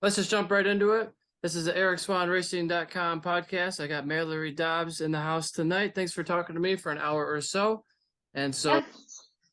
let's just jump right into it. This is the EricSwahnRacing.com podcast. I got Mallory Dobbs in the house tonight. Thanks for talking to me for an hour or so. And so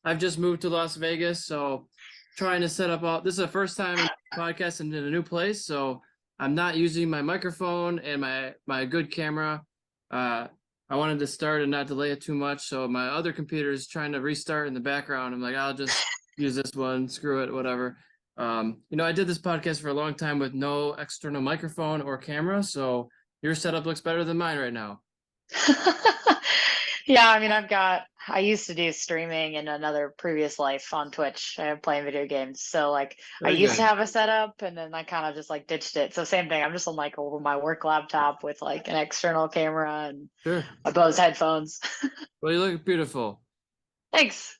I've just moved to Las Vegas, so trying to set up this is the first time podcasting in a new place, so I'm not using my microphone and my good camera. I wanted to start and not delay it too much, so my other computer is trying to restart in the background. I'm like, I'll just use this one, screw it, whatever. I did this podcast for a long time with no external microphone or camera, so your setup looks better than mine right now. Yeah, I mean, I used to do streaming in another previous life on Twitch, playing video games. So like I used to have a setup and then I kind of just like ditched it. So same thing. I'm just on like over my work laptop with like an external camera and my Bose headphones. Well, you look beautiful. Thanks.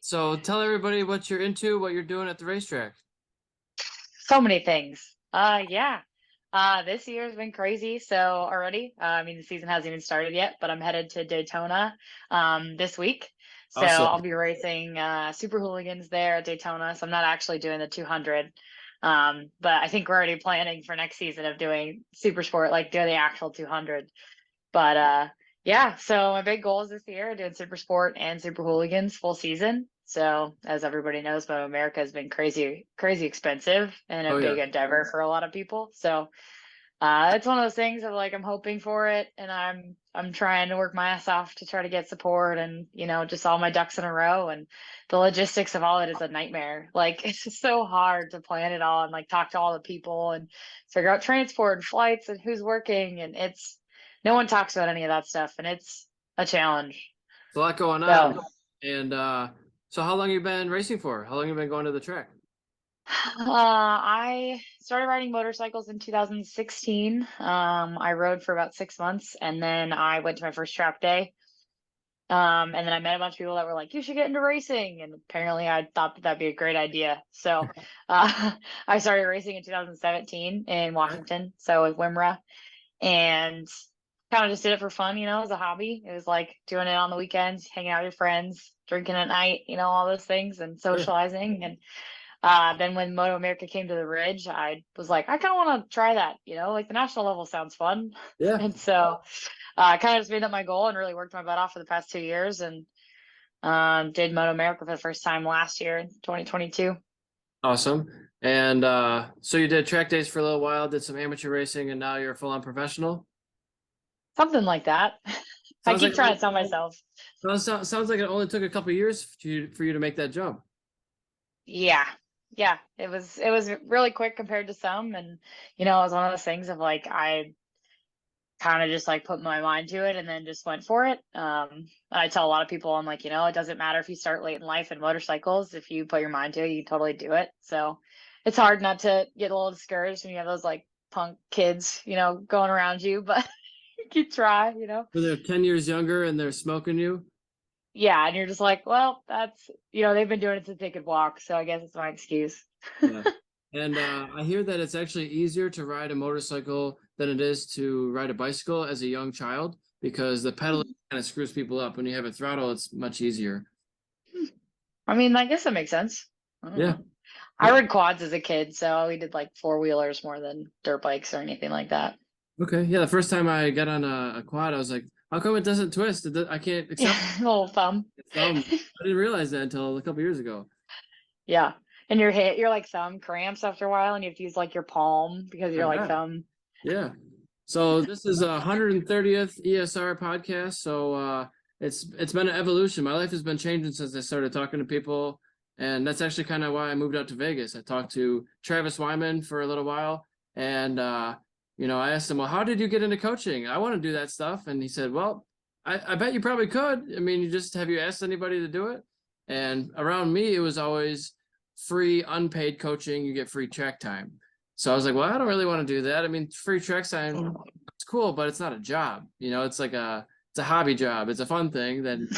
So tell everybody what you're into, what you're doing at the racetrack. So many things. This year has been crazy. So already, the season hasn't even started yet, but I'm headed to Daytona this week. So awesome. I'll be racing Super Hooligans there at Daytona. So I'm not actually doing the 200. But I think we're already planning for next season of doing Super Sport, like doing the actual 200. But so my big goal is this year doing Super Sport and Super Hooligans full season. So as everybody knows, Moto America has been crazy expensive and a big endeavor for a lot of people. So it's one of those things of like I'm hoping for it, and I'm trying to work my ass off to try to get support and just all my ducks in a row. And the logistics of all it is a nightmare. Like it's just so hard to plan it all and like talk to all the people and figure out transport and flights and who's working, and no one talks about any of that stuff, and it's a challenge. There's a lot going on. And so how long have you been racing for? How long have you been going to the track? I started riding motorcycles in 2016. I rode for about 6 months, and then I went to my first track day. And then I met a bunch of people that were like, you should get into racing. And apparently I thought that'd be a great idea. So I started racing in 2017 in Washington. So with WIMRA, and kind of just did it for fun, as a hobby. It was like doing it on the weekends, hanging out with your friends, drinking at night, all those things and socializing. And then when Moto America came to the Ridge, I was like, I kind of want to try that, like the national level sounds fun. Yeah. And so I kind of just made that my goal and really worked my butt off for the past 2 years, and did Moto America for the first time last year in 2022. Awesome. And so you did track days for a little while, did some amateur racing, and now you're a full-on professional? Something like that. I keep trying to tell myself. Sounds like it only took a couple of years for you to make that jump. Yeah. It was really quick compared to some, and it was one of those things of like I kind of just like put my mind to it and then just went for it. I tell a lot of people, I'm like, it doesn't matter if you start late in life in motorcycles. If you put your mind to it, you totally do it. So it's hard not to get a little discouraged when you have those like punk kids, going around you, but you try, So they're 10 years younger and they're smoking you? Yeah, and you're just like, well, that's, they've been doing it since they could walk, so I guess it's my excuse. Yeah. And I hear that it's actually easier to ride a motorcycle than it is to ride a bicycle as a young child, because the pedaling kind of screws people up. When you have a throttle, it's much easier. I mean, I guess that makes sense. I rode quads as a kid, so we did like four-wheelers more than dirt bikes or anything like that. Okay, yeah, the first time I got on a quad, I was like, how come it doesn't twist? I can't accept little thumb. I didn't realize that until a couple years ago. Yeah, and your like thumb cramps after a while, and you have to use like your palm because you're like thumb. Yeah. So this is 130th ESR podcast. So it's been an evolution. My life has been changing since I started talking to people, and that's actually kind of why I moved out to Vegas. I talked to Travis Wyman for a little while, and I asked him, well, how did you get into coaching? I want to do that stuff. And he said, well, I bet you probably could. I mean, have you asked anybody to do it? And around me, it was always free, unpaid coaching. You get free track time. So I was like, well, I don't really want to do that. I mean, free track time, it's cool, but it's not a job. It's like it's a hobby job. It's a fun thing.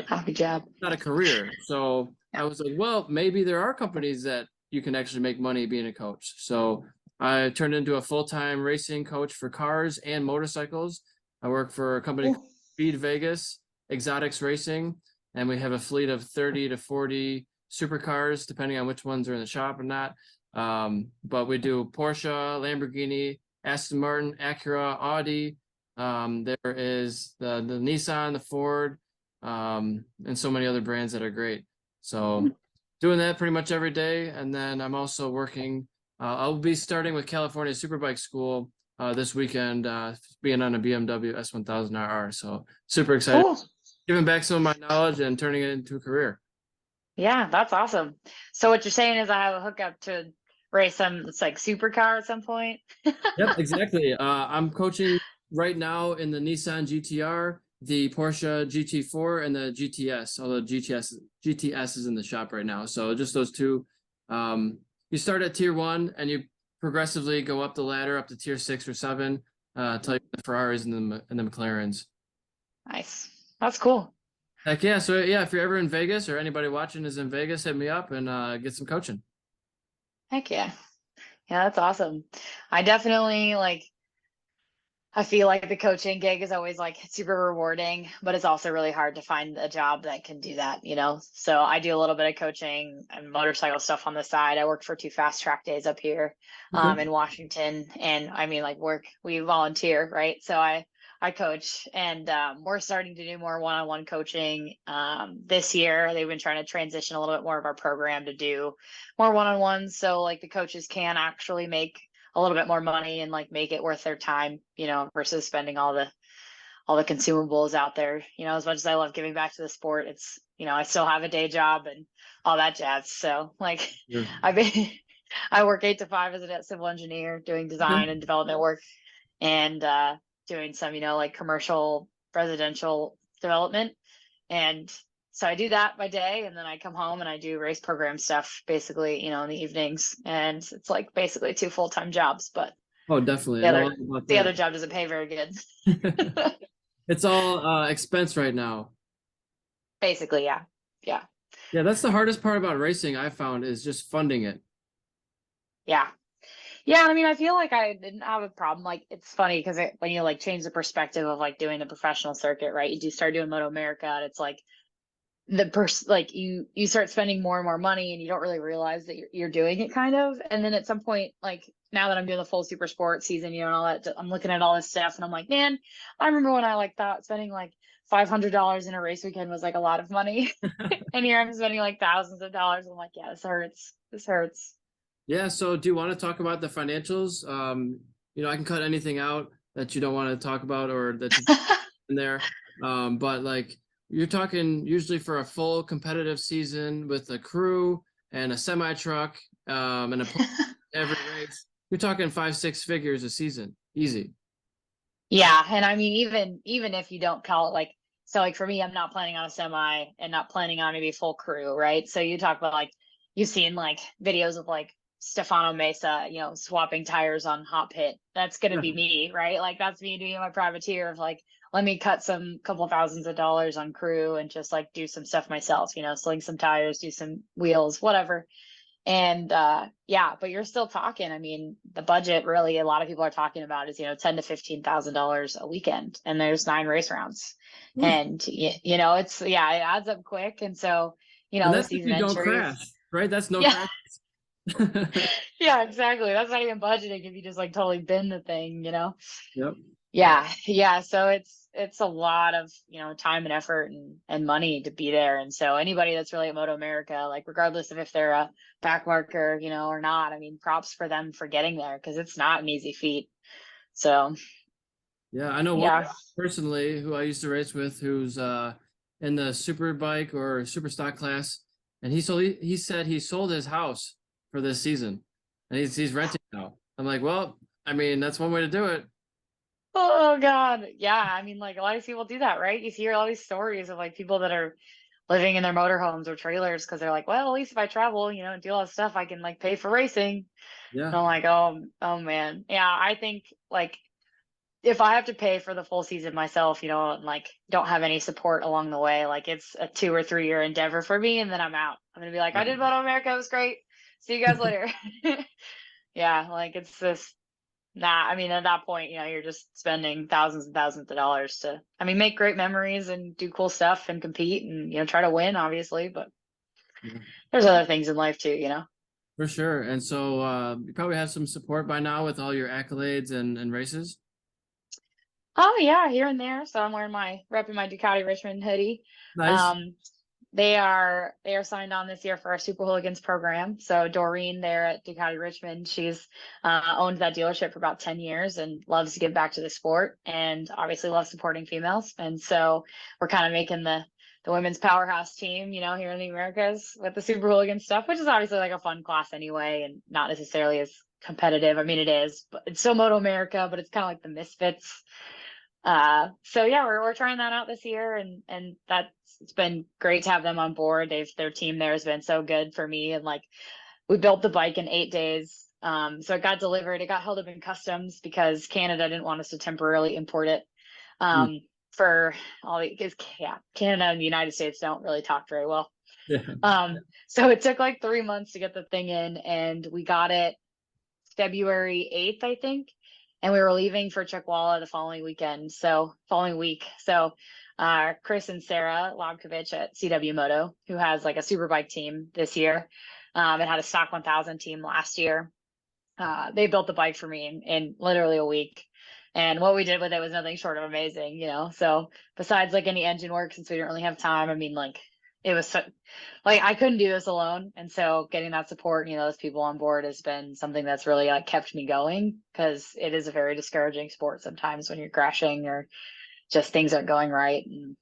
Hobby job. Not a career. So I was like, well, maybe there are companies that you can actually make money being a coach. So I turned into a full-time racing coach for cars and motorcycles. I work for a company called Speed Vegas, Exotics Racing, and we have a fleet of 30 to 40 supercars, depending on which ones are in the shop or not. But we do Porsche, Lamborghini, Aston Martin, Acura, Audi. There is the Nissan, the Ford, and so many other brands that are great. So doing that pretty much every day. And then I'm also working, I'll be starting with California Superbike School this weekend, being on a BMW S1000RR. So super excited. Cool. Giving back some of my knowledge and turning it into a career. Yeah, that's awesome. So what you're saying is I have a hookup to race some, it's like supercar at some point. Yep, exactly. I'm coaching right now in the Nissan GTR, the Porsche GT4, and the GTS. Although GTS is in the shop right now. So just those two. You start at tier 1 and you progressively go up the ladder up to tier 6 or 7, till the Ferraris and the McLarens. Nice. That's cool. Heck yeah. So yeah, if you're ever in Vegas or anybody watching is in Vegas, hit me up and get some coaching. Heck yeah. Yeah, that's awesome. I definitely I feel like the coaching gig is always like super rewarding, but it's also really hard to find a job that can do that, you know? So I do a little bit of coaching and motorcycle stuff on the side. I work for 2 fast track days up here in Washington. And I mean, like we volunteer, right? So I coach, and we're starting to do more one-on-one coaching this year. They've been trying to transition a little bit more of our program to do more one-on-ones. So like the coaches can actually make a little bit more money and like make it worth their time, you know, versus spending all the consumables out there. You know, as much as I love giving back to the sport, it's, you know, I still have a day job and all that jazz. So like I work 8 to 5 as a civil engineer doing design and development work, and doing some, you know, like commercial residential development. And so I do that by day, and then I come home and I do race program stuff basically, you know, in the evenings. And it's like basically 2 full-time jobs, but Oh, definitely. the other job doesn't pay very good. It's all expense right now. Basically, yeah. Yeah. Yeah, that's the hardest part about racing I found is just funding it. Yeah. Yeah, I mean, I feel like I didn't have a problem. Like, it's funny because when you like change the perspective of like doing the professional circuit, right? You do start doing Moto America, and it's like like you start spending more and more money, and you don't really realize that you're doing it kind of. And then at some point, like now that I'm doing the full super sport season, you know, and all that, I'm looking at all this stuff, and I'm like, man, I remember when I like thought spending like $500 in a race weekend was like a lot of money, and here I'm spending like thousands of dollars. I'm like, yeah, this hurts. This hurts. Yeah, so do you want to talk about the financials? You know, I can cut anything out that you don't want to talk about or that you in there. But like you're talking usually for a full competitive season with a crew and a semi truck, and every race, you're talking 5-6 figures a season, easy. Yeah, and I mean, even if you don't call it like, so like for me, I'm not planning on a semi and not planning on maybe full crew, right? So you talk about like you've seen like videos of like Stefano Mesa, you know, swapping tires on hot pit. That's gonna be me, right? Like that's me doing my privateer of like, let me cut some couple thousands of dollars on crew and just like do some stuff myself, you know, sling some tires, do some wheels, whatever. And yeah, but you're still talking. I mean, the budget really a lot of people are talking about is, you know, $10,000 to $15,000 a weekend, and there's 9 race rounds. And you know, it's it adds up quick. And so, you know, And the that's if season you don't entries, crash, right? That's no yeah. crash. Yeah, exactly. That's not even budgeting if you just like totally bin the thing, you know? Yep. Yeah. So it's a lot of, you know, time and effort and money to be there. And so anybody that's really at Moto America, like regardless of if they're a back marker, you know, or not, I mean, props for them for getting there because it's not an easy feat. So Yeah, I know one yeah. personally who I used to race with who's in the Superbike or super stock class, and he said he sold his house for this season, and he's renting now. I'm like, well, I mean, that's one way to do it. Oh God. Yeah. I mean, like a lot of people do that, right? You hear all these stories of like people that are living in their motorhomes or trailers because they're like, well, at least if I travel, you know, and do all this stuff, I can like pay for racing. Yeah. And I'm like, oh man. Yeah, I think like if I have to pay for the full season myself, you know, and like don't have any support along the way, like it's a 2 or 3 year endeavor for me, and then I'm out. I'm gonna be like, I did Moto America, it was great. See you guys later. Yeah, like it's just nah. I mean, at that point, you know, you're just spending thousands and thousands of dollars to, I mean, make great memories and do cool stuff and compete and, you know, try to win, obviously, but Yeah. there's other things in life too, you know? For sure. And so you probably have some support by now with all your accolades and races. Oh yeah, here and there. So I'm wearing my repping my Ducati Richmond hoodie. Nice. Um, they are signed on this year for our Super Hooligans program. So Doreen there at Ducati Richmond, she's owned that dealership for about 10 years and loves to give back to the sport and obviously loves supporting females. And so we're kind of making the women's powerhouse team, here in the Americas with the Super Hooligan stuff, which is obviously like a fun class anyway and not necessarily as competitive. I mean, it is, but it's still Moto America, but it's kind of like the misfits. So yeah, we're trying that out this year, and it's been great to have them on board. Their team there has been so good for me, and like we built the bike in 8 days. So it got delivered. It got held up in customs because Canada didn't want us to temporarily import it. Mm. For all because Canada and the United States don't really talk very well. Yeah. So it took like 3 months to get the thing in, and we got it February 8th, I think. And we were leaving for Chuckwalla the following week. So Chris and Sarah Lobkovich at CW Moto, who has like a Superbike team this year, and had a stock 1000 team last year. They built the bike for me in literally a week. And what we did with it was nothing short of amazing, So besides like any engine work, since we didn't really have time, I mean, like it was so, like I couldn't do this alone. And so getting that support, those people on board has been something that's really like kept me going, because it is a very discouraging sport sometimes when you're crashing or just things aren't going right. And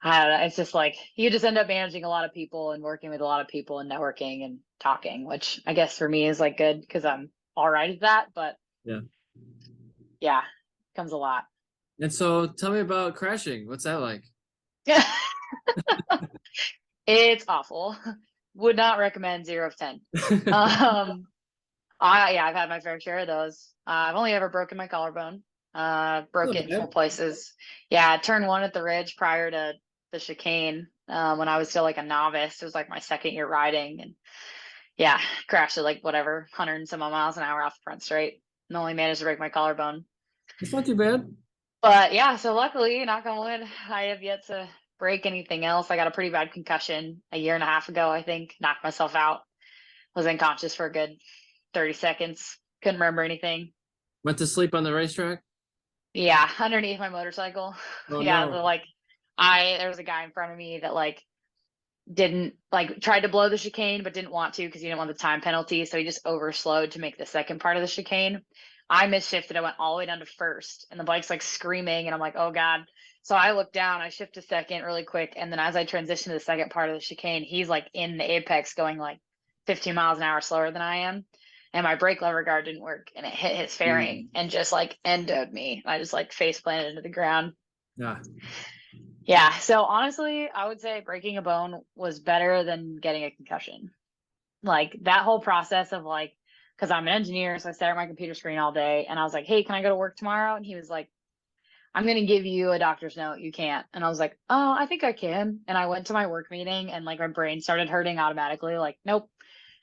I don't know, it's just like you just end up managing a lot of people and working with a lot of people and networking and talking, which I guess for me is like good because I'm all right at that. But Yeah. yeah, comes a lot. And so tell me about crashing. What's that like? It's awful. Would not recommend 0 of 10. I've had my fair share of those. I've only ever broken my collarbone. Broke it in full places. Yeah, turn one at the ridge prior to the chicane. When I was still like a novice, it was like my second year riding, and yeah, crashed at like whatever 100 and some odd miles an hour off the front straight, and only managed to break my collarbone. It's not too bad. But yeah, so luckily, knock on wood, I have yet to break anything else. I got a pretty bad concussion a year and a half ago, I think. Knocked myself out. Was unconscious for a good 30 seconds. Couldn't remember anything. Went to sleep on the racetrack. Yeah, underneath my motorcycle. Oh Yeah, no. there was a guy in front of me that like didn't like tried to blow the chicane but didn't want to because he didn't want the time penalty, so he just overslowed to make the second part of the chicane. I misshifted. I went all the way down to first, and the bike's like screaming, and I'm like, oh god. So I look down, I shift to second really quick, and then as I transition to the second part of the chicane, he's like in the apex going like 15 miles an hour slower than I am, and my brake lever guard didn't work, and it hit his fairing and just like ended me. I just like face planted into the ground. Yeah. Yeah, so honestly, I would say breaking a bone was better than getting a concussion. Like that whole process of like, because I'm an engineer, so I stare at my computer screen all day, and I was like, hey, can I go to work tomorrow? And he was like, I'm going to give you a doctor's note. You can't. And I was like, oh, I think I can. And I went to my work meeting, and like my brain started hurting automatically, like, nope.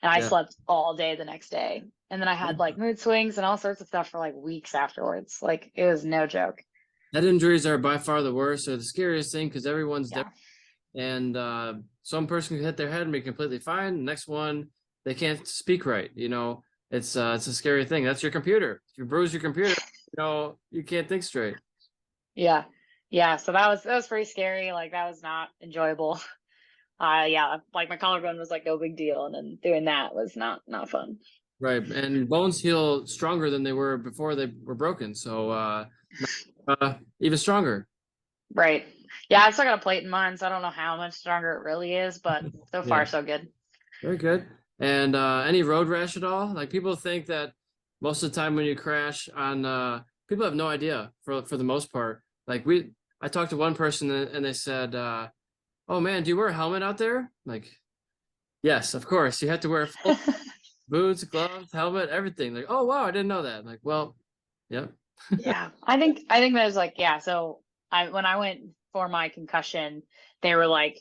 And I Yeah. slept all day the next day. And then I had like mood swings and all sorts of stuff for like weeks afterwards. Like it was no joke. Head injuries are by far the worst or the scariest thing because everyone's Yeah. different. And some person can hit their head and be completely fine. The next one, they can't speak right. It's a scary thing. That's your computer. If you bruise your computer, you can't think straight. Yeah. Yeah. So that was pretty scary. Like that was not enjoyable. Yeah, like my collarbone was like no big deal. And then doing that was not fun. Right. And bones heal stronger than they were before they were broken. So even stronger. Right. Yeah, I've still got a plate in mine, so I don't know how much stronger it really is, but so Yeah. far so good. Very good. And any road rash at all? Like people think that most of the time when you crash on people have no idea for the most part. Like I talked to one person and they said, oh man, do you wear a helmet out there? Like, yes, of course. You have to wear full boots, gloves, helmet, everything. Like, oh wow, I didn't know that. Like, well, yeah. Yeah. I think there's like, yeah, so when I went for my concussion, they were like,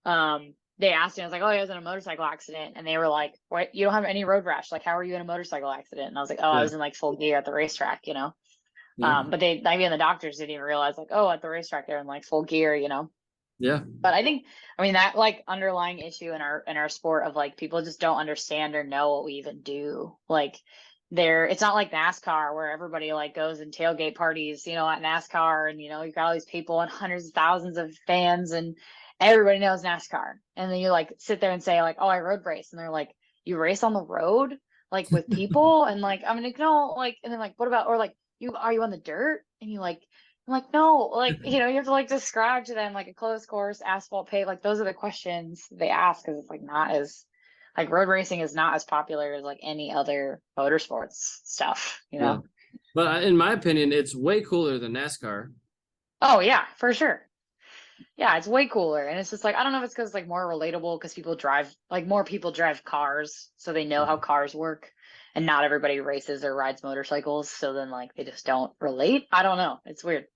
they asked me, I was like, oh, I was in a motorcycle accident. And they were like, what, you don't have any road rash. Like, how are you in a motorcycle accident? And I was like, oh, I Yeah. was in like full gear at the racetrack, Yeah. But even the doctors didn't even realize like, oh, at the racetrack, they're in like full gear, Yeah. But I think, I mean, that like underlying issue in our sport of like people just don't understand or know what we even do. Like it's not like NASCAR where everybody like goes and tailgate parties, you know, at NASCAR, and you know, you've got all these people and hundreds of thousands of fans and everybody knows NASCAR. And then you like sit there and say like, oh, I road race, and they're like, you race on the road like with people? And like I'm like, no, like, and then like what about, or like, are you on the dirt? And you like, I'm like, no, like, you know, you have to like describe to them like a closed course, asphalt paved. Like those are the questions they ask, because it's like not as like road racing is not as popular as like any other motorsports stuff, you Yeah. know? But in my opinion, it's way cooler than NASCAR. Oh yeah, for sure. Yeah, it's way cooler. And it's just like, I don't know if it's because like more relatable because people drive, like more people drive cars, so they know how cars work. And not everybody races or rides motorcycles. So then like they just don't relate. I don't know. It's weird.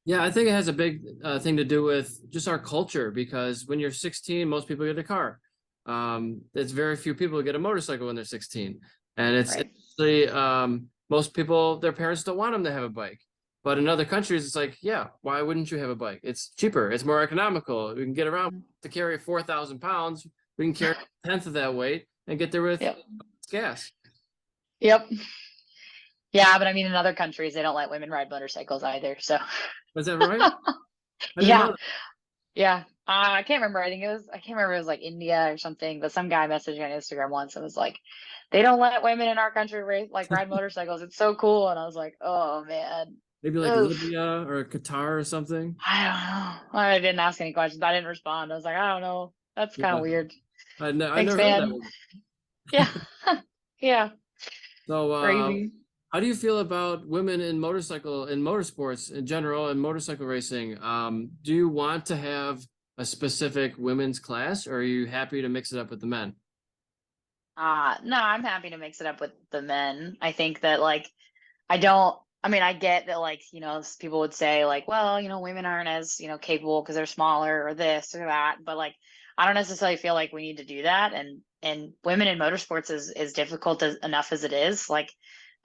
Yeah, I think it has a big thing to do with just our culture, because when you're 16, most people get a car. It's very few people who get a motorcycle when they're 16. And it's Right. actually most people, their parents don't want them to have a bike. But in other countries, it's like, yeah, why wouldn't you have a bike? It's cheaper, it's more economical. We can get around to carry 4,000 pounds. We can carry a tenth of that weight and get there with Yep. gas. Yep. Yeah, but I mean, in other countries, they don't let women ride motorcycles either. So, Is that right? I didn't know yeah, that. yeah. I can't remember. I can't remember. It was like India or something. But some guy messaged me on Instagram once and was like, "They don't let women in our country ride motorcycles. It's so cool." And I was like, "Oh man, Maybe like oof." Libya or Qatar or something. I don't know. I didn't ask any questions. I didn't respond. I was like, I don't know. That's kind Yeah, of weird. I Thanks, never heard that man. one. Yeah, yeah. So, Crazy. how do you feel about women in motorsports in general and motorcycle racing? Do you want to have a specific women's class, or are you happy to mix it up with the men? No, I'm happy to mix it up with the men. I think that like I don't, I mean, I get that, like, you know, people would say, like, well, you know, women aren't as, you know, capable because they're smaller or this or that. But like, I don't necessarily feel like we need to do that. And women in motorsports is difficult enough as it is. Like,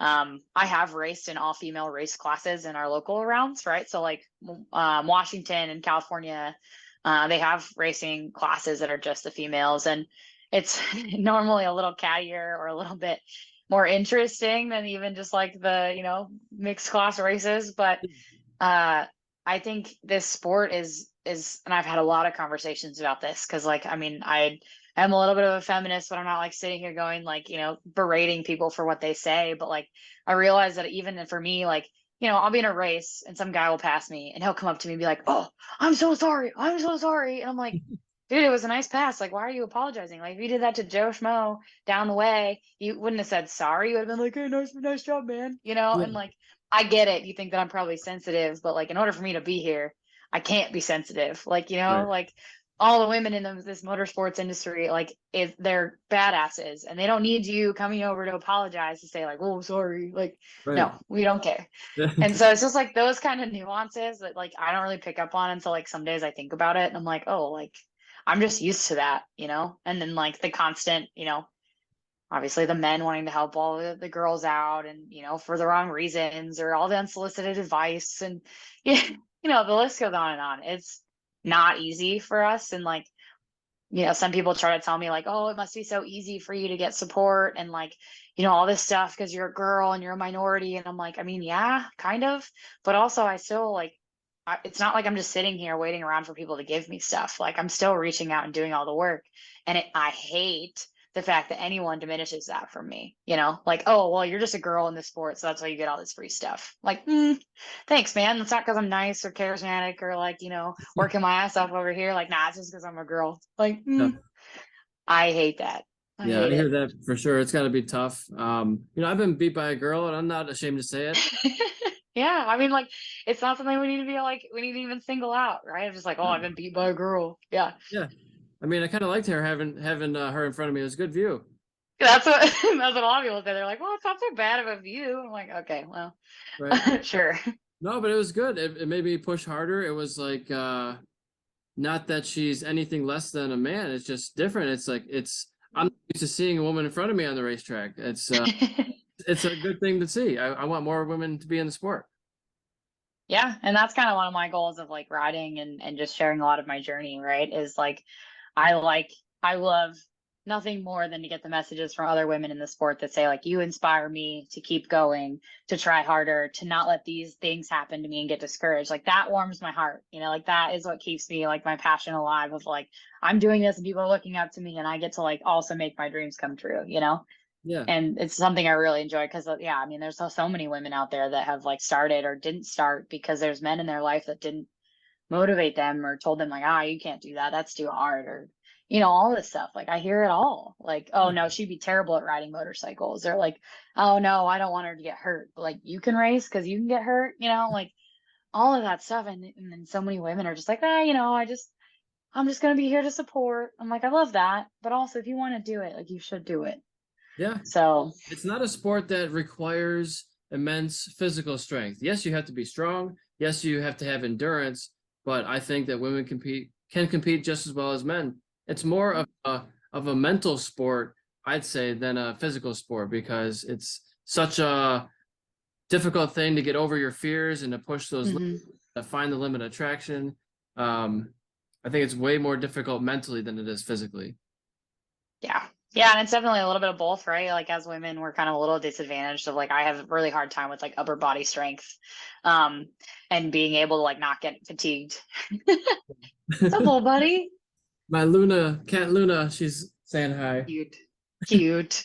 I have raced in all female race classes in our local rounds, right? So like, Washington and California, they have racing classes that are just the females, and it's normally a little cattier or a little bit more interesting than even just like the, you know, mixed class races. But I think this sport is and I've had a lot of conversations about this, because like, I mean, I'm a little bit of a feminist, but I'm not like sitting here going like, you know, berating people for what they say. But like, I realize that even for me, like, you know, I'll be in a race and some guy will pass me and he'll come up to me and be like, oh, I'm so sorry, I'm so sorry. And I'm like, dude, it was a nice pass. Like, why are you apologizing? Like, if you did that to Joe Schmo down the way, you wouldn't have said sorry. You would have been like, hey, nice job, man. You know, Yeah, and like, I get it. You think that I'm probably sensitive, but like, in order for me to be here, I can't be sensitive. Like, you know, right, like all the women in this motorsports industry, like, if they're badasses and they don't need you coming over to apologize to say like, oh, sorry. Like, right. no, we don't care. And so it's just like those kind of nuances that like I don't really pick up on until like some days I think about it and I'm like, oh, like I'm just used to that, you know? And then like the constant, you know, obviously the men wanting to help all the girls out and, you know, for the wrong reasons, or all the unsolicited advice. And, yeah, you know, the list goes on and on. It's not easy for us. And like, you know, some people try to tell me like, oh, it must be so easy for you to get support and like, you know, all this stuff because you're a girl and you're a minority. And I'm like, I mean, yeah, kind of. But also, I still like, it's not like I'm just sitting here waiting around for people to give me stuff. Like, I'm still reaching out and doing all the work. And I hate the fact that anyone diminishes that from me, you know, like, oh, well, you're just a girl in this sport, so that's why you get all this free stuff. Like, thanks, man. It's not because I'm nice or charismatic or like, you know, working my ass off over here. Like, nah, it's just because I'm a girl. Like, Yeah, I hate that. I yeah, I hate hear it. that for sure. It's got to be tough. You know, I've been beat by a girl, and I'm not ashamed to say it. Yeah, I mean, like, it's not something we need to be like, we need to even single out, right? I'm just like, oh, I've Um, been beat by a girl. Yeah. yeah, I mean, I kind of liked her having her in front of me. It was a good view. That's what that's what a lot of people say. They're like, well, it's not so bad of a view. I'm like, okay, well, Right. sure. No, but it was good. It made me push harder. It was like not that she's anything less than a man. It's just different. It's like I'm used to seeing a woman in front of me on the racetrack. It's a good thing to see. I want more women to be in the sport. Yeah, and that's kind of one of my goals of like riding and just sharing a lot of my journey, right? Is like like I love nothing more than to get the messages from other women in the sport that say like you inspire me to keep going, to try harder, to not let these things happen to me and get discouraged. Like that warms my heart. Like that is what keeps me like my passion alive of like I'm doing this and people are looking up to me and I get to like also make my dreams come true. Yeah. And it's something I really enjoy because yeah, I mean, there's so many women out there that have like started or didn't start because there's men in their life that didn't motivate them or told them like, you can't do that, that's too hard, or all this stuff. Like I hear it all. Like, oh no, she'd be terrible at riding motorcycles. Or like, oh no, I don't want her to get hurt. But, like you can race because you can get hurt. Like all of that stuff. And then so many women are just like, I'm just gonna be here to support. I'm like, I love that, but also if you want to do it, like you should do it. Yeah. So it's not a sport that requires immense physical strength. Yes, you have to be strong. Yes, you have to have endurance, but I think that women can compete just as well as men. It's more of a mental sport, I'd say, than a physical sport because it's such a difficult thing to get over your fears and to push those limits, to find the limit of attraction. I think it's way more difficult mentally than it is physically. Yeah. Yeah, and it's definitely a little bit of both, right? Like as women, we're kind of a little disadvantaged of like I have a really hard time with like upper body strength, and being able to like not get fatigued. What's up, little buddy? My cat Luna, she's saying hi. Cute.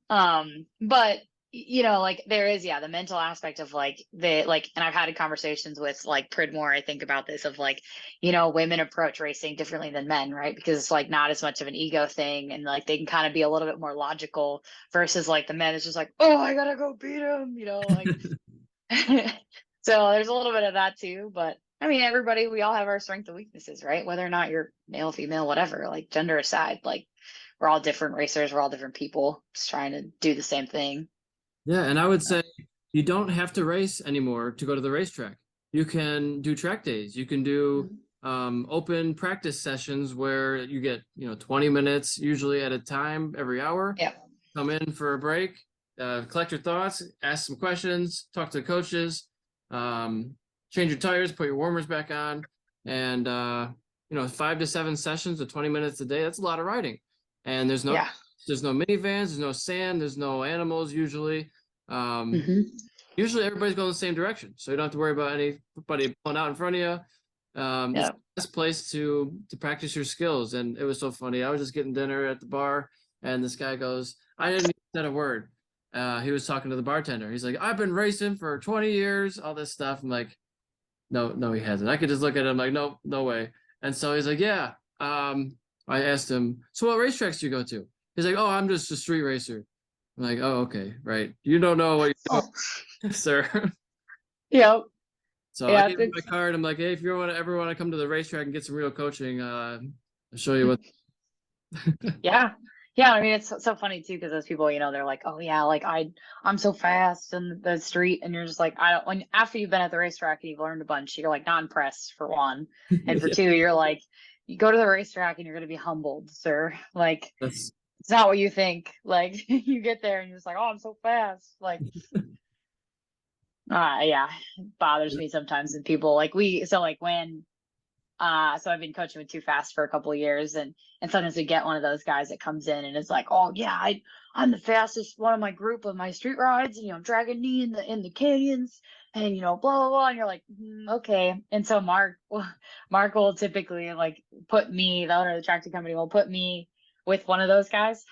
But like there is, the mental aspect of like and I've had conversations with like Pridmore, I think about this of like, women approach racing differently than men, right? Because it's like not as much of an ego thing and like they can kind of be a little bit more logical versus like the men is just like, oh, I gotta go beat him, like so there's a little bit of that too. But I mean, we all have our strengths and weaknesses, right? Whether or not you're male, female, whatever, like gender aside, like we're all different racers, we're all different people just trying to do the same thing. Yeah, and I would say you don't have to race anymore to go to the racetrack. You can do track days. You can do open practice sessions where you get 20 minutes usually at a time every hour. Yeah. Come in for a break, collect your thoughts, ask some questions, talk to the coaches, change your tires, put your warmers back on, and 5 to 7 sessions of 20 minutes a day. That's a lot of riding, and there's no minivans, there's no sand, there's no animals usually. Usually everybody's going the same direction, so you don't have to worry about anybody pulling out in front of you. It's the best place to practice your skills. And it was so funny. I was just getting dinner at the bar, and this guy goes, I didn't even say a word. He was talking to the bartender. He's like, I've been racing for 20 years, all this stuff. I'm like, no, he hasn't. I could just look at him like, no way. And so he's like, yeah. I asked him, so what racetracks do you go to? He's like, oh, I'm just a street racer. I'm like, oh, okay, right. You don't know what you're doing, sir. Yep. So I gave him my card. I'm like, hey, if you ever want to come to the racetrack and get some real coaching, I'll show you what. Yeah. I mean, it's so funny too because those people, they're like, oh yeah, like I'm so fast in the street, and you're just like, after you've been at the racetrack and you've learned a bunch, you're like not impressed for one, and for two, you're like, you go to the racetrack and you're gonna be humbled, sir. Like it's not what you think. Like you get there and you're just like, oh, I'm so fast. Like, yeah, it bothers me sometimes. And people like so I've been coaching with Too Fast for a couple of years, and sometimes we get one of those guys that comes in and is like, oh yeah, I'm the fastest one of my group of my street rides, and I'm dragging knee in the canyons, and blah blah blah, and you're like, okay. And so Mark will typically like put me, the owner of the tractor company will put me with one of those guys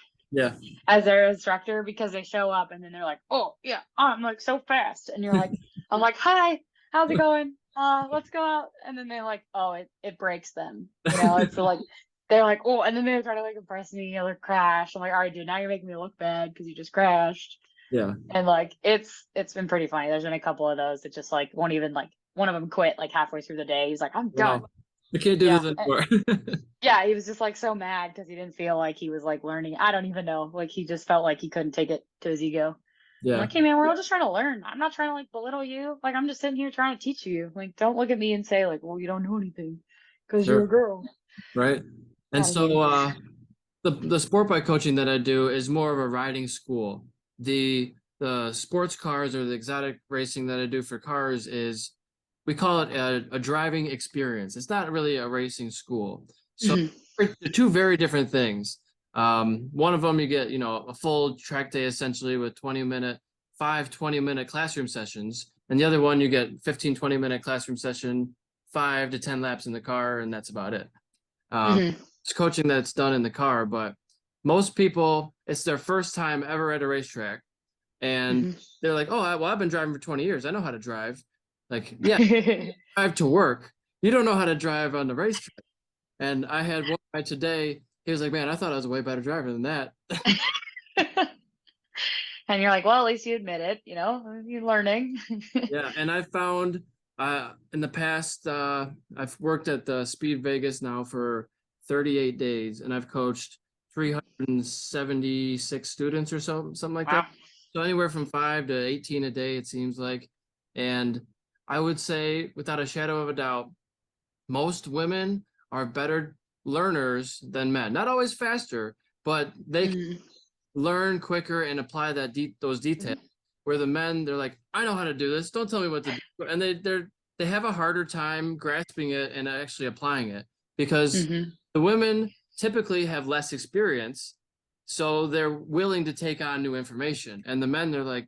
as their instructor, because they show up and then they're like, oh yeah, I'm like so fast, and you're like, I'm like, hi, how's it going? Let's go out. And then they're like, oh, it breaks them, it's like they're like, oh, and then they try to like impress me or crash. I'm like, all right, dude, now you're making me look bad because you just crashed. And like it's been pretty funny. There's been a couple of those that just like won't even, like one of them quit like halfway through the day. He's like, I'm done. I can't do this anymore. Yeah, he was just like so mad because he didn't feel like he was like learning. I don't even know. Like he just felt like he couldn't take it to his ego. I'm like, hey man, we're all just trying to learn. I'm not trying to like belittle you. Like I'm just sitting here trying to teach you. Like don't look at me and say like, well, you don't know anything because you're a girl. Right. And so the sport bike coaching that I do is more of a riding school. The sports cars or the exotic racing that I do for cars is we call it a driving experience. It's not really a racing school. So they're two very different things. One of them you get, a full track day essentially with 20-minute classroom sessions. And the other one you get 20-minute classroom session, 5 to 10 laps in the car, and that's about it. It's coaching that's done in the car, but most people, it's their first time ever at a racetrack. And they're like, oh, I've been driving for 20 years. I know how to drive. Like, yeah, drive to work. You don't know how to drive on the racetrack. And I had one guy today. He was like, man, I thought I was a way better driver than that. And you're like, well, at least you admit it, you're learning. Yeah. And I found in the past, I've worked at the Speed Vegas now for 38 days, and I've coached 376 students or something like that. So anywhere from 5 to 18 a day, it seems like. And I would say, without a shadow of a doubt, most women are better learners than men. Not always faster, but they can learn quicker and apply those details. Where the men, they're like, I know how to do this. Don't tell me what to do. And they have a harder time grasping it and actually applying it, because the women typically have less experience. So they're willing to take on new information. And the men, they're like,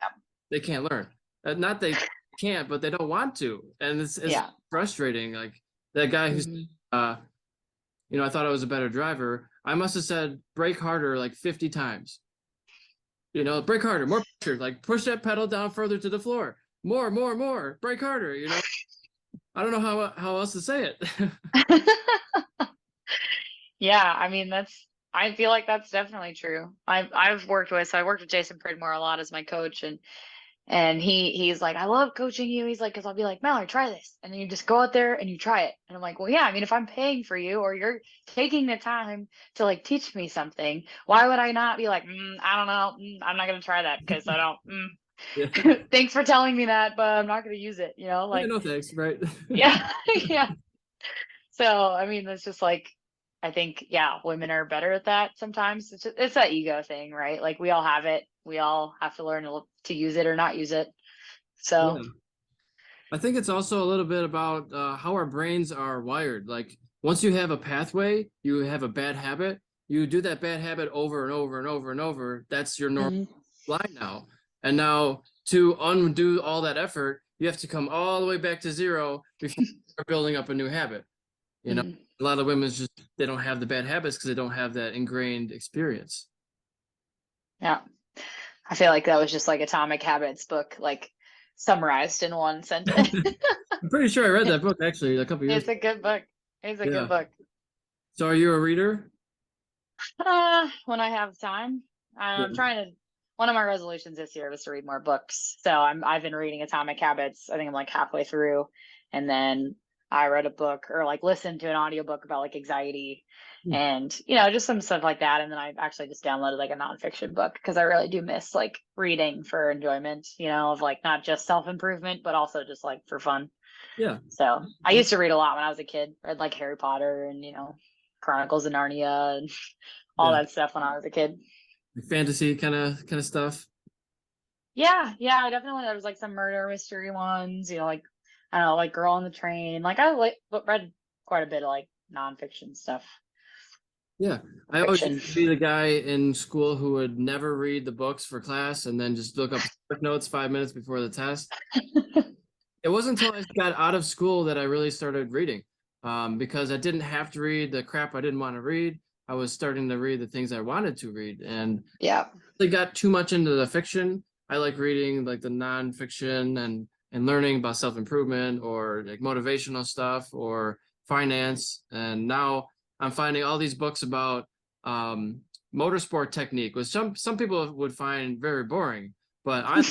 they can't learn. Not they can't, but they don't want to. And it's frustrating. Like that guy who's, I thought I was a better driver. I must have said, brake harder like 50 times. Brake harder, more pressure, like push that pedal down further to the floor. More, brake harder, I don't know how else to say it. Yeah, I mean, I feel like that's definitely true. I worked with Jason Pridmore a lot as my coach, and he's like, I love coaching you. He's like, because I'll be like, Mallory, try this, and then you just go out there and you try it. And I'm like, well, yeah, I mean, if I'm paying for you or you're taking the time to like teach me something, why would I not be like, I don't know, I'm not gonna try that because I don't. Thanks for telling me that, but I'm not gonna use it. Like, no thanks, right? Yeah. So I mean, it's just like, I think, women are better at that sometimes. It's that ego thing, right? Like we all have it. We all have to learn to use it or not use it. So I think it's also a little bit about how our brains are wired. Like once you have a pathway, you have a bad habit, you do that bad habit over and over and over and over. That's your normal line now. And now to undo all that effort, you have to come all the way back to zero before you start building up a new habit. A lot of women they don't have the bad habits because they don't have that ingrained experience. Yeah. I feel like that was just like Atomic Habits book, like summarized in one sentence. I'm pretty sure I read that book actually a couple years ago. It's a good book. It's a good book. So are you a reader? When I have time. I'm trying to, one of my resolutions this year was to read more books. So I've been reading Atomic Habits. I think I'm like halfway through. And then I read a book or like listened to an audiobook about like anxiety and, just some stuff like that. And then I actually just downloaded like a nonfiction book because I really do miss like reading for enjoyment, of like not just self-improvement, but also just like for fun. Yeah. So I used to read a lot when I was a kid. I read like Harry Potter and, Chronicles of Narnia and all that stuff when I was a kid. Like fantasy kind of stuff. Yeah. Definitely. There was like some murder mystery ones, like, I don't know, like Girl on the Train. Like I read quite a bit of like nonfiction stuff. Yeah, I always used to be the guy in school who would never read the books for class and then just look up notes 5 minutes before the test. It wasn't until I got out of school that I really started reading, because I didn't have to read the crap I didn't want to read. I was starting to read the things I wanted to read, and they got too much into the fiction. I like reading like the nonfiction and learning about self-improvement or like motivational stuff or finance. And now I'm finding all these books about motorsport technique, which some people would find very boring, but I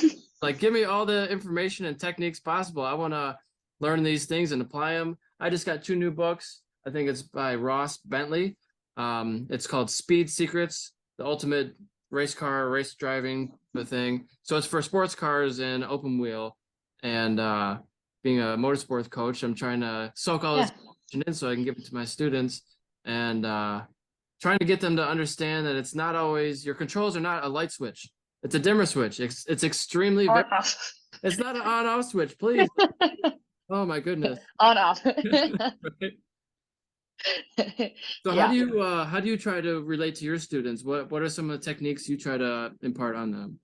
like, give me all the information and techniques possible. I want to learn these things and apply them. I just got 2 new books. I think it's by Ross Bentley. It's called Speed Secrets, the ultimate race driving thing. So it's for sports cars and open wheel. And being a motorsports coach, I'm trying to soak all this in so I can give it to my students, and trying to get them to understand that it's not always, your controls are not a light switch. It's a dimmer switch. It's extremely, it's not an on-off switch, please. Oh my goodness. on off. Right. So Yeah. how do you try to relate to your students? What are some of the techniques you try to impart on them?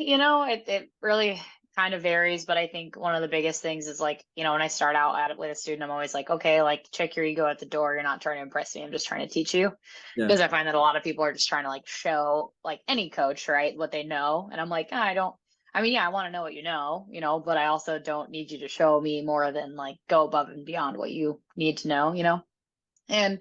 It really kind of varies, but I think one of the biggest things is like, when I start out at it with a student, I'm always like, okay, like check your ego at the door. You're not trying to impress me. I'm just trying to teach you. Yeah. Because I find that a lot of people are just trying to like show like any coach, right, what they know. And I'm like, I don't, I mean, yeah, I want to know what but I also don't need you to show me more than like go above and beyond what you need to know. And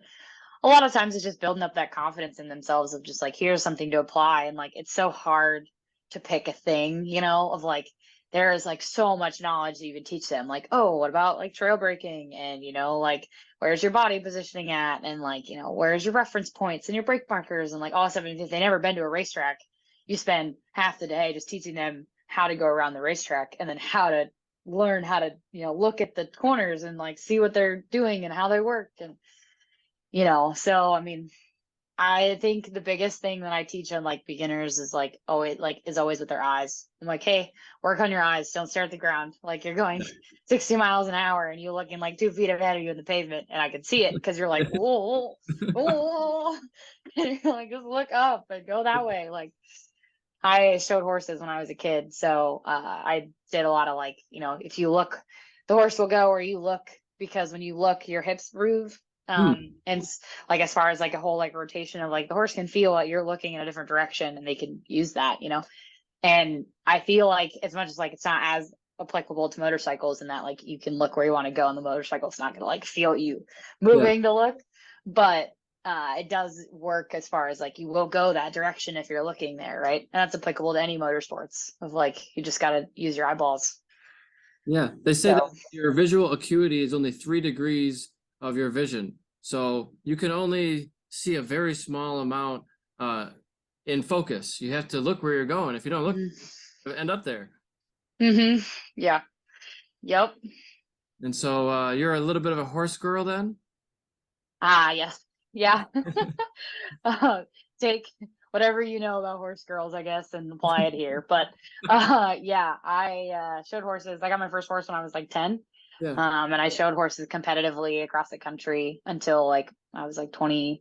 a lot of times it's just building up that confidence in themselves of just like, here's something to apply. And like, it's so hard to pick a thing, of like, there is like so much knowledge that you can teach them. Like, oh, what about like trail braking? And, like, where's your body positioning at? And like, where's your reference points and your brake markers and like all stuff. And if they've never been to a racetrack, you spend half the day just teaching them how to go around the racetrack and then how to learn how to, look at the corners and like see what they're doing and how they work. And, so I mean, I think the biggest thing that I teach on like beginners is like always with their eyes. I'm like, hey, work on your eyes. Don't stare at the ground. Like you're going 60 miles an hour and you're looking like 2 feet ahead of you in the pavement, and I can see it because you're like, whoa, whoa, and you're like, just look up and go that way. Like I showed horses when I was a kid, so I did a lot of like, if you look, the horse will go where you look, because when you look, your hips move. And like as far as like a whole like rotation of like the horse can feel that you're looking in a different direction and they can use that, and I feel like as much as like it's not as applicable to motorcycles in that like you can look where you want to go and the motorcycle's not going to like feel you moving to look, but it does work as far as like you will go that direction if you're looking there, right? And that's applicable to any motorsports of like you just got to use your eyeballs. Yeah, they say that your visual acuity is only 3 degrees of your vision. So you can only see a very small amount in focus. You have to look where you're going. If you don't look, you'll end up there. Yeah. Yep. And so you're a little bit of a horse girl then? Yes. Yeah. Take whatever you know about horse girls, I guess, and apply it here. But yeah, I showed horses. I got my first horse when I was like 10. Yeah. And I showed horses competitively across the country until like I was like 24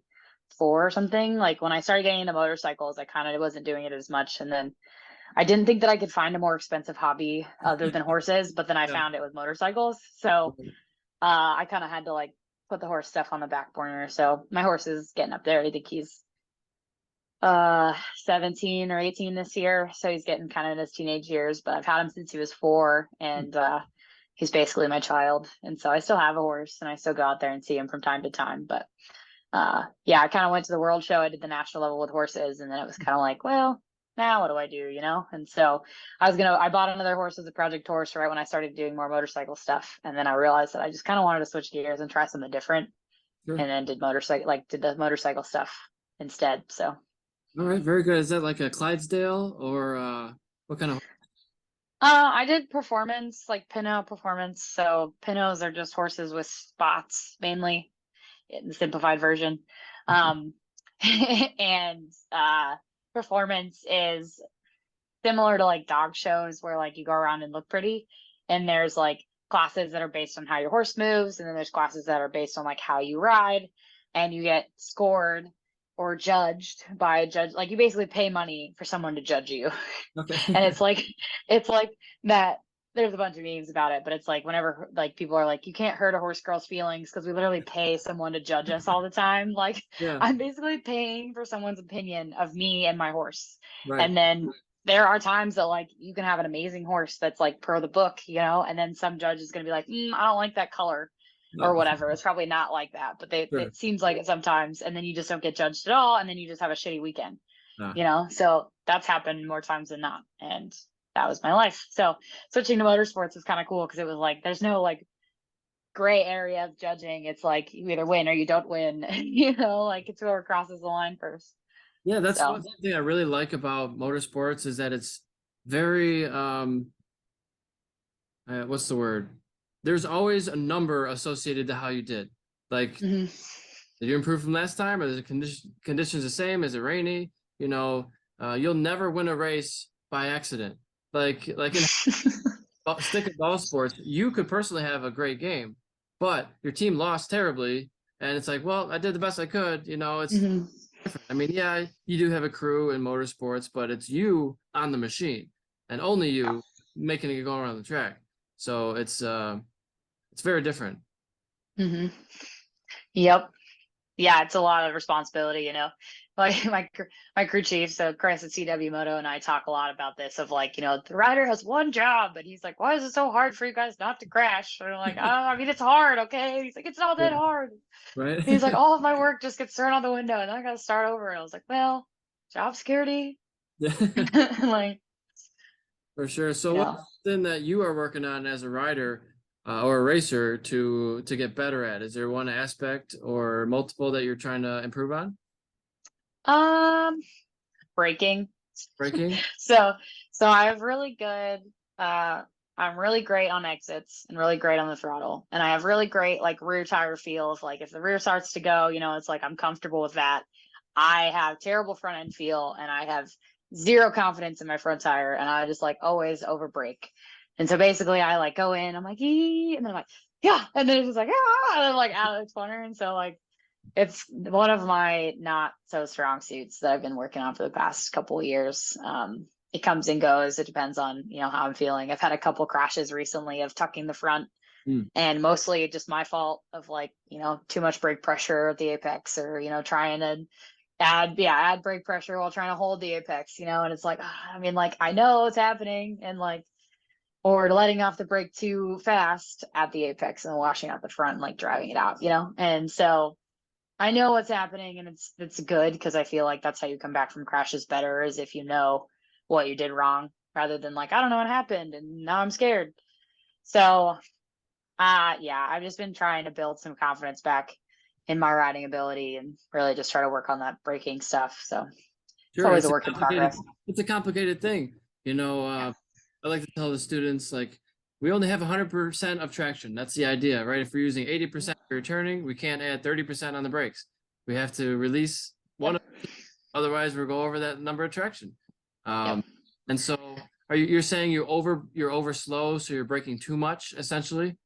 or something. Like when I started getting into motorcycles, I kind of wasn't doing it as much. And then I didn't think that I could find a more expensive hobby other than horses, but then I found it with motorcycles. So I kind of had to like put the horse stuff on the back burner. So my horse is getting up there. I think he's 17 or 18 this year. So he's getting kind of in his teenage years, but I've had him since he was 4. And he's basically my child. And so I still have a horse and I still go out there and see him from time to time. But yeah, I kind of went to the world show. I did the national level with horses. And then it was kind of like, well, now what do I do? And so I bought another horse as a project horse right when I started doing more motorcycle stuff. And then I realized that I just kind of wanted to switch gears and try something different. Sure. And then did the motorcycle stuff instead. So. All right. Very good. Is that like a Clydesdale or what kind of? I did performance, like Pinot performance. So Pinots are just horses with spots, mainly in the simplified version. And performance is similar to like dog shows where like you go around and look pretty. And there's like classes that are based on how your horse moves. And then there's classes that are based on like how you ride, and you get scored or judged by a judge. Like you basically pay money for someone to judge you. Okay. And it's like that. There's a bunch of memes about it, but it's like whenever like people are like, you can't hurt a horse girl's feelings because we literally pay someone to judge us all the time. Like I'm basically paying for someone's opinion of me and my horse. Right. And then there are times that like you can have an amazing horse that's like per the book, and then some judge is going to be like, I don't like that color. Or whatever. It's probably not like that, but it seems like it sometimes, and then you just don't get judged at all, and then you just have a shitty weekend. So that's happened more times than not, and that was my life. So switching to motorsports was kind of cool because it was like there's no like gray area of judging. It's like you either win or you don't win. Like it's whoever crosses the line first. Yeah, that's one thing I really like about motorsports is that it's very what's the word? There's always a number associated to how you did. Like, did you improve from last time? Are the conditions the same? Is it rainy? You'll never win a race by accident. Like in stick and ball sports, you could personally have a great game, but your team lost terribly, and it's like, well, I did the best I could. It's different. I mean, yeah, you do have a crew in motorsports, but it's you on the machine, and only you making it go around the track. So it's very different. Yep. Yeah, it's a lot of responsibility, Like my crew chief, so Chris at CW Moto, and I talk a lot about this of like, the rider has one job, but he's like, why is it so hard for you guys not to crash? And I'm like, oh, I mean, it's hard, okay? He's like, it's not that hard. Right. He's like, all of my work just gets thrown out the window, and then I got to start over. And I was like, well, job security, like For sure. So what's something that you are working on as a rider or a racer to get better at? Is there one aspect or multiple that you're trying to improve on? Braking. Braking? So I have really good I'm really great on exits and really great on the throttle. And I have really great like rear tire feel of like if the rear starts to go, it's like I'm comfortable with that. I have terrible front end feel and I have zero confidence in my front tire and I just like always over brake. And so basically I like go in, I'm like, ee, and then I'm like, yeah, and then it's just like, ah, and then like out of the corner. And so like it's one of my not so strong suits that I've been working on for the past couple of years. It comes and goes. It depends on, how I'm feeling. I've had a couple crashes recently of tucking the front and mostly just my fault of like, too much brake pressure at the apex or, trying to add brake pressure while trying to hold the apex, and it's like, I mean, like, I know it's happening and like, or letting off the brake too fast at the apex and washing out the front and like driving it out, and so I know what's happening and it's good because I feel like that's how you come back from crashes better is if you know what you did wrong rather than like, I don't know what happened and now I'm scared. So, yeah, I've just been trying to build some confidence back in my riding ability and really just try to work on that braking stuff. So it's always a work in progress. It's a complicated thing. I like to tell the students, like, we only have 100% of traction. That's the idea, right? If we're using 80% for turning, we can't add 30% on the brakes. We have to release one, otherwise we'll go over that number of traction. And so you're saying you're over slow, so you're braking too much, essentially?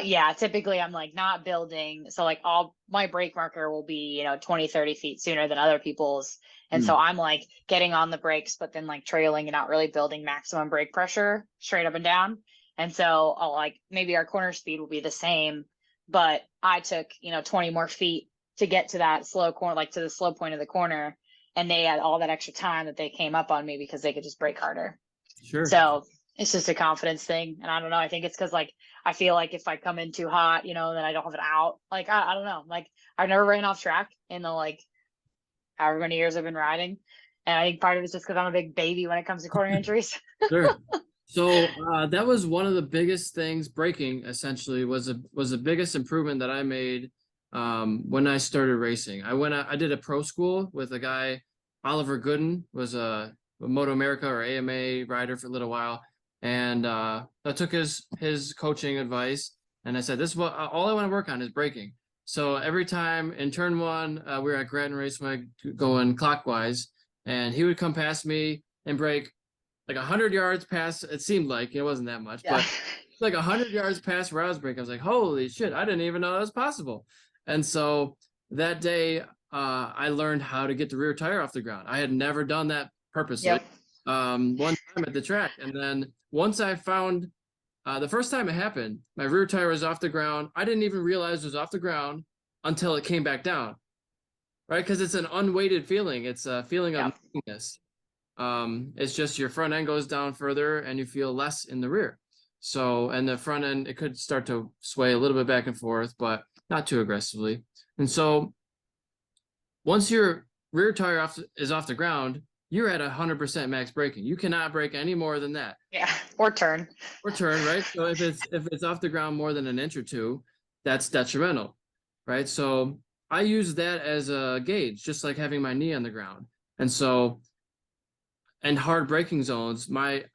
Yeah, typically I'm like not building. So like all my brake marker will be, 20, 30 feet sooner than other people's. And so I'm like getting on the brakes, but then like trailing and not really building maximum brake pressure straight up and down. And so I'll like maybe our corner speed will be the same, but I took, 20 more feet to get to that slow corner, like to the slow point of the corner. And they had all that extra time that they came up on me because they could just brake harder. Sure. So it's just a confidence thing. And I don't know. I think it's because like I feel like if I come in too hot, then I don't have it out. Like I don't know. Like I've never ran off track in the like however many years I've been riding. And I think part of it's just because I'm a big baby when it comes to corner entries. Sure. So that was one of the biggest things. Braking essentially was the biggest improvement that I made when I started racing. I did a pro school with a guy, Oliver Gooden, was a Moto America or AMA rider for a little while. And I took his coaching advice and I said, this is what all I want to work on is braking. So every time in turn one, we were at Grattan Raceway going clockwise, and he would come past me and brake like 100 yards past. It seemed like it wasn't that much, but like 100 yards past where I was braking. I was like, holy shit, I didn't even know that was possible. And so that day, I learned how to get the rear tire off the ground. I had never done that purposely. One time at the track, and then once I found the first time it happened, my rear tire was off the ground. I didn't even realize it was off the ground until it came back down, right? Because it's an unweighted feeling. It's a feeling of nothingness. It's just your front end goes down further and you feel less in the rear. So, and the front end, it could start to sway a little bit back and forth, but not too aggressively. And so once your rear tire is off the ground, you're at 100% max braking. You cannot brake any more than that. Yeah, or turn, right? So if it's off the ground more than an inch or two, that's detrimental, right? So I use that as a gauge, just like having my knee on the ground. And so, in hard braking zones, my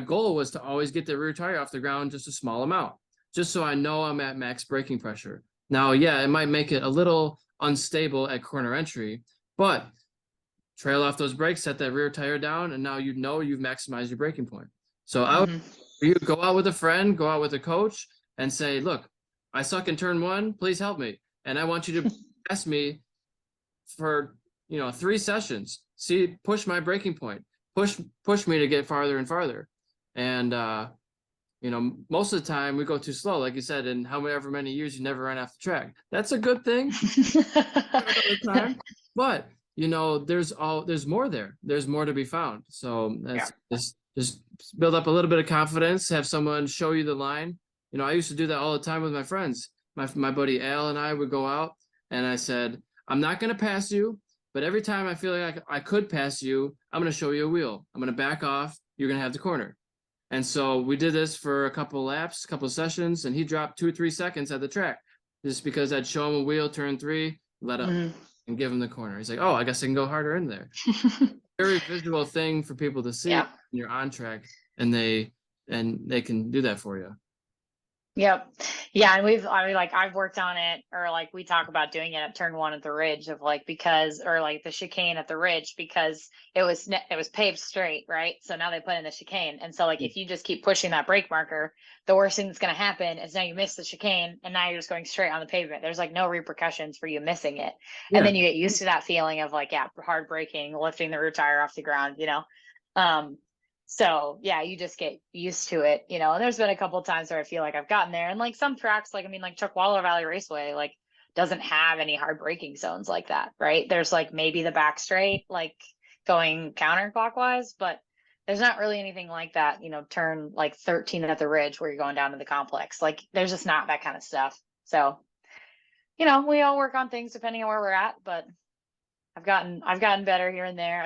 goal was to always get the rear tire off the ground just a small amount, just so I know I'm at max braking pressure. Now, yeah, it might make it a little unstable at corner entry, but trail off those brakes, set that rear tire down, and now you've maximized your braking point. So I would You go out with a friend, go out with a coach, and say, "Look, I suck in turn one. Please help me, and I want you to pass me for 3 sessions. See, push my breaking point, push me to get farther and farther." And most of the time we go too slow, like you said, and however many years you never run off the track. That's a good thing. Time, but there's more there. There's more to be found. So that's just build up a little bit of confidence, have someone show you the line. I used to do that all the time with my friends. My buddy Al and I would go out, and I said, "I'm not going to pass you, but every time I feel like I could pass you, I'm going to show you a wheel. I'm going to back off. You're going to have the corner." And so we did this for a couple of laps, a couple of sessions, and he dropped 2 or 3 seconds at the track just because I'd show him a wheel, turn 3, let up, and give him the corner. He's like, "Oh, I guess I can go harder in there." Very visual thing for people to see when you're on track, and they can do that for you. Yep. Yeah. And I've worked on it, or like we talk about doing it at turn 1 at the ridge of or the chicane at the ridge, because it was paved straight. Right. So now they put in the chicane. And so if you just keep pushing that brake marker, the worst thing that's going to happen is now you miss the chicane and now you're just going straight on the pavement. There's no repercussions for you missing it. Yeah. And then you get used to that feeling of hard braking, lifting the rear tire off the ground, So you just get used to it, and there's been a couple of times where I feel like I've gotten there, and some tracks, Chuckwaller Valley Raceway, doesn't have any hard braking zones like that, right? There's maybe the back straight, going counterclockwise, but there's not really anything like that, turn 13 at the ridge where you're going down to the complex. There's just not that kind of stuff. So, we all work on things depending on where we're at, but I've gotten better here and there.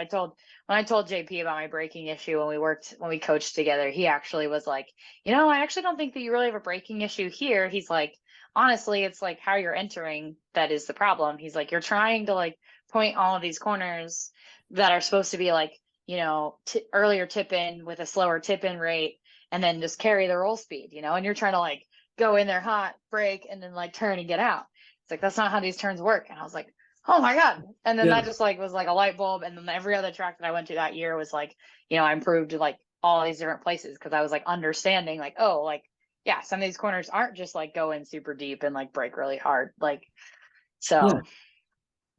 When I told JP about my braking issue when we coached together, he actually was like, I actually don't think that you really have a braking issue here. He's like, honestly, it's how you're entering that is the problem. He's like, you're trying to point all of these corners that are supposed to be earlier tip in with a slower tip in rate, and then just carry the roll speed, and you're trying to go in there hot, brake, and then turn and get out. It's that's not how these turns work. And I was like, oh my God. And then that just was a light bulb. And then every other track that I went to that year was I improved to all these different places, because I was understanding some of these corners aren't just go in super deep and brake really hard. So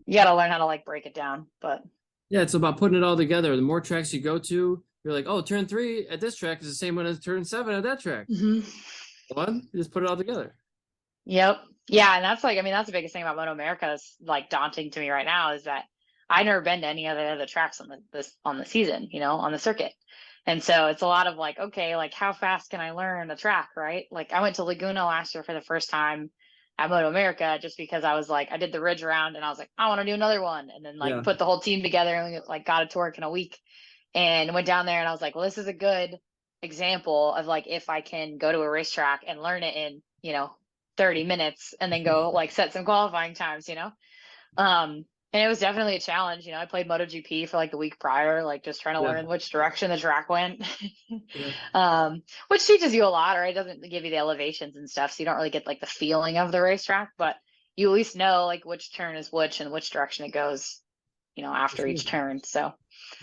you got to learn how to break it down. But yeah, it's about putting it all together. The more tracks you go to, you're like, oh, turn 3 at this track is the same one as turn 7 at that track. You just put it all together. Yep. Yeah, and that's that's the biggest thing about Moto America that's daunting to me right now, is that I've never been to any of the other tracks on the season, on the circuit. And so it's a lot of okay, how fast can I learn a track, right? I went to Laguna last year for the first time at Moto America, just because I was I did the ridge round and I was I want to do another one, and then put the whole team together and got it to work in a week, and went down there and I was well, this is a good example of if I can go to a racetrack and learn it in 30 minutes and then go set some qualifying times, and it was definitely a challenge. I played MotoGP for the week prior, just trying to learn which direction the track went. Which teaches you a lot, right? It doesn't give you the elevations and stuff, so you don't really get the feeling of the racetrack, but you at least know which turn is which and which direction it goes, after each turn. So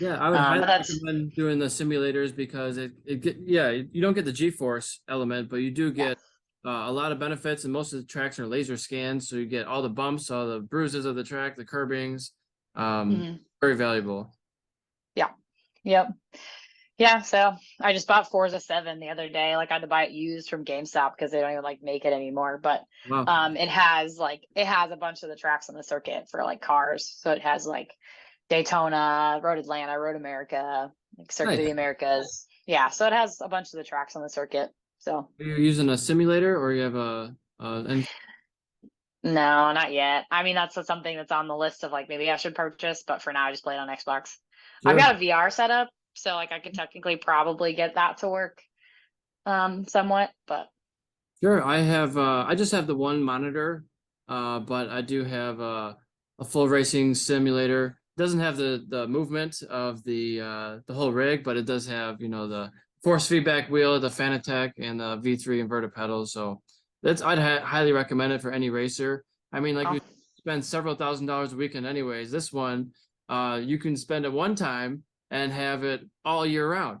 I would highly recommend doing the simulators, because you don't get the G-force element, but you do get a lot of benefits, and most of the tracks are laser scanned, so you get all the bumps, all the bruises of the track, the curbings. Very valuable. Yeah, so I just bought Forza 7 the other day. I had to buy it used from GameStop because they don't even make it anymore. But it has a bunch of the tracks on the circuit for cars. So it has Daytona, Road Atlanta, Road America, Circuit of the Americas. Yeah, so it has a bunch of the tracks on the circuit. So are you using a simulator, or you have no, not yet. That's something that's on the list of maybe I should purchase, but for now I just play it on Xbox. Sure. I've got a VR setup, so I could technically probably get that to work somewhat, but sure. I just have the one monitor, but I do have a full racing simulator. It doesn't have the movement of the whole rig, but it does have the force feedback wheel, the Fanatec, and the V3 inverted pedals. So I'd highly recommend it for any racer. You spend several $1,000s a weekend anyways. This one, you can spend it one time and have it all year round.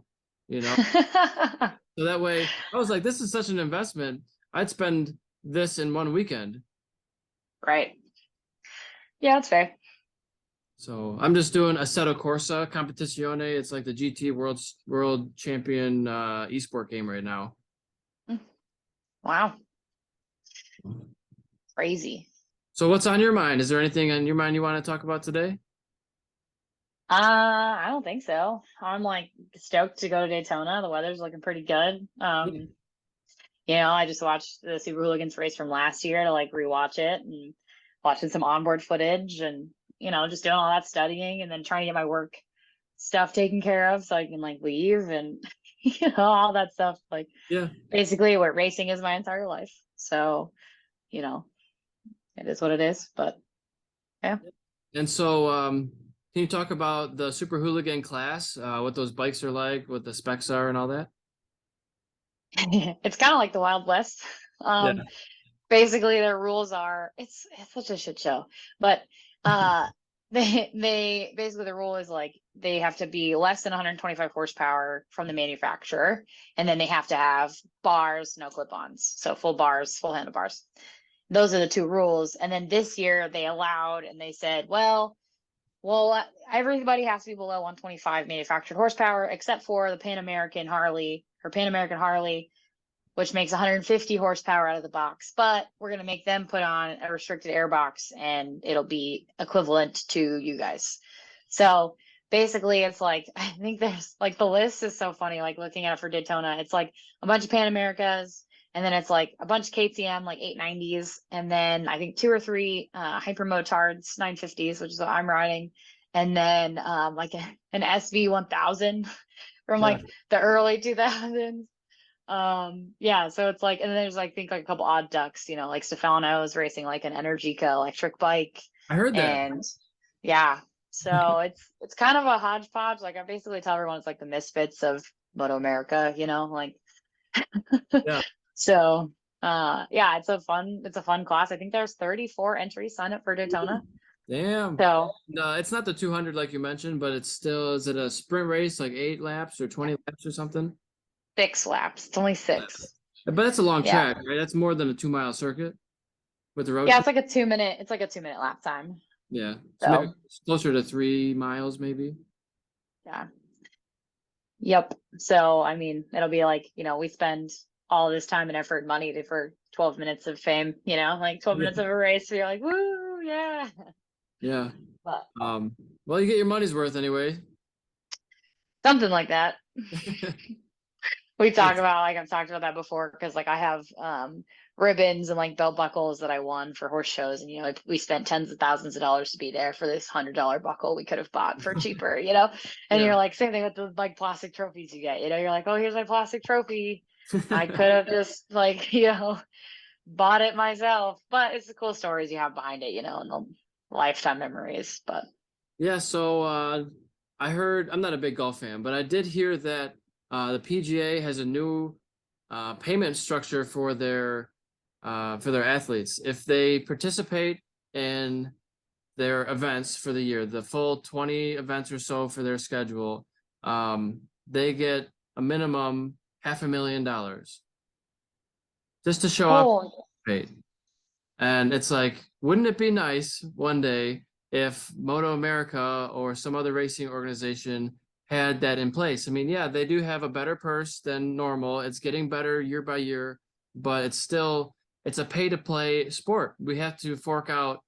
you know. So that way, I was like, this is such an investment. I'd spend this in one weekend. Right. Yeah, that's fair. So I'm just doing Assetto Corsa Competizione. It's like the GT World Champion esport game right now. Wow. Crazy. So what's on your mind? Is there anything on your mind you want to talk about today? I don't think so. I'm like stoked to go to Daytona. The weather's looking pretty good. I just watched the Super Hooligans race from last year to like rewatch it and watching some onboard footage and just doing all that studying and then trying to get my work stuff taken care of so I can like leave and all that stuff. Like basically what racing is my entire life. So, it is what it is. But yeah. And so can you talk about the Super Hooligan class, what those bikes are like, what the specs are and all that? It's kind of like the Wild West. Basically their rules are it's such a shit show. But they basically the rule is like they have to be less than 125 horsepower from the manufacturer, and then they have to have bars, no clip-ons. So full bars, full handlebars. Those are the two rules. And then this year they allowed and they said, well, everybody has to be below 125 manufactured horsepower, except for the Pan American Harley, which makes 150 horsepower out of the box. But we're going to make them put on a restricted air box and it'll be equivalent to you guys. So basically it's like, I think there's like the list is so funny, like looking at it for Daytona. It's like a bunch of Pan Americas, and then it's like a bunch of KTM, like 890s, and then I think 2 or 3 Hyper Motards 950s, which is what I'm riding, and then like an SV 1000 from like the early 2000s. So it's like, and then there's like, I think like a couple odd ducks, like Stefano's racing like an Energica electric bike. I heard that. And so it's kind of a hodgepodge. Like I basically tell everyone it's like the misfits of Moto America, like. So it's a fun class. I think there's 34 entries sign up for Daytona. Damn. So no, it's not the 200 like you mentioned, but it's still, is it a sprint race like 8 laps or 20 laps or something? 6 laps. It's only 6. But that's a long track, right? That's more than a 2-mile circuit with the road. Yeah, it's like a 2-minute lap time. Yeah. So it's closer to 3 miles maybe. Yeah. Yep. So I mean, it'll be like, we spend all this time and effort and money for 12 minutes of fame, like 12 minutes of a race. So you're like, woo, yeah. Yeah. But well, you get your money's worth anyway. Something like that. I've talked about that before, because like I have ribbons and like belt buckles that I won for horse shows, and we spent tens of thousands of dollars to be there for this $100 buckle we could have bought for cheaper, and you're like, same thing with the like plastic trophies you get, you're like, oh, here's my plastic trophy. I could have just like bought it myself, but it's the cool stories you have behind it, and the lifetime memories. But so I heard, I'm not a big golf fan, but I did hear that the PGA has a new payment structure for their athletes. If they participate in their events for the year, the full 20 events or so for their schedule, they get a minimum $500,000 just to show up. And it's like, wouldn't it be nice one day if Moto America or some other racing organization had that in place? I mean, they do have a better purse than normal. It's getting better year by year, but it's a pay to play sport. We have to fork out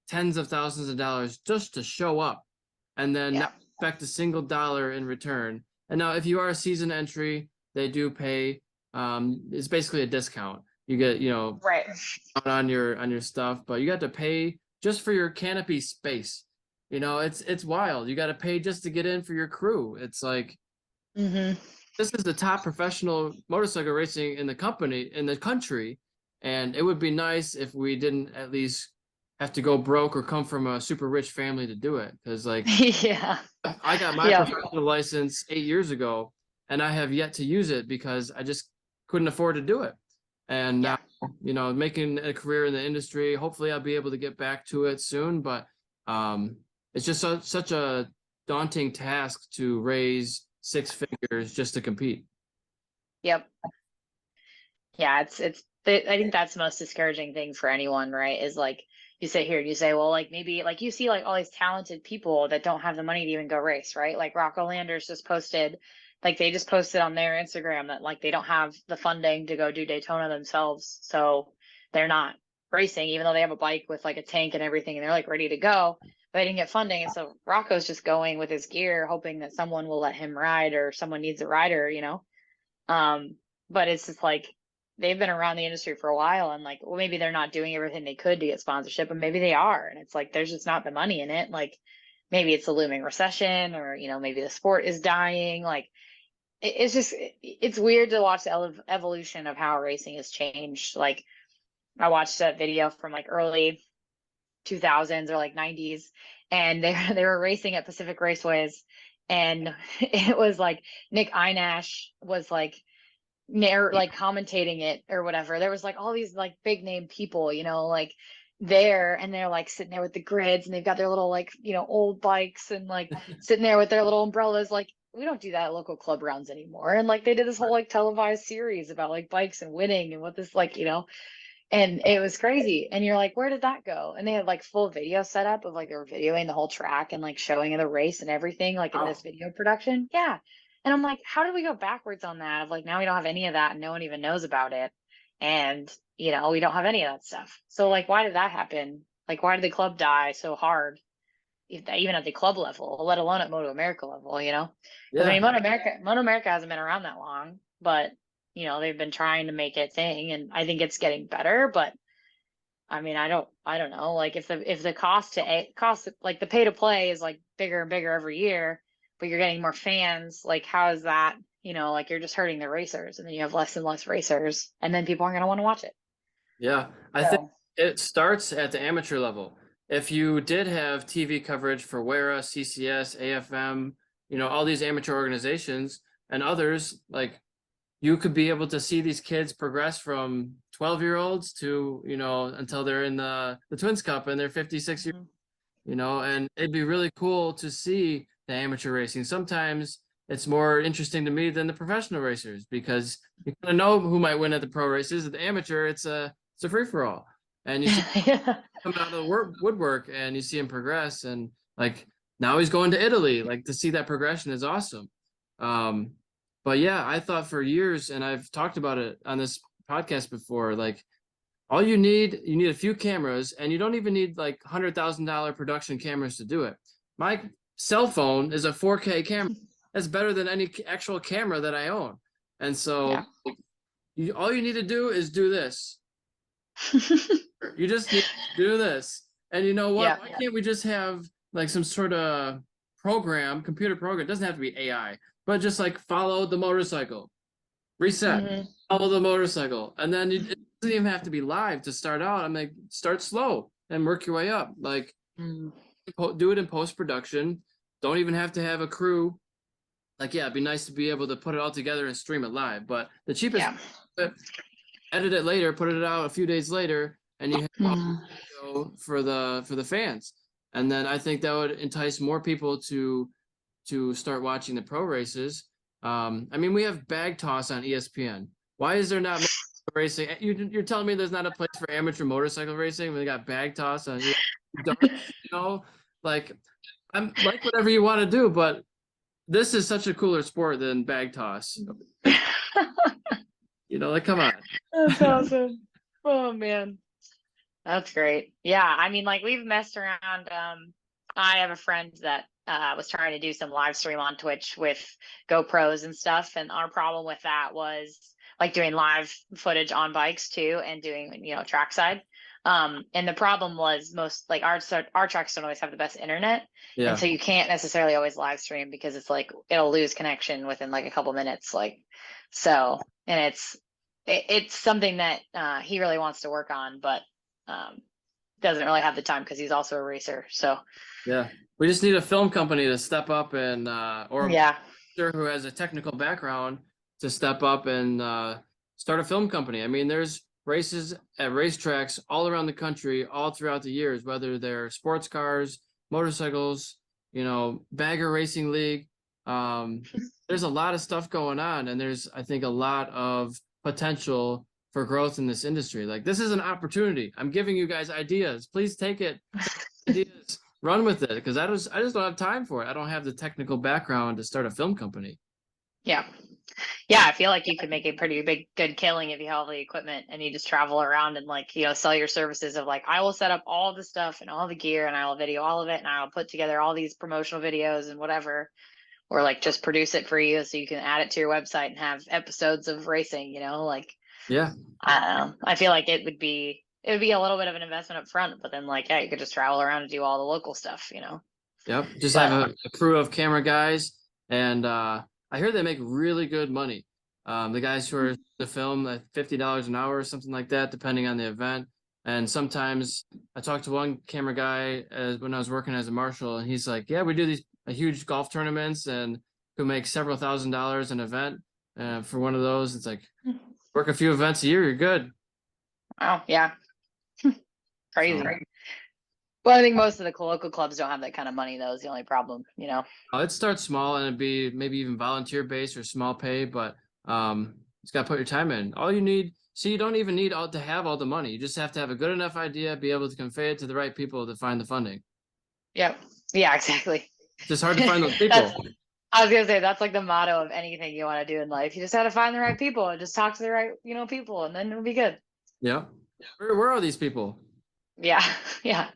tens of thousands of dollars just to show up, and then not expect a single dollar in return. And now if you are a season entry, they do pay, it's basically a discount. You get, right on your stuff, but you got to pay just for your canopy space. It's wild. You got to pay just to get in for your crew. It's like, this is the top professional motorcycle racing in the country. And it would be nice if we didn't at least have to go broke or come from a super rich family to do it. Cause like, I got my professional license 8 years ago, and I have yet to use it because I just couldn't afford to do it. And now, making a career in the industry, hopefully I'll be able to get back to it soon. But it's just such a daunting task to raise six figures just to compete. Yep. Yeah, I think that's the most discouraging thing for anyone, right? Is like you sit here and you say, well, like maybe like you see like all these talented people that don't have the money to even go race, right? Like Rocco Landers just posted, like they just posted on their Instagram that like they don't have the funding to go do Daytona themselves. So they're not racing, even though they have a bike with like a tank and everything and they're like ready to go. But they didn't get funding. And so Rocco's just going with his gear, hoping that someone will let him ride or someone needs a rider, you know? But it's just like they've been around the industry for a while and like, well, maybe they're not doing everything they could to get sponsorship, but maybe they are. And it's like there's just not the money in it. Like maybe it's a looming recession or, you know, maybe the sport is dying. Like it's weird to watch the evolution of how racing has changed. Like I watched a video from like early 2000s or like 90s and they were racing at Pacific Raceways and it was like Nick Einash was like commentating it or whatever. There was like all these like big name people, you know, like there and they're like sitting there with the grids and they've got their little like, you know, old bikes and like sitting there with their little umbrellas. Like we don't do that at local club rounds anymore. And like they did this whole like televised series about like bikes and winning and what this like, you know, and it was crazy. And you're like, where did that go? And they had like full video set up of like they were videoing the whole track and like showing the race and everything like in this video production. Yeah. And I'm like, how did we go backwards on that? Of like now we don't have any of that and no one even knows about it. And you know, we don't have any of that stuff. So like why did that happen? Like why did the club die so hard? Even at the club level, let alone at Moto America level, you know? Because I mean Moto America hasn't been around that long, but you know, they've been trying to make it thing and I think it's getting better, but I mean, I don't know. Like if the cost like the pay to play is like bigger and bigger every year, but you're getting more fans, like how is that, you know, like you're just hurting the racers and then you have less and less racers and then people aren't going to want to watch it. Yeah. I think it starts at the amateur level. If you did have TV coverage for WERA, CCS, AFM, you know, all these amateur organizations and others, like you could be able to see these kids progress from 12-year-olds to, you know, until they're in the Twins Cup and they're 56 years, you know, and it'd be really cool to see the amateur racing. Sometimes it's more interesting to me than the professional racers because you kind of know who might win at the pro races. At the amateur, it's a free-for-all. And you see come out of the woodwork and you see him progress. And like now he's going to Italy. Like to see that progression is awesome. But yeah, I thought for years, and I've talked about it on this podcast before, like all you need a few cameras and you don't even need like $100,000 production cameras to do it. My cell phone is a 4K camera. That's better than any actual camera that I own. And so all you need to do is do this. You just need to do this. And you know what? Why can't we just have like some sort of computer program? It doesn't have to be AI, but just like follow the motorcycle, reset, follow the motorcycle. And then it doesn't even have to be live to start out. I'm like, start slow and work your way up. Like do it in post-production. Don't even have to have a crew. Like, yeah, it'd be nice to be able to put it all together and stream it live. But the cheapest, edit it later, put it out a few days later, and you have for the fans. And then I think that would entice more people to start watching the pro races. I mean, we have bag toss on ESPN. Why is there not racing? You're telling me there's not a place for amateur motorcycle racing when they got bag toss on darts, you know? Like, I'm like whatever you want to do, but this is such a cooler sport than bag toss. You know, like, come on. That's awesome. Oh man. That's great. Yeah, I mean, like we've messed around. I have a friend that was trying to do some live stream on Twitch with GoPros and stuff, and our problem with that was like doing live footage on bikes too, and doing, you know, trackside. And the problem was most like our tracks don't always have the best internet, and so you can't necessarily always live stream because it's like it'll lose connection within like a couple minutes, like so. And it's something that he really wants to work on, but doesn't really have the time because he's also a racer. So yeah, we just need a film company to step up and or who has a technical background to step up and start a film company. I mean, there's races at racetracks all around the country, all throughout the years, whether they're sports cars, motorcycles, you know, Bagger Racing League. There's a lot of stuff going on, and there's, I think, a lot of potential for growth in this industry. Like, this is an opportunity. I'm giving you guys ideas. Please take it, ideas, run with it, because I just don't have time for it. I don't have the technical background to start a film company. Yeah. Yeah, I feel like you could make a pretty good killing if you have all the equipment and you just travel around and like, sell your services of like, I will set up all the stuff and all the gear and I will video all of it and I'll put together all these promotional videos and whatever, or like just produce it for you so you can add it to your website and have episodes of racing, like, Yeah. I don't know. I feel like it would be a little bit of an investment up front, but then like, yeah, you could just travel around and do all the local stuff, Yep. Just But have a crew of camera guys, and I hear they make really good money. The guys who are the film at $50 an hour or something like that, depending on the event. And sometimes I talked to one camera guy when I was working as a marshal, and he's like, "Yeah, we do these huge golf tournaments, and who make several $1,000s an event for one of those." It's like, work a few events a year, you're good. oh yeah, crazy. So, Well, I think most of the local clubs don't have that kind of money, though, is the only problem, it starts small, and it'd be maybe even volunteer based or small pay, but it's got to put your time in. All you need, so you don't even need to have all the money. You just have to have a good enough idea, be able to convey it to the right people to find the funding. Yep. Yeah, exactly. It's just hard to find those people. I was gonna say that's like the motto of anything you want to do in life. You just have to find the right people and just talk to the right, people, and then it'll be good. Yeah. Where are these people? Yeah, yeah.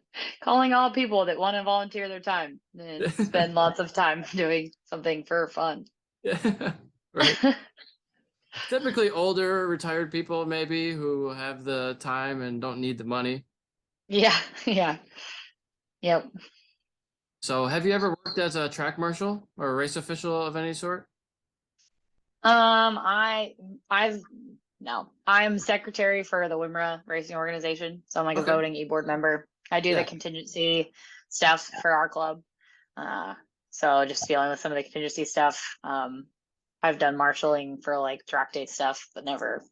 Calling all people that want to volunteer their time and spend lots of time doing something for fun. Yeah. Right. Typically older, retired people, maybe, who have the time and don't need the money. Yeah, yeah. Yep. So have you ever worked as a track marshal or a race official of any sort? No, I'm secretary for the WIMRA racing organization. So I'm like Okay. a voting e-board member. I do Yeah. the contingency stuff for our club. So just dealing with some of the contingency stuff. I've done marshaling for like track day stuff, but never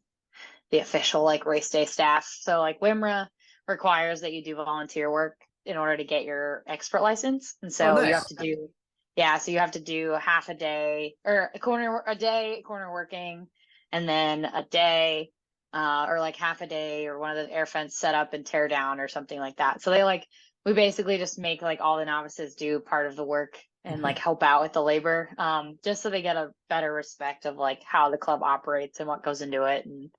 the official like race day staff. So like WIMRA requires that you do volunteer work in order to get your expert license. And so nice. you have to do, yeah, so you have to do half a day or a day corner working, and then a day or like half a day or one of the air fence set up and tear down or something like that. So we basically just make like all the novices do part of the work and like help out with the labor, just so they get a better respect of like how the club operates and what goes into it and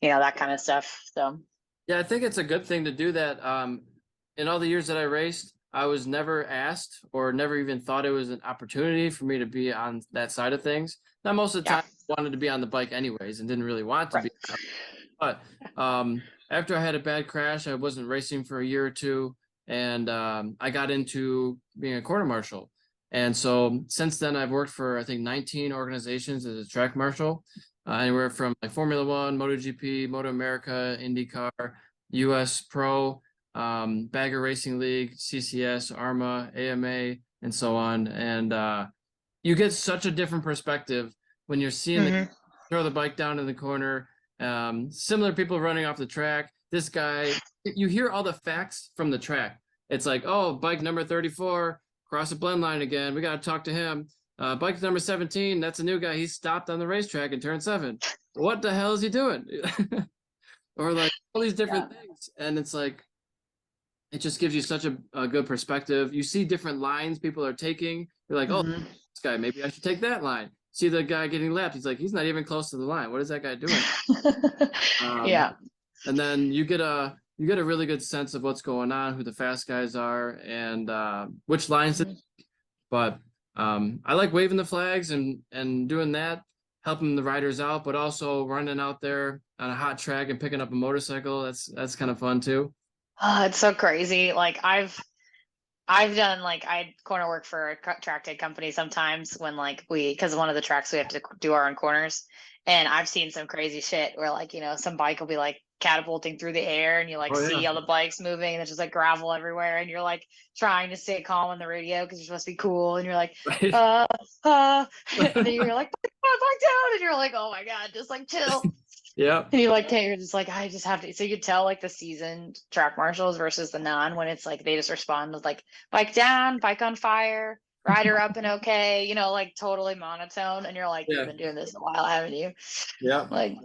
that kind of stuff. So Yeah, I think it's a good thing to do that. In all the years that I raced, I was never asked or never even thought it was an opportunity for me to be on that side of things. Now, most of the time, I wanted to be on the bike anyways and didn't really want to be. But after I had a bad crash, I wasn't racing for a year or two, and I got into being a quarter marshal. And so since then, I've worked for, I think, 19 organizations as a track marshal, anywhere from like Formula One, MotoGP, Moto America, IndyCar, US Pro, Bagger Racing League, CCS, ARMA, AMA, and so on. And you get such a different perspective when you're seeing the throw the bike down in the corner, similar people running off the track. This guy, you hear all the facts from the track. It's like, oh, bike number 34, cross the blend line again. We got to talk to him. Bike number 17, that's a new guy. He stopped on the racetrack in turn 7. What the hell is he doing? Or like all these different things. And it's like, it just gives you such a good perspective. You see different lines people are taking. You're like, oh, this guy, maybe I should take that line. See the guy getting lapped. He's like, he's not even close to the line. What is that guy doing? Yeah. And then you get a really good sense of what's going on, who the fast guys are, and which lines to take. But I like waving the flags and doing that, helping the riders out, but also running out there on a hot track and picking up a motorcycle. That's kind of fun too. Oh, it's so crazy. Like I've done like I corner work for a track day company sometimes when like because one of the tracks we have to do our own corners, and I've seen some crazy shit where like some bike will be like catapulting through the air and you like see all the bikes moving and there's just like gravel everywhere and you're like trying to stay calm on the radio because you're supposed to be cool and you're like and then you're like bike down and you're like, oh my god, just like chill. Yeah. And you like you're just like, I just have to. So you could tell like the seasoned track marshals versus the non when it's like they just respond with like bike down, bike on fire, rider up and okay, you know, like totally monotone. And you're like, Yeah. you've been doing this a while, haven't you? Yeah. Like,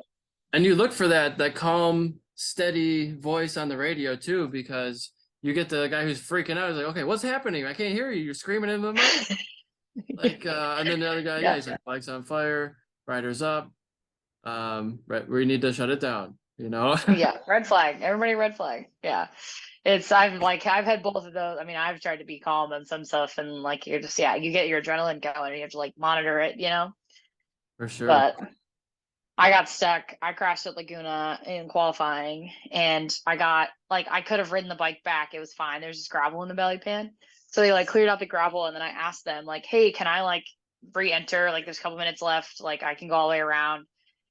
And you look for that calm, steady voice on the radio too, because you get the guy who's freaking out. He's like, okay, what's happening? I can't hear you. You're screaming in the mic. Like, and then the other guy, yeah. he's like, bike's on fire, rider's up. Right, we need to shut it down, you know? Yeah, red flag. Everybody red flag. Yeah. I've had both of those. I mean, I've tried to be calm on some stuff and like you're just you get your adrenaline going and you have to like monitor it, you know. For sure. But I got stuck. I crashed at Laguna in qualifying and I could have ridden the bike back. It was fine. There's just gravel in the belly pan. So they like cleared out the gravel and then I asked them like, hey, can I like re-enter? Like there's a couple minutes left. Like I can go all the way around.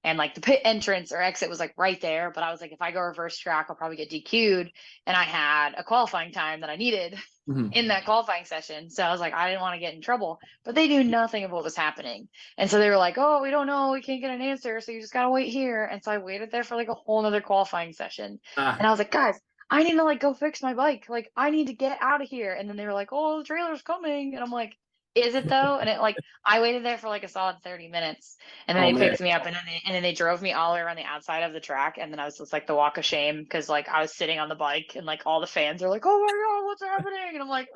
And like the pit entrance or exit was like right there. But I was like, if I go reverse track, I'll probably get DQ'd. And I had a qualifying time that I needed in that qualifying session. So I was like, I didn't want to get in trouble. But they knew nothing of what was happening. And so they were like, oh, we don't know. We can't get an answer. So you just got to wait here. And so I waited there for like a whole nother qualifying session. And I was like, guys, I need to like go fix my bike. Like I need to get out of here. And then they were like, oh, the trailer's coming. And I'm like, is it though? And it like I waited there for like a solid 30 minutes and then they picked me up and then they drove me all the way around the outside of the track and then I was just like the walk of shame because like I was sitting on the bike and like all the fans are like, oh my god, what's happening? And I'm like,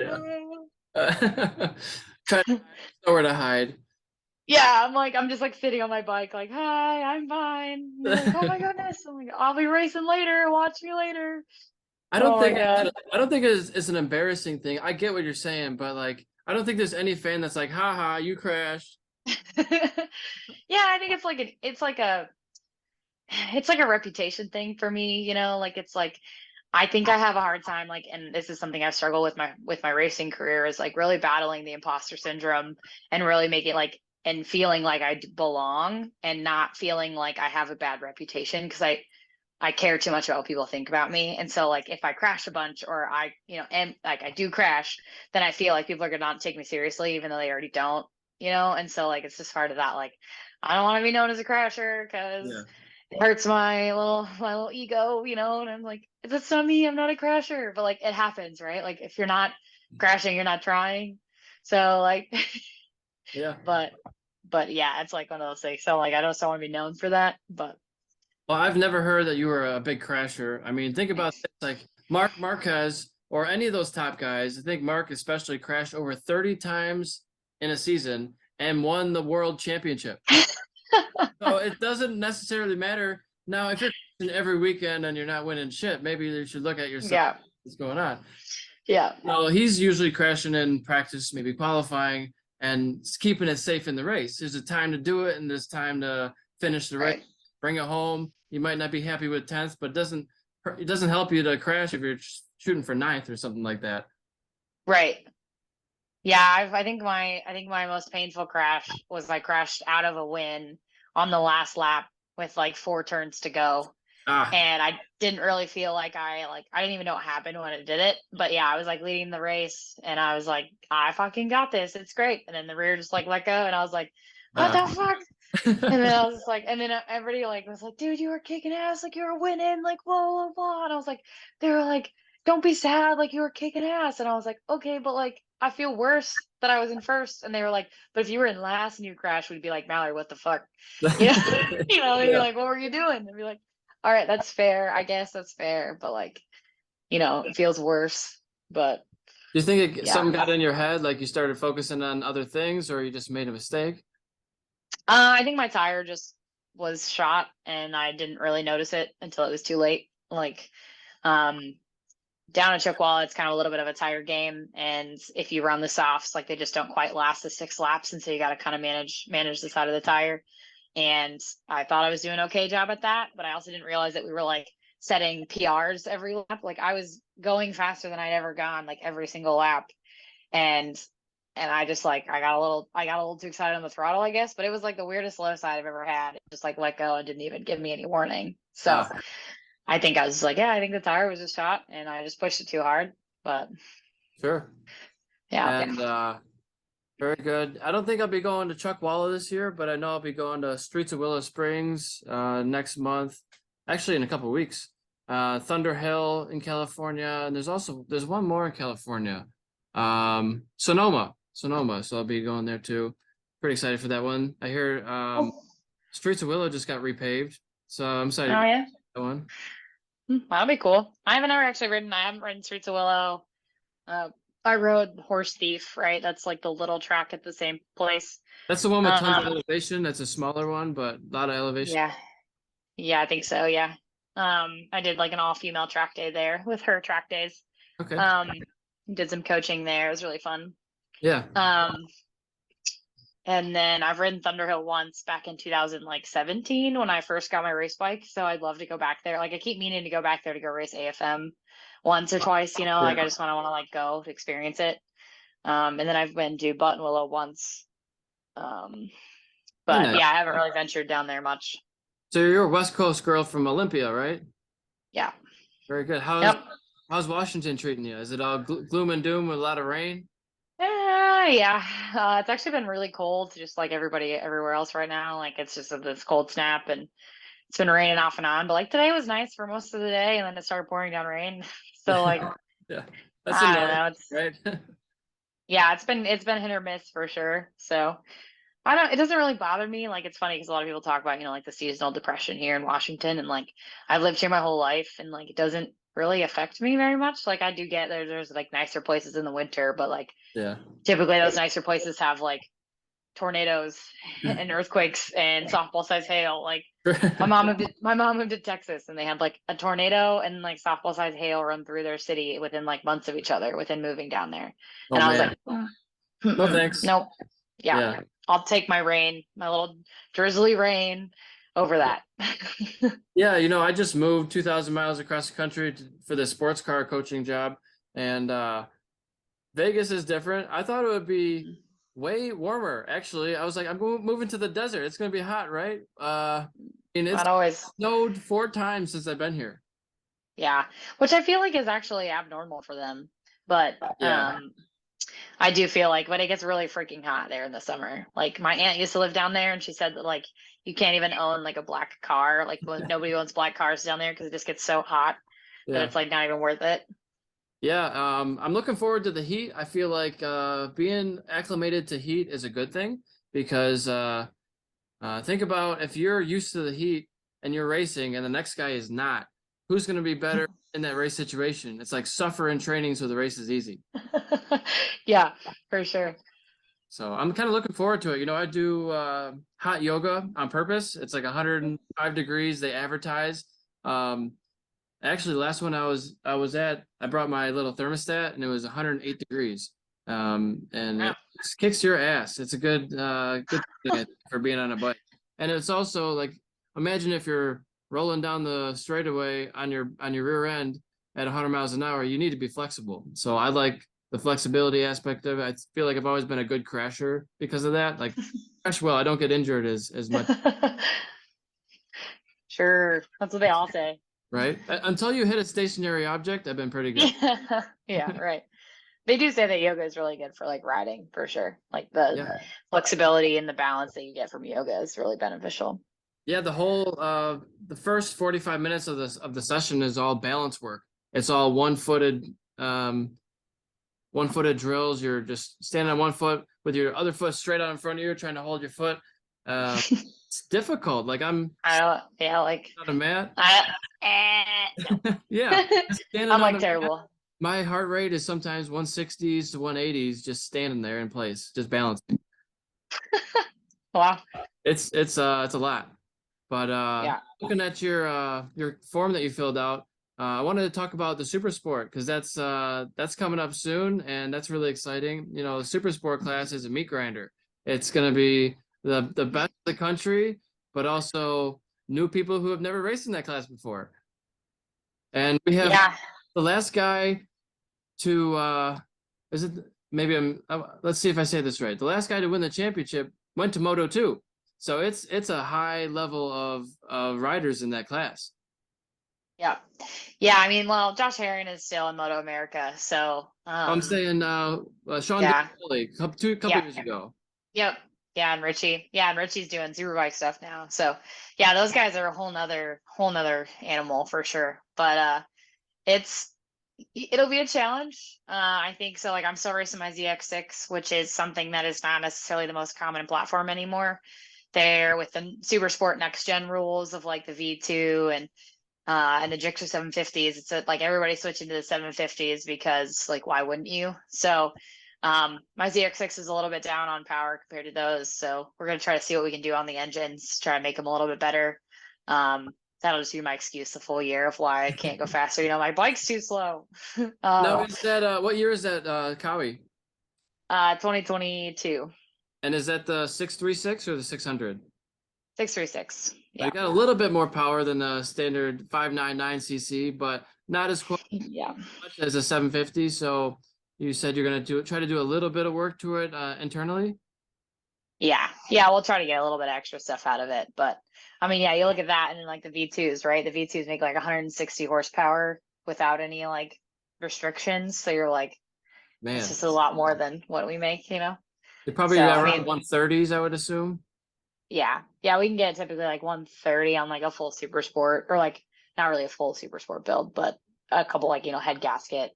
try to nowhere to hide. yeah, I'm just like sitting on my bike like, hi, I'm fine. And they're like, oh my goodness. I'm like, I'll be racing later. Watch me later. I don't think it's an embarrassing thing. I get what you're saying, but like I don't think there's any fan that's like, haha, you crashed. Yeah, I think it's like a reputation thing for me, you know, like it's like I think I have a hard time like and this is something I've struggled with my racing career is like really battling the imposter syndrome and really making like and feeling like I belong and not feeling like I have a bad reputation because I care too much about what people think about me. And so like if I crash a bunch or I, you know, and like I do crash, then I feel like people are gonna not take me seriously, even though they already don't, you know? And so like it's just part of that, like I don't want to be known as a crasher because it hurts my little ego, you know, and I'm like, that's not me, I'm not a crasher. But like it happens, right? Like if you're not crashing, you're not trying. So like yeah. But yeah, it's like one of those things. So like I don't want to be known for that, but Well, I've never heard that you were a big crasher. I mean, think about this, like Mark Marquez or any of those top guys. I think Mark especially crashed over 30 times in a season and won the world championship. So it doesn't necessarily matter. Now, if you're crashing every weekend and you're not winning shit, maybe you should look at yourself. yeah. What's going on? Yeah. No, he's usually crashing in practice, maybe qualifying and keeping it safe in the race. There's a time to do it and there's time to finish the race, bring it home. You might not be happy with 10th, but it doesn't help you to crash if you're shooting for 9th or something like that. Right. Yeah, I think my most painful crash was I crashed out of a win on the last lap with like 4 turns to go. And I didn't really feel like I didn't even know what happened when I did it. But yeah, I was like leading the race and I was like, I fucking got this. It's great. And then the rear just like let go and I was like, what the fuck? And then I was just like, and then everybody like was like, dude, you were kicking ass, like you were winning, like blah blah blah. And I was like, they were like, don't be sad, like you were kicking ass. And I was like, okay, but like I feel worse that I was in first. And they were like, but if you were in last and you crashed, we'd be like, Mallory, what the fuck? You know, you know, they'd be like, what were you doing? They'd be like, all right, that's fair. I guess that's fair. But like, you know, it feels worse. But do you think something got in your head, like you started focusing on other things or you just made a mistake? I think my tire just was shot and I didn't really notice it until it was too late. Like, down at Chocowalla, it's kind of a little bit of a tire game. And if you run the softs, like they just don't quite last the 6 laps. And so you got to kind of manage the side of the tire. And I thought I was doing an okay job at that, but I also didn't realize that we were like setting PRs every lap. Like I was going faster than I'd ever gone, like every single lap. And I just like I got a little too excited on the throttle, I guess, but it was like the weirdest low side I've ever had. It just like let go and didn't even give me any warning. So I think I was like, yeah, I think the tire was just shot and I just pushed it too hard. But sure. Yeah. And very good. I don't think I'll be going to Chocowalla this year, but I know I'll be going to Streets of Willow Springs next month. Actually, in a couple of weeks. Thunder Hill in California, and there's one more in California. Sonoma. Sonoma, so I'll be going there too. Pretty excited for that one. I hear Streets of Willow just got repaved, so I'm excited Oh yeah, that one. that'll be cool. I haven't ridden Streets of Willow. I rode Horse Thief, right? That's like the little track at the same place. That's the one with tons of elevation. That's a smaller one, but a lot of elevation. Yeah, I think so. Yeah. I did like an all-female track day there with her track days. Okay. Did some coaching there. It was really fun. Yeah. And then I've ridden Thunderhill once back in 2017 when I first got my race bike. So I'd love to go back there. Like I keep meaning to go back there to go race AFM once or twice, like I just want to like go to experience it. And then I've been to Buttonwillow once. But yeah, I haven't really ventured down there much. So you're a West Coast girl from Olympia, right? Yeah. Very good. How's Washington treating you? Is it all gloom and doom with a lot of rain? Yeah. It's actually been really cold, just like everybody everywhere else right now. Like it's just this cold snap, and it's been raining off and on. But like today was nice for most of the day, and then it started pouring down rain. So like, yeah, that's I don't know. It's right. Yeah, it's been hit or miss for sure. So it doesn't really bother me. Like it's funny because a lot of people talk about, like the seasonal depression here in Washington, and like I've lived here my whole life, and like it doesn't really affect me very much. Like I do get there's like nicer places in the winter, but like typically those nicer places have like tornadoes and earthquakes and softball size hail. Like my mom moved to Texas, and they had like a tornado and like softball size hail run through their city within like months of each other within moving down there. And I was like, no thanks. Nope. Yeah. I'll take my rain, my little drizzly rain over that. Yeah, I just moved 2,000 miles across the country for the sports car coaching job, and Vegas is different. I thought it would be way warmer. Actually, I was like, I'm moving to the desert. It's going to be hot, right? And it's not always. Snowed 4 times since I've been here. Yeah, which I feel like is actually abnormal for them, but I do feel like, but it gets really freaking hot there in the summer. Like my aunt used to live down there, and she said that like you can't even own like a black car. Like nobody owns black cars down there because it just gets so hot that it's like not even worth it. Yeah, I'm looking forward to the heat. I feel like being acclimated to heat is a good thing because think about if you're used to the heat and you're racing and the next guy is not, who's going to be better in that race situation? It's like suffer in training so the race is easy. Yeah, for sure. So I'm kind of looking forward to it. I do hot yoga on purpose. It's like 105 degrees. They advertise. Actually, the last one I was at, I brought my little thermostat, and it was 108 degrees. And it kicks your ass. It's a good thing for being on a bike. And it's also like, imagine if you're rolling down the straightaway on your rear end at 100 miles an hour, you need to be flexible. So I like the flexibility aspect of it. I feel like I've always been a good crasher because of that. Like crash well, I don't get injured as much. Sure, that's what they all say. Right? Until you hit a stationary object, I've been pretty good. Yeah, right. They do say that yoga is really good for like riding for sure. Like the flexibility and the balance that you get from yoga is really beneficial. Yeah, the whole the first 45 minutes of the session is all balance work. It's all one-footed drills. You're just standing on one foot with your other foot straight out in front of you, trying to hold your foot. It's difficult. Like I'm on a mat. Yeah. I'm like terrible. Mat. My heart rate is sometimes 160s to 180s, just standing there in place, just balancing. Wow. It's a lot. But looking at your form that you filled out, I wanted to talk about the Super Sport because that's coming up soon, and that's really exciting. The Super Sport class is a meat grinder. It's going to be the best in the country, but also new people who have never raced in that class before. And we have the last guy to let's see if I say this right. The last guy to win the championship went to Moto 2. So it's a high level of riders in that class. Yeah. I mean, well, Josh Herring is still in Moto America, so I'm saying Sean a couple years ago. Yep. Yeah, and Richie. Yeah, and Richie's doing Superbike stuff now. So yeah, those guys are a whole nother animal for sure. But it's It'll be a challenge. I think so. Like I'm still racing my ZX6, which is something that is not necessarily the most common platform anymore. There with the Super Sport Next Gen rules of like the V2 and the Gixxer 750s. It's like everybody's switching to the 750s because like why wouldn't you? So my ZX6 is a little bit down on power compared to those. So we're gonna try to see what we can do on the engines, try to make them a little bit better. That'll just be my excuse the full year of why I can't go faster. My bike's too slow. Now, is that what year is that Cowie? 2022. And is that the 636 or the 600? 636. You Yeah. got a little bit more power than the standard 599cc, but not as much Yeah. as a 750. So you said you're going to try to do a little bit of work to it internally. Yeah. We'll try to get a little bit extra stuff out of it. But I mean, yeah, you look at that and then like the V2s, right? The V2s make like 160 horsepower without any like restrictions. So you're like, Man, it's just a lot more than what we make, You're probably So, around I mean, 130s, I would assume. yeah. We can get typically like 130 on like a full super sport or like not really a full super sport build, but a couple like, head gasket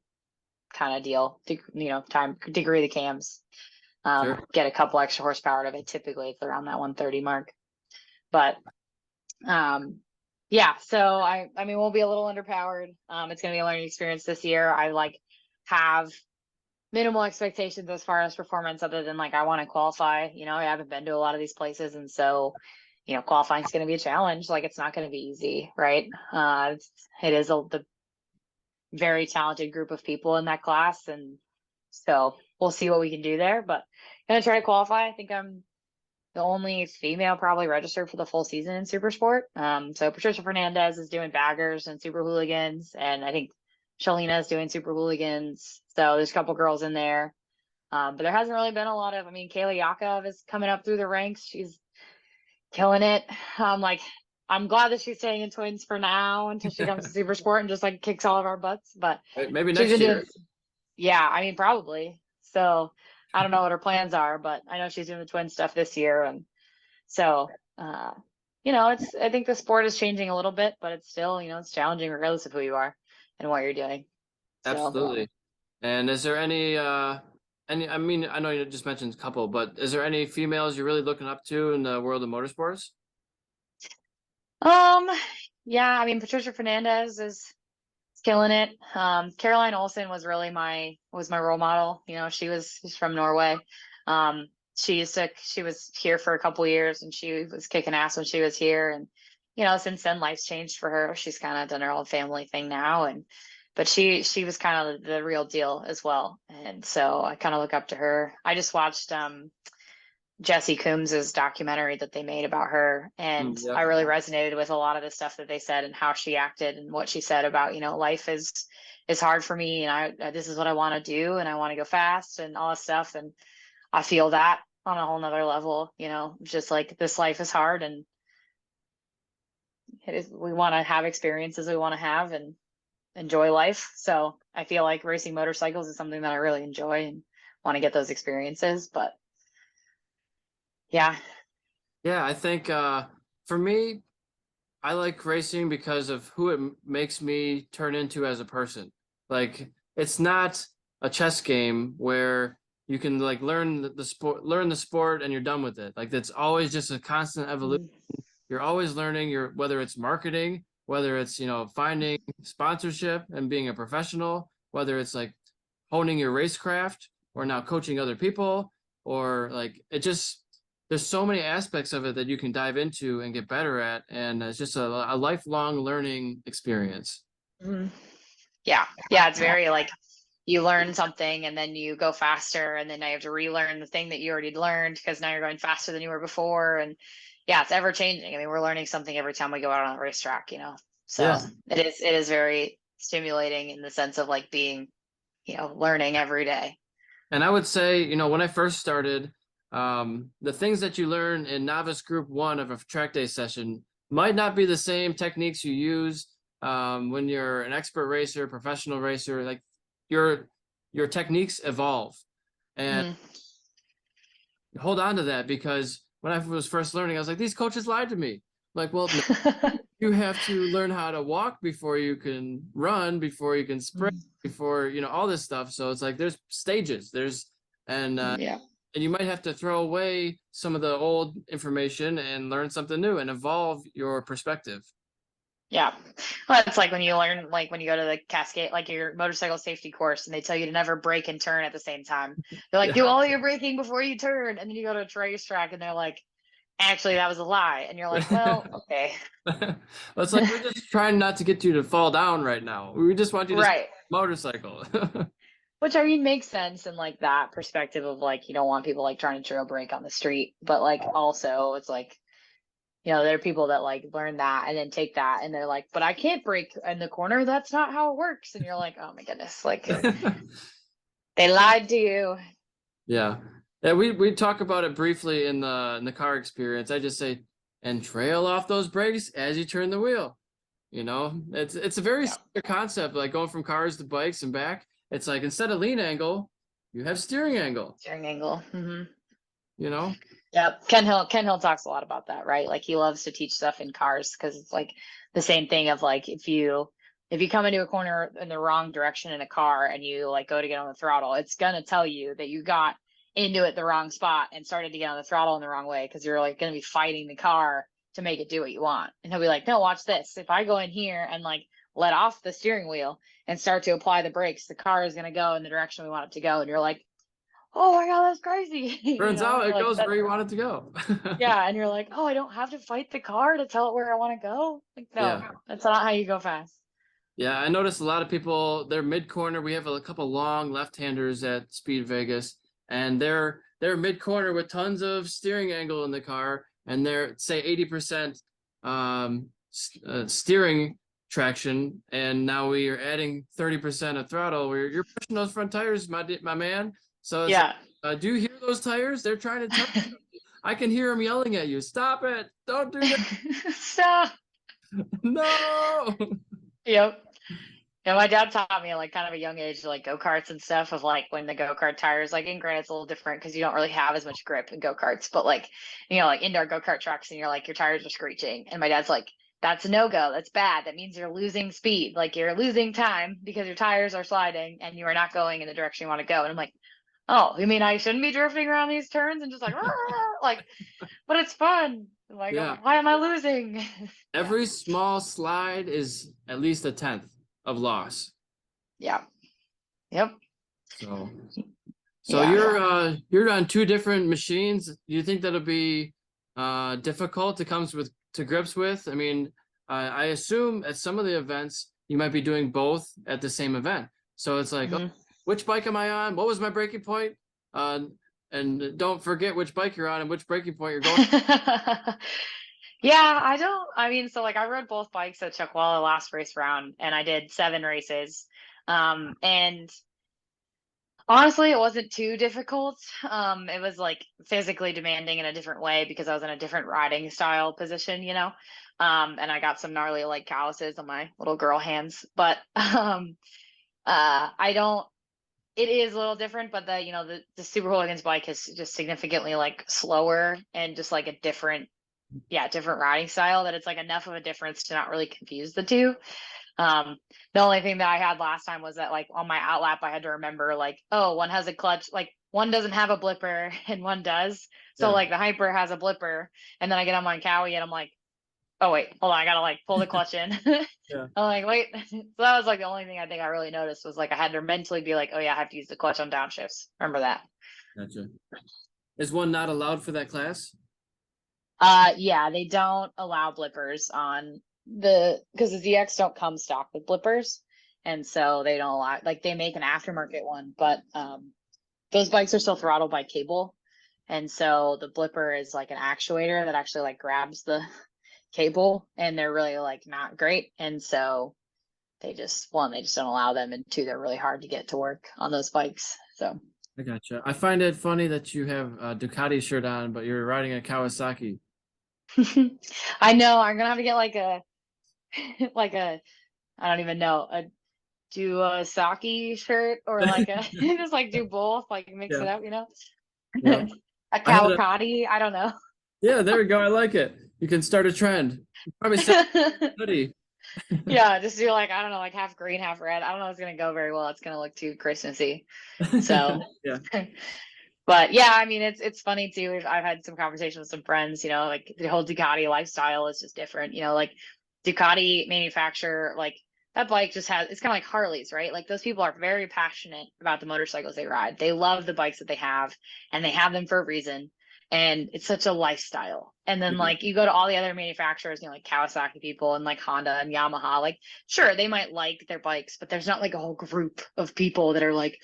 kind of deal, time degree the cams. Sure. Get a couple extra horsepower out of it. Typically it's around that 130 mark. But yeah, so I mean we'll be a little underpowered. It's gonna be a learning experience this year. I like have minimal expectations as far as performance other than like I want to qualify. I haven't been to a lot of these places and so qualifying is going to be a challenge. Like it's not going to be easy, right? It is the very talented group of people in that class, and so we'll see what we can do there. But gonna try to qualify. I think I'm the only female probably registered for the full season in Super Sport. So Patricia Fernandez is doing baggers and Super Hooligans, and I think Shalina is doing Super Hooligans. So there's a couple girls in there. But there hasn't really been a lot of, Kayla Yakov is coming up through the ranks. She's killing it. I'm glad that she's staying in twins for now until she comes to Super Sport and just like kicks all of our butts. But Maybe next year. Yeah, probably. So I don't know what her plans are, but I know she's doing the twin stuff this year. And so, I think the sport is changing a little bit, but it's still, it's challenging regardless of who you are and what you're doing. Absolutely. And is there any, I know you just mentioned a couple, but is there any females you're really looking up to in the world of motorsports? Yeah, Patricia Fernandez is killing it. Caroline Olsen was really my role model. She's from Norway. She was here for a couple years and she was kicking ass when she was here. And, since then life's changed for her. She's kind of done her own family thing now. But she was kind of the real deal as well. And so I kind of look up to her. I just watched, Jesse Coombs's documentary that they made about her. And I really resonated with a lot of the stuff that they said and how she acted and what she said about, life is hard for me. And this is what I want to do. And I want to go fast and all this stuff. And I feel that on a whole nother level, just like this life is hard and we want to have experiences we want to have and enjoy life. So I feel like racing motorcycles is something that I really enjoy and want to get those experiences. But yeah. I think for me, I like racing because of who it makes me turn into as a person. Like it's not a chess game where you can like learn the sport and you're done with it. Like it's always just a constant evolution. You're always learning whether it's marketing, whether it's, finding sponsorship and being a professional, whether it's like honing your racecraft or now coaching other people, or like there's so many aspects of it that you can dive into and get better at. And it's just a lifelong learning experience. Mm-hmm. Yeah. It's very like you learn something and then you go faster and then now you have to relearn the thing that you already learned because now you're going faster than you were before. And yeah, it's ever changing. We're learning something every time we go out on a racetrack, so it is very stimulating in the sense of like being, learning every day. And I would say, when I first started, the things that you learn in novice group 1 of a track day session might not be the same techniques you use when you're an expert racer, professional racer. Like your techniques evolve, and hold on to that, because when I was first learning, I was like, these coaches lied to me. Like, well, no, you have to learn how to walk before you can run, before you can sprint, before, all this stuff. So it's like there's stages. And Yeah. and you might have to throw away some of the old information and learn something new and evolve your perspective. Yeah. Well, it's like when you learn, like when you go to the Cascade, like your motorcycle safety course, and they tell you to never brake and turn at the same time. They're like, do all your braking before you turn. And then you go to a racetrack and they're like, actually, that was a lie. And you're like, well, okay. Well, it's like, we're just trying not to get you to fall down right now. We just want you to Right. motorcycle. Which I mean makes sense in like that perspective of like you don't want people like trying to trail brake on the street. But like also it's like, there are people that like learn that and then take that and they're like, but I can't brake in the corner. That's not how it works. And you're like, oh my goodness, like they lied to you. Yeah. Yeah, we talk about it briefly in the car experience. I just say, and trail off those brakes as you turn the wheel. It's a very similar concept, like going from cars to bikes and back. It's like instead of lean angle, you have steering angle. Steering angle. Yep. Ken Hill talks a lot about that, right? Like he loves to teach stuff in cars because it's like the same thing of like if you come into a corner in the wrong direction in a car and you like go to get on the throttle, it's gonna tell you that you got into it the wrong spot and started to get on the throttle in the wrong way because you're like gonna be fighting the car to make it do what you want. And he'll be like, no, watch this. If I go in here and like let off the steering wheel and start to apply the brakes, the car is going to go in the direction we want it to go. And you're like, oh my God, that's crazy. Turns out it goes where you want it to go. Yeah. And you're like, oh, I don't have to fight the car to tell it where I want to go. Like, no, that's not how you go fast. Yeah, I noticed a lot of people, they're mid-corner. We have a couple long left-handers at Speed Vegas, and they're mid-corner with tons of steering angle in the car, and they're, say, 80% steering traction, and now we are adding 30% of throttle where you're pushing those front tires, my man. So do you hear those tires? They're trying to tell you. I can hear them yelling at you. Stop it. Don't do that. Stop. No. Yep. Yeah, my dad taught me at like kind of a young age, like go-karts and stuff of like when the go-kart tires, like in granted it's a little different because you don't really have as much grip in go-karts, but like, like indoor go-kart tracks and you're like, your tires are screeching. And my dad's like, that's a no-go. That's bad. That means you're losing speed. Like you're losing time because your tires are sliding and you are not going in the direction you want to go. And I'm like, oh, you mean I shouldn't be drifting around these turns and just like, like, but it's fun. I'm like, why am I losing? Every small slide is at least a 1/10 of loss. Yeah. Yep. So you're on two different machines. Do you think that'll be difficult to come to grips with? I mean, I assume at some of the events you might be doing both at the same event. So it's like, which bike am I on? What was my braking point? And don't forget which bike you're on and which braking point you're going. Yeah, so like I rode both bikes at Chuckwalla last race round and I did 7 races. And honestly, it wasn't too difficult. It was like physically demanding in a different way because I was in a different riding style position, and I got some gnarly like calluses on my little girl hands, but it is a little different, but the Super Hooligans bike is just significantly like slower and just like a different riding style that it's like enough of a difference to not really confuse the two. The only thing that I had last time was that like on my outlap, I had to remember like, oh, one has a clutch, like one doesn't have a blipper and one does. So like the Hyper has a blipper and then I get on my Cowie and I'm like, oh wait, hold on, I gotta like pull the clutch in. I'm like, wait. So that was like the only thing I think I really noticed was like I had to mentally be like, oh yeah, I have to use the clutch on downshifts. Remember that. Gotcha. Is one not allowed for that class? Yeah, they don't allow blippers on because the ZX don't come stock with blippers, and so they don't allow, like they make an aftermarket one, but those bikes are still throttled by cable, and so the blipper is like an actuator that actually like grabs the cable, and they're really like not great, and so they just don't allow them, and 2, they're really hard to get to work on those bikes. So I gotcha. I find it funny that you have a Ducati shirt on, but you're riding a Kawasaki. I know. I'm gonna have to get like a I don't even know, a Duosaki shirt or like a just like do both, like mix it up, Yeah. a Kawakati. I don't know. Yeah, there we go. I like it. You can start a trend. Probably sell a hoodie. Yeah, just do like, I don't know, like half green, half red. I don't know if it's gonna go very well. It's gonna look too Christmassy. So Yeah. but yeah, I mean it's funny too. I've had some conversations with some friends, like the whole Ducati lifestyle is just different. Like Ducati manufacturer, like that bike just has, it's kind of like Harleys, right? Like those people are very passionate about the motorcycles they ride. They love the bikes that they have, and they have them for a reason. And it's such a lifestyle. And then Yeah. like you go to all the other manufacturers, like Kawasaki people and like Honda and Yamaha, like sure, they might like their bikes, but there's not like a whole group of people that are like,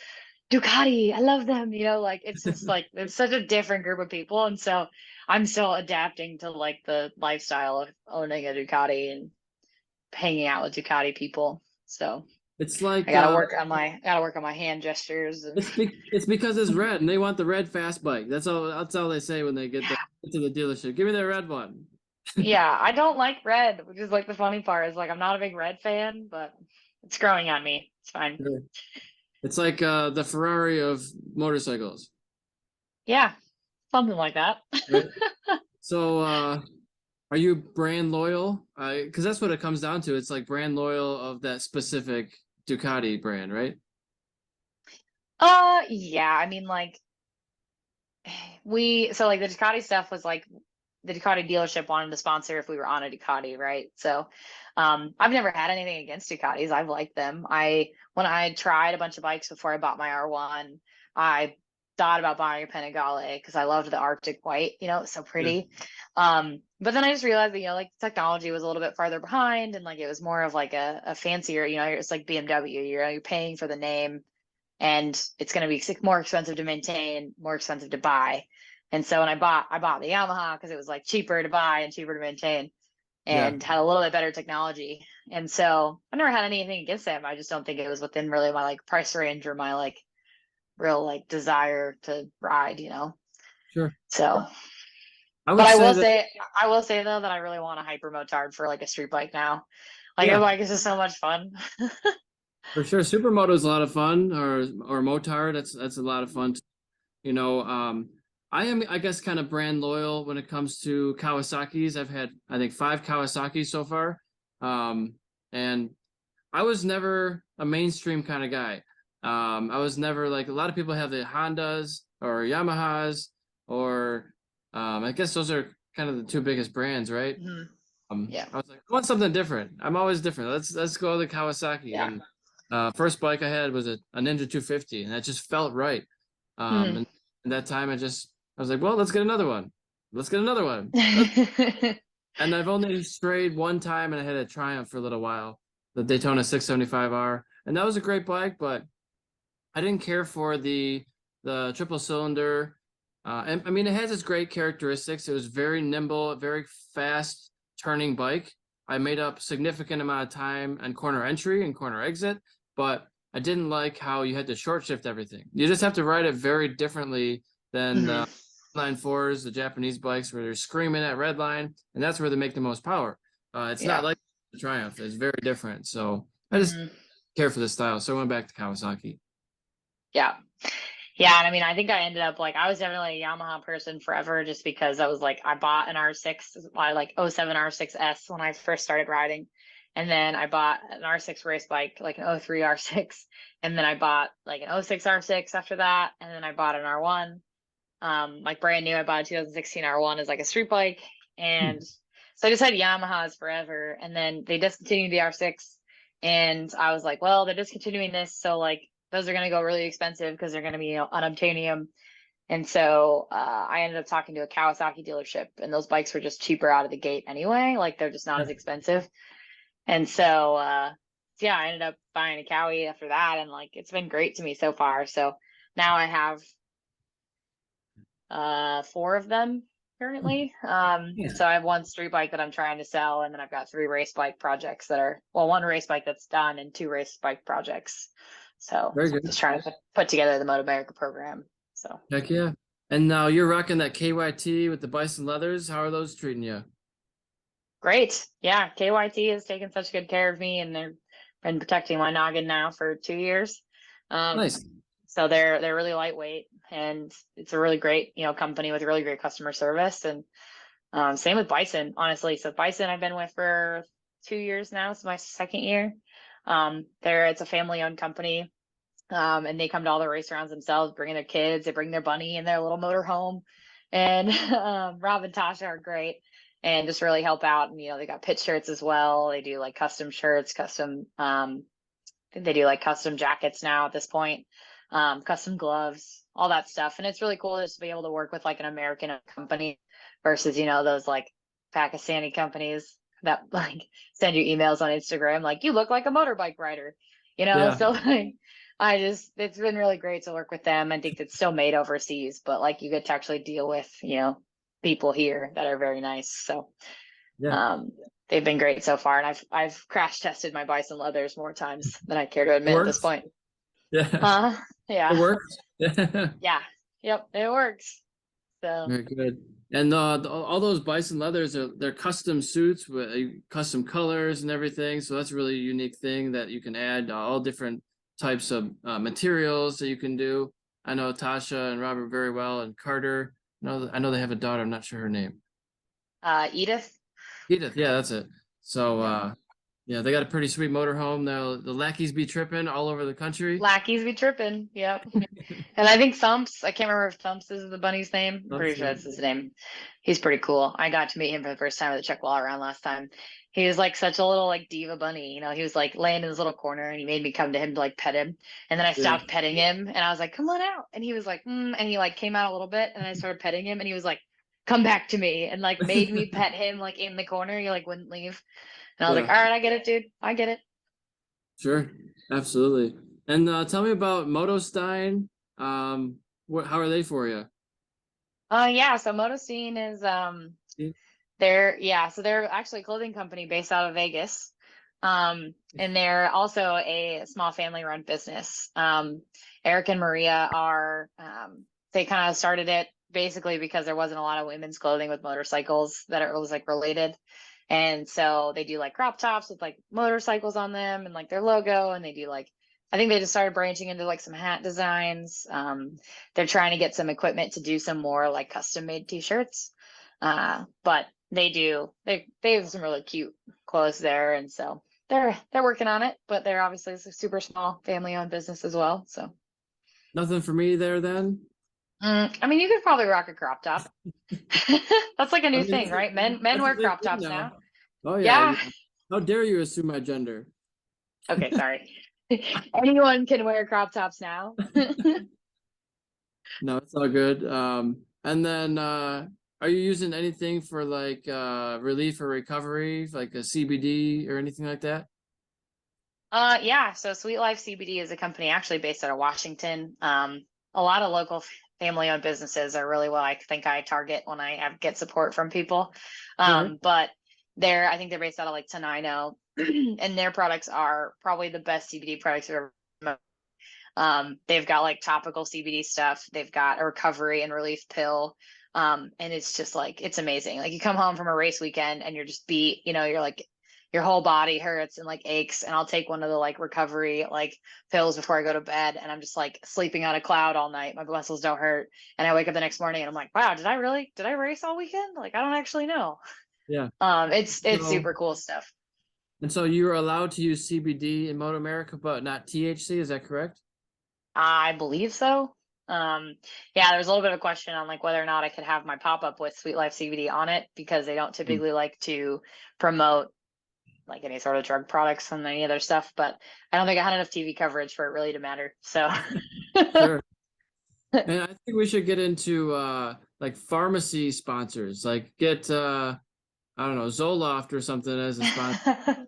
Ducati, I love them, like it's just like it's such a different group of people. And so I'm still adapting to like the lifestyle of owning a Ducati and hanging out with Ducati people. So It's like I gotta work on my hand gestures and it's because it's red and they want the red fast bike. That's all they say when they get to the dealership. Give me the red one. yeah, I don't like red, which is like the funny part is like I'm not a big red fan, but it's growing on me. It's fine. It's like the Ferrari of motorcycles. Yeah, something like that. Right? So are you brand loyal? Because that's what it comes down to. It's like brand loyal of that specific Ducati brand, right? Yeah, I mean like so like the Ducati stuff was like the Ducati dealership wanted to sponsor if we were on a Ducati, right? So I've never had anything against Ducatis. I've liked them. When I tried a bunch of bikes before I bought my R1, I thought about buying a Panigale because I loved the Arctic white, it's so pretty. But then I just realized that, like technology was a little bit farther behind and like it was more of like a fancier, it's like BMW, you're paying for the name and it's going to be more expensive to maintain, more expensive to buy. And so when I bought the Yamaha because it was like cheaper to buy and cheaper to maintain Yeah. and had a little bit better technology. And so I never had anything against them. I just don't think it was within really my like price range or my like real like desire to ride, Sure. So I would but say I will say though that I really want a hyper motard for like a street bike now. Like yeah, a bike is just so much fun. for sure. Supermoto is a lot of fun, or motard. That's a lot of fun. You know, I am, I guess, kind of brand loyal when it comes to Kawasaki's. I've had, I think, 5 Kawasaki's so far. And I was never a mainstream kind of guy. I was never like a lot of people have the Hondas or Yamahas, or I guess those are kind of the two biggest brands, right? Yeah. I was like, I want something different. I'm always different. Let's go to Kawasaki. Yeah. And first bike I had was a Ninja 250, and that just felt right. And that time I was like, well, let's get another one. Let's get another one. And I've only strayed one time, and I had a Triumph for a little while, the Daytona 675R, and that was a great bike, but I didn't care for the triple cylinder. And I mean, it has its great characteristics. It was very nimble, very fast turning bike. I made up significant amount of time on corner entry and corner exit, but I didn't like how you had to short shift everything. You just have to ride it very differently than the 94s, the Japanese bikes, where they're screaming at red line, and that's where they make the most power. It's not like the Triumph. It's very different. So I just care for the style. So I went back to Kawasaki. Yeah. Yeah. And I mean, I think I ended up like, I was definitely a Yamaha person forever just because I was like, I bought an R6, my like '07 R6S when I first started riding. And then I bought an R6 race bike, like an '03 R6. And then I bought like an '06 R6 after that. And then I bought an R1. Like brand new, I bought a 2016 R1 as like a street bike. And so I just had Yamahas forever. And then they discontinued the R6. And I was like, well, they're discontinuing this. So like, those are going to go really expensive because they're going to be unobtainium. And so I ended up talking to a Kawasaki dealership, and those bikes were just cheaper out of the gate anyway. Like they're just not as expensive. And so, yeah, I ended up buying a Cowie after that, and like it's been great to me so far. So now I have 4 of them currently. So I have one street bike that I'm trying to sell, and then I've got 3 race bike projects that are, well, 1 race bike that's done and 2 race bike projects. So Very good. just trying to put together the Moto America program. So Heck yeah. And now you're rocking that KYT with the bison leathers. How are those treating you? great. Yeah. KYT has taken such good care of me, and they've been protecting my noggin now for 2 years. Nice. So they're really lightweight, and it's a really great, company with really great customer service. And Same with Bison, honestly. So Bison I've been with for 2 years now. It's my second year. It's a family-owned company. And they come to all the race rounds themselves, bringing their kids. They bring their bunny in their little motor home. And Rob and Tasha are great and just really help out. And, they got pit shirts as well. They do like custom shirts, I think they do like custom jackets now at this point, custom gloves, all that stuff. And it's really cool just to be able to work with like an American company versus, those like Pakistani companies that like send you emails on Instagram like, you look like a motorbike rider, Yeah. so like it's been really great to work with them. I think it's still made overseas, but like you get to actually deal with, people here that are very nice. So Yeah. they've been great so far. And I've crash tested my Bison leathers more times than I care to admit at this point. Yeah. Yeah. It works. Yeah. Yep. It works. So Very good. And all those Bison leathers they're custom suits with custom colors and everything. So that's a really unique thing that you can add all different types of materials that you can do. I know Tasha and Robert very well, and Carter. I know they have a daughter. I'm not sure her name. Edith. Edith, yeah, that's it. So yeah, they got a pretty sweet motorhome. Now the lackeys be tripping all over the country. Lackeys be tripping. Yep. And I think Thumps, I can't remember if Thumps is the bunny's name. I'm pretty sure that's his name. He's pretty cool. I got to meet him for the first time at the Czech Wall around last time. He was like such a little like diva bunny, he was like laying in his little corner and he made me come to him to like pet him. And then I stopped petting him and I was like, come on out. And he was like, and he like came out a little bit and I started petting him and he was like, come back to me, and like made me pet him like in the corner. He like wouldn't leave. And I was like, all right, I get it, dude. I get it. Sure. Absolutely. And tell me about Motostein. How are they for you? Yeah, so Motoscene is they're actually a clothing company based out of Vegas. And they're also a small family run business. Eric and Maria are they kind of started it basically because there wasn't a lot of women's clothing with motorcycles that it was like related. And so they do like crop tops with like motorcycles on them and like their logo, and they do like, I think they just started branching into like some hat designs. They're trying to get some equipment to do some more like custom made t-shirts. But they have some really cute clothes there, and so they're working on it, but they're obviously a super small family owned business as well. So Nothing for me there then. I mean, you could probably rock a crop top. That's like a new thing, right? Men wear crop tops now. Oh yeah. Yeah. How dare you assume my gender? Okay, sorry. Anyone can wear crop tops now. No, it's all good. And then are you using anything for like relief or recovery, like a CBD or anything like that? Yeah. So Sweet Life CBD is a company actually based out of Washington. A lot of local family-owned businesses are really what I think I target when I get support from people. But I think they're based out of like Tenino, and their products are probably the best CBD products I've ever. They've got like topical CBD stuff. They've got a recovery and relief pill. And it's just like, it's amazing. Like you come home from a race weekend and you're just beat, you're like, your whole body hurts and like aches. And I'll take one of the like recovery like pills before I go to bed. And I'm just like sleeping on a cloud all night. My muscles don't hurt. And I wake up the next morning and I'm like, wow, did I race all weekend? Like, I don't actually know. Yeah. It's super cool stuff. And so you're allowed to use CBD in Moto America, but not THC. Is that correct? I believe so. Yeah, there was a little bit of a question on like whether or not I could have my pop-up with Sweet Life CBD on it, because they don't typically like to promote like any sort of drug products and any other stuff, but I don't think I had enough TV coverage for it really to matter. So Sure. And I think we should get into like pharmacy sponsors, like get I don't know, Zoloft or something as a sponsor.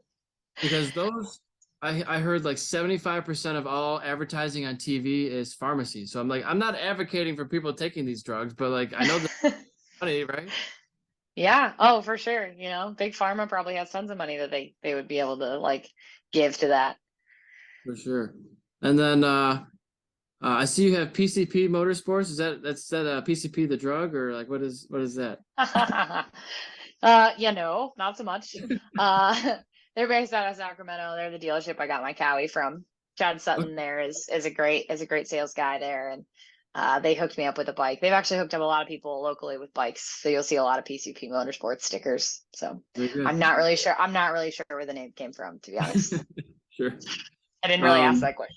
Because those I heard like 75% of all advertising on TV is pharmacy. So I'm like, I'm not advocating for people taking these drugs, but like I know the money, right? Yeah. Oh, for sure. Big Pharma probably has tons of money that they would be able to like give to that. For sure. And then I see you have PCP Motorsports. Is that PCP the drug, or like what is that? No, not so much. They're based out of Sacramento. They're the dealership I got my Cowie from. Chad Sutton there is a great sales guy there, and They hooked me up with a bike. They've actually hooked up a lot of people locally with bikes, so you'll see a lot of PCP Motorsports stickers. So Very good. I'm not really sure. I'm not really sure where the name came from, to be honest. Sure. I didn't really ask that question.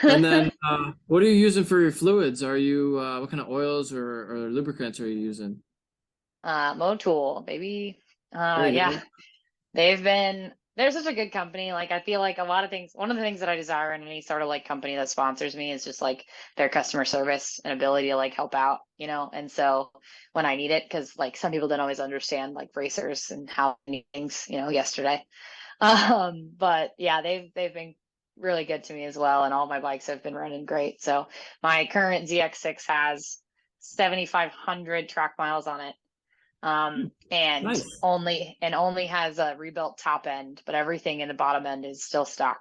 And then, what are you using for your fluids? Are you what kind of oils or lubricants are you using? Motul, baby. There you Yeah, go. they're such a good company. Like I feel like a lot of things, one of the things that I desire in any sort of like company that sponsors me is just like their customer service and ability to like help out, and so when I need it, because like some people don't always understand like racers and how they need things, yesterday. But yeah, they've been really good to me as well, and all my bikes have been running great. So my current ZX6 has 7,500 track miles on it. And Nice. only has a rebuilt top end, but everything in the bottom end is still stock.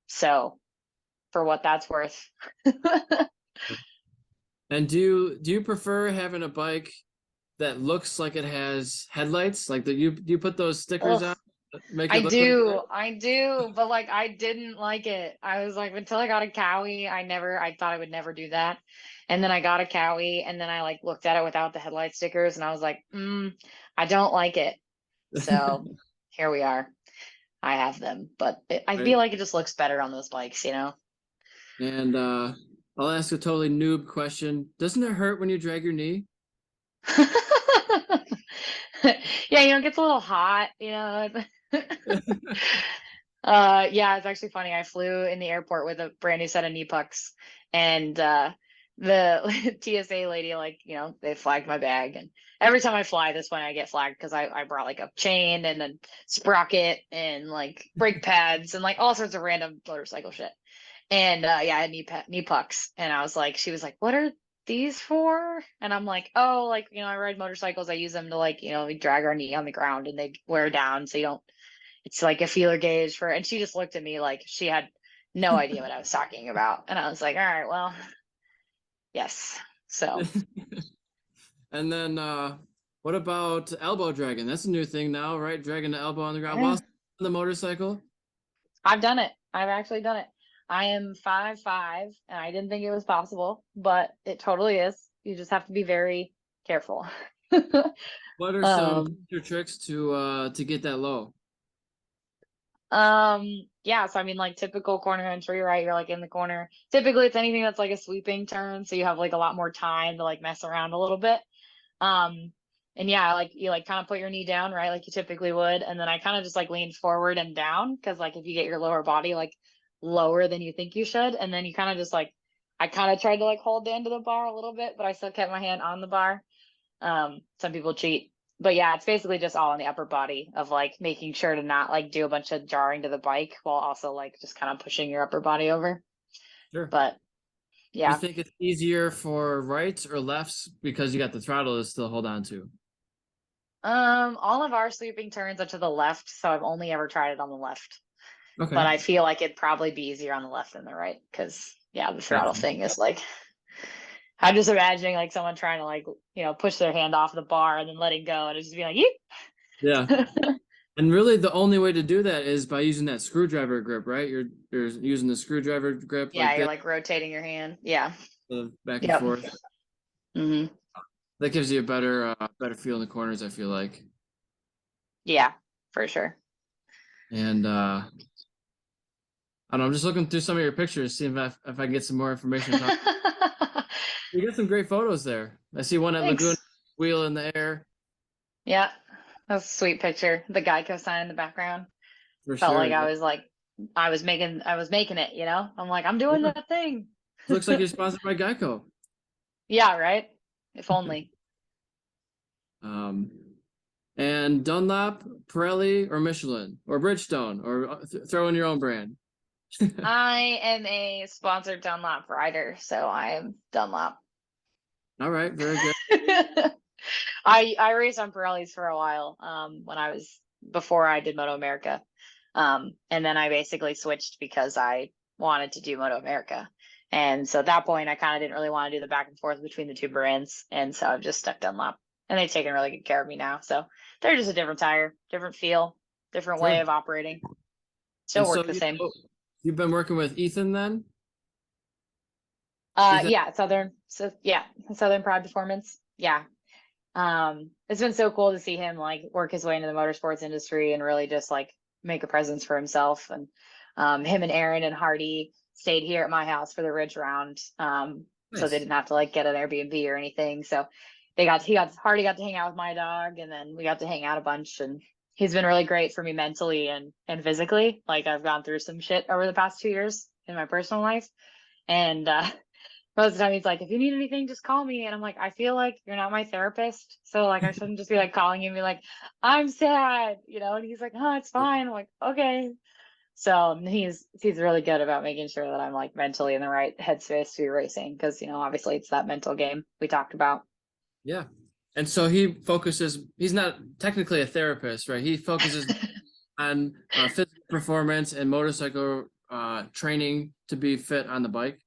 So for what that's worth. And do you prefer having a bike that looks like it has headlights? Like do you put those stickers Ugh, on that make I it look like that? do, I do, but like I didn't like it. I was like, until I got a Cowie, I thought I would never do that. And then I got a Cowie, and then I like looked at it without the headlight stickers, and I was like, I don't like it. So here we are. I have them, but I Right. feel like it just looks better on those bikes, And I'll ask a totally noob question. Doesn't it hurt when you drag your knee? Yeah, it gets a little hot, Yeah, it's actually funny. I flew in the airport with a brand new set of knee pucks, and the TSA lady, like, they flagged my bag. And every time I fly this way, I get flagged because I brought like a chain and a sprocket and like brake pads and like all sorts of random motorcycle shit. And yeah, I had knee pucks, and she was like, "What are these for?" And I'm like, "Oh, like, I ride motorcycles. I use them to like, we drag our knee on the ground and they wear down, so you don't. It's like a feeler gauge for." And she just looked at me like she had no idea what I was talking about, and I was like, "All right, well, yes." So And then what about elbow dragging? That's a new thing now, right? Dragging the elbow on the ground while yeah, on the motorcycle. I've done it. I've actually done it. I am 5'5", and I didn't think it was possible, but it totally is. You just have to be very careful. What are some um tricks to get that low? Yeah, so I mean, like typical corner entry, right? You're like in the corner. Typically it's anything that's like a sweeping turn, so you have like a lot more time to like mess around a little bit. Um, and yeah, like you like kind of put your knee down, right? Like you typically would, and then I kind of just like leaned forward and down, because like if you get your lower body like lower than you think you should, and then you kind of just like I kind of tried to like hold the end of the bar a little bit, but I still kept my hand on the bar. Some people cheat, but yeah, it's basically just all in the upper body of like making sure to not like do a bunch of jarring to the bike while also like just kind of pushing your upper body over. Sure. But You yeah, think it's easier for rights or lefts because you got the throttle to still hold on to? all of our sweeping turns are to the left, so I've only ever tried it on the left. Okay. But I feel like it'd probably be easier on the left than the right, because yeah, the throttle Gotcha. thing is like I'm just imagining like someone trying to like push their hand off the bar and then letting go, and it's just being Yeah. like, And really the only way to do that is by using that screwdriver grip, right? You're using the screwdriver grip yeah, like you're this, like rotating your hand. Yeah. back and Yep. forth. Hmm. That gives you a better feel in the corners, I feel like. Yeah, for sure. And I don't know, I'm just looking through some of your pictures, seeing if I can get some more information. You got some great photos there. I see one at Lagoon, Thanks. wheel in the air, Yeah, that's a sweet picture. The Geico sign in the background. for Felt sure. like I was making it, I'm like, I'm doing Yeah. that thing. Looks like you're sponsored by Geico. Yeah, right? If only. Um, and Dunlop, Pirelli, or Michelin, or Bridgestone, or throw in your own brand. I am a sponsored Dunlop rider, so I am Dunlop. All right, very good. I raced on Pirellis for a while, when I was before I did Moto America. And then I basically switched because I wanted to do Moto America. And so at that point I kind of didn't really want to do the back and forth between the two brands. And so I've just stuck Dunlop. And they've taken really good care of me now. So they're just a different tire, different feel, different way Sure. of operating. And Still so work the same. you've been working with Ethan then? Yeah, Southern Pride Performance. Yeah. It's been so cool to see him like work his way into the motorsports industry and really just like make a presence for himself. And him and Aaron and Hardy stayed here at my house for the Ridge round. So they Nice. didn't have to like get an Airbnb or anything. So Hardy got to hang out with my dog, and then we got to hang out a bunch. And he's been really great for me mentally and physically. Like I've gone through some shit over the past 2 years in my personal life. And most of the time he's like, if you need anything, just call me. And I'm like, I feel like you're not my therapist. So like I shouldn't just be like calling you and be like, I'm sad, and he's like, oh, it's fine. I'm like, okay. So he's really good about making sure that I'm like mentally in the right headspace to be racing, because obviously it's that mental game we talked about. Yeah. And so he's not technically a therapist, right? He focuses on physical performance and motorcycle training to be fit on the bike.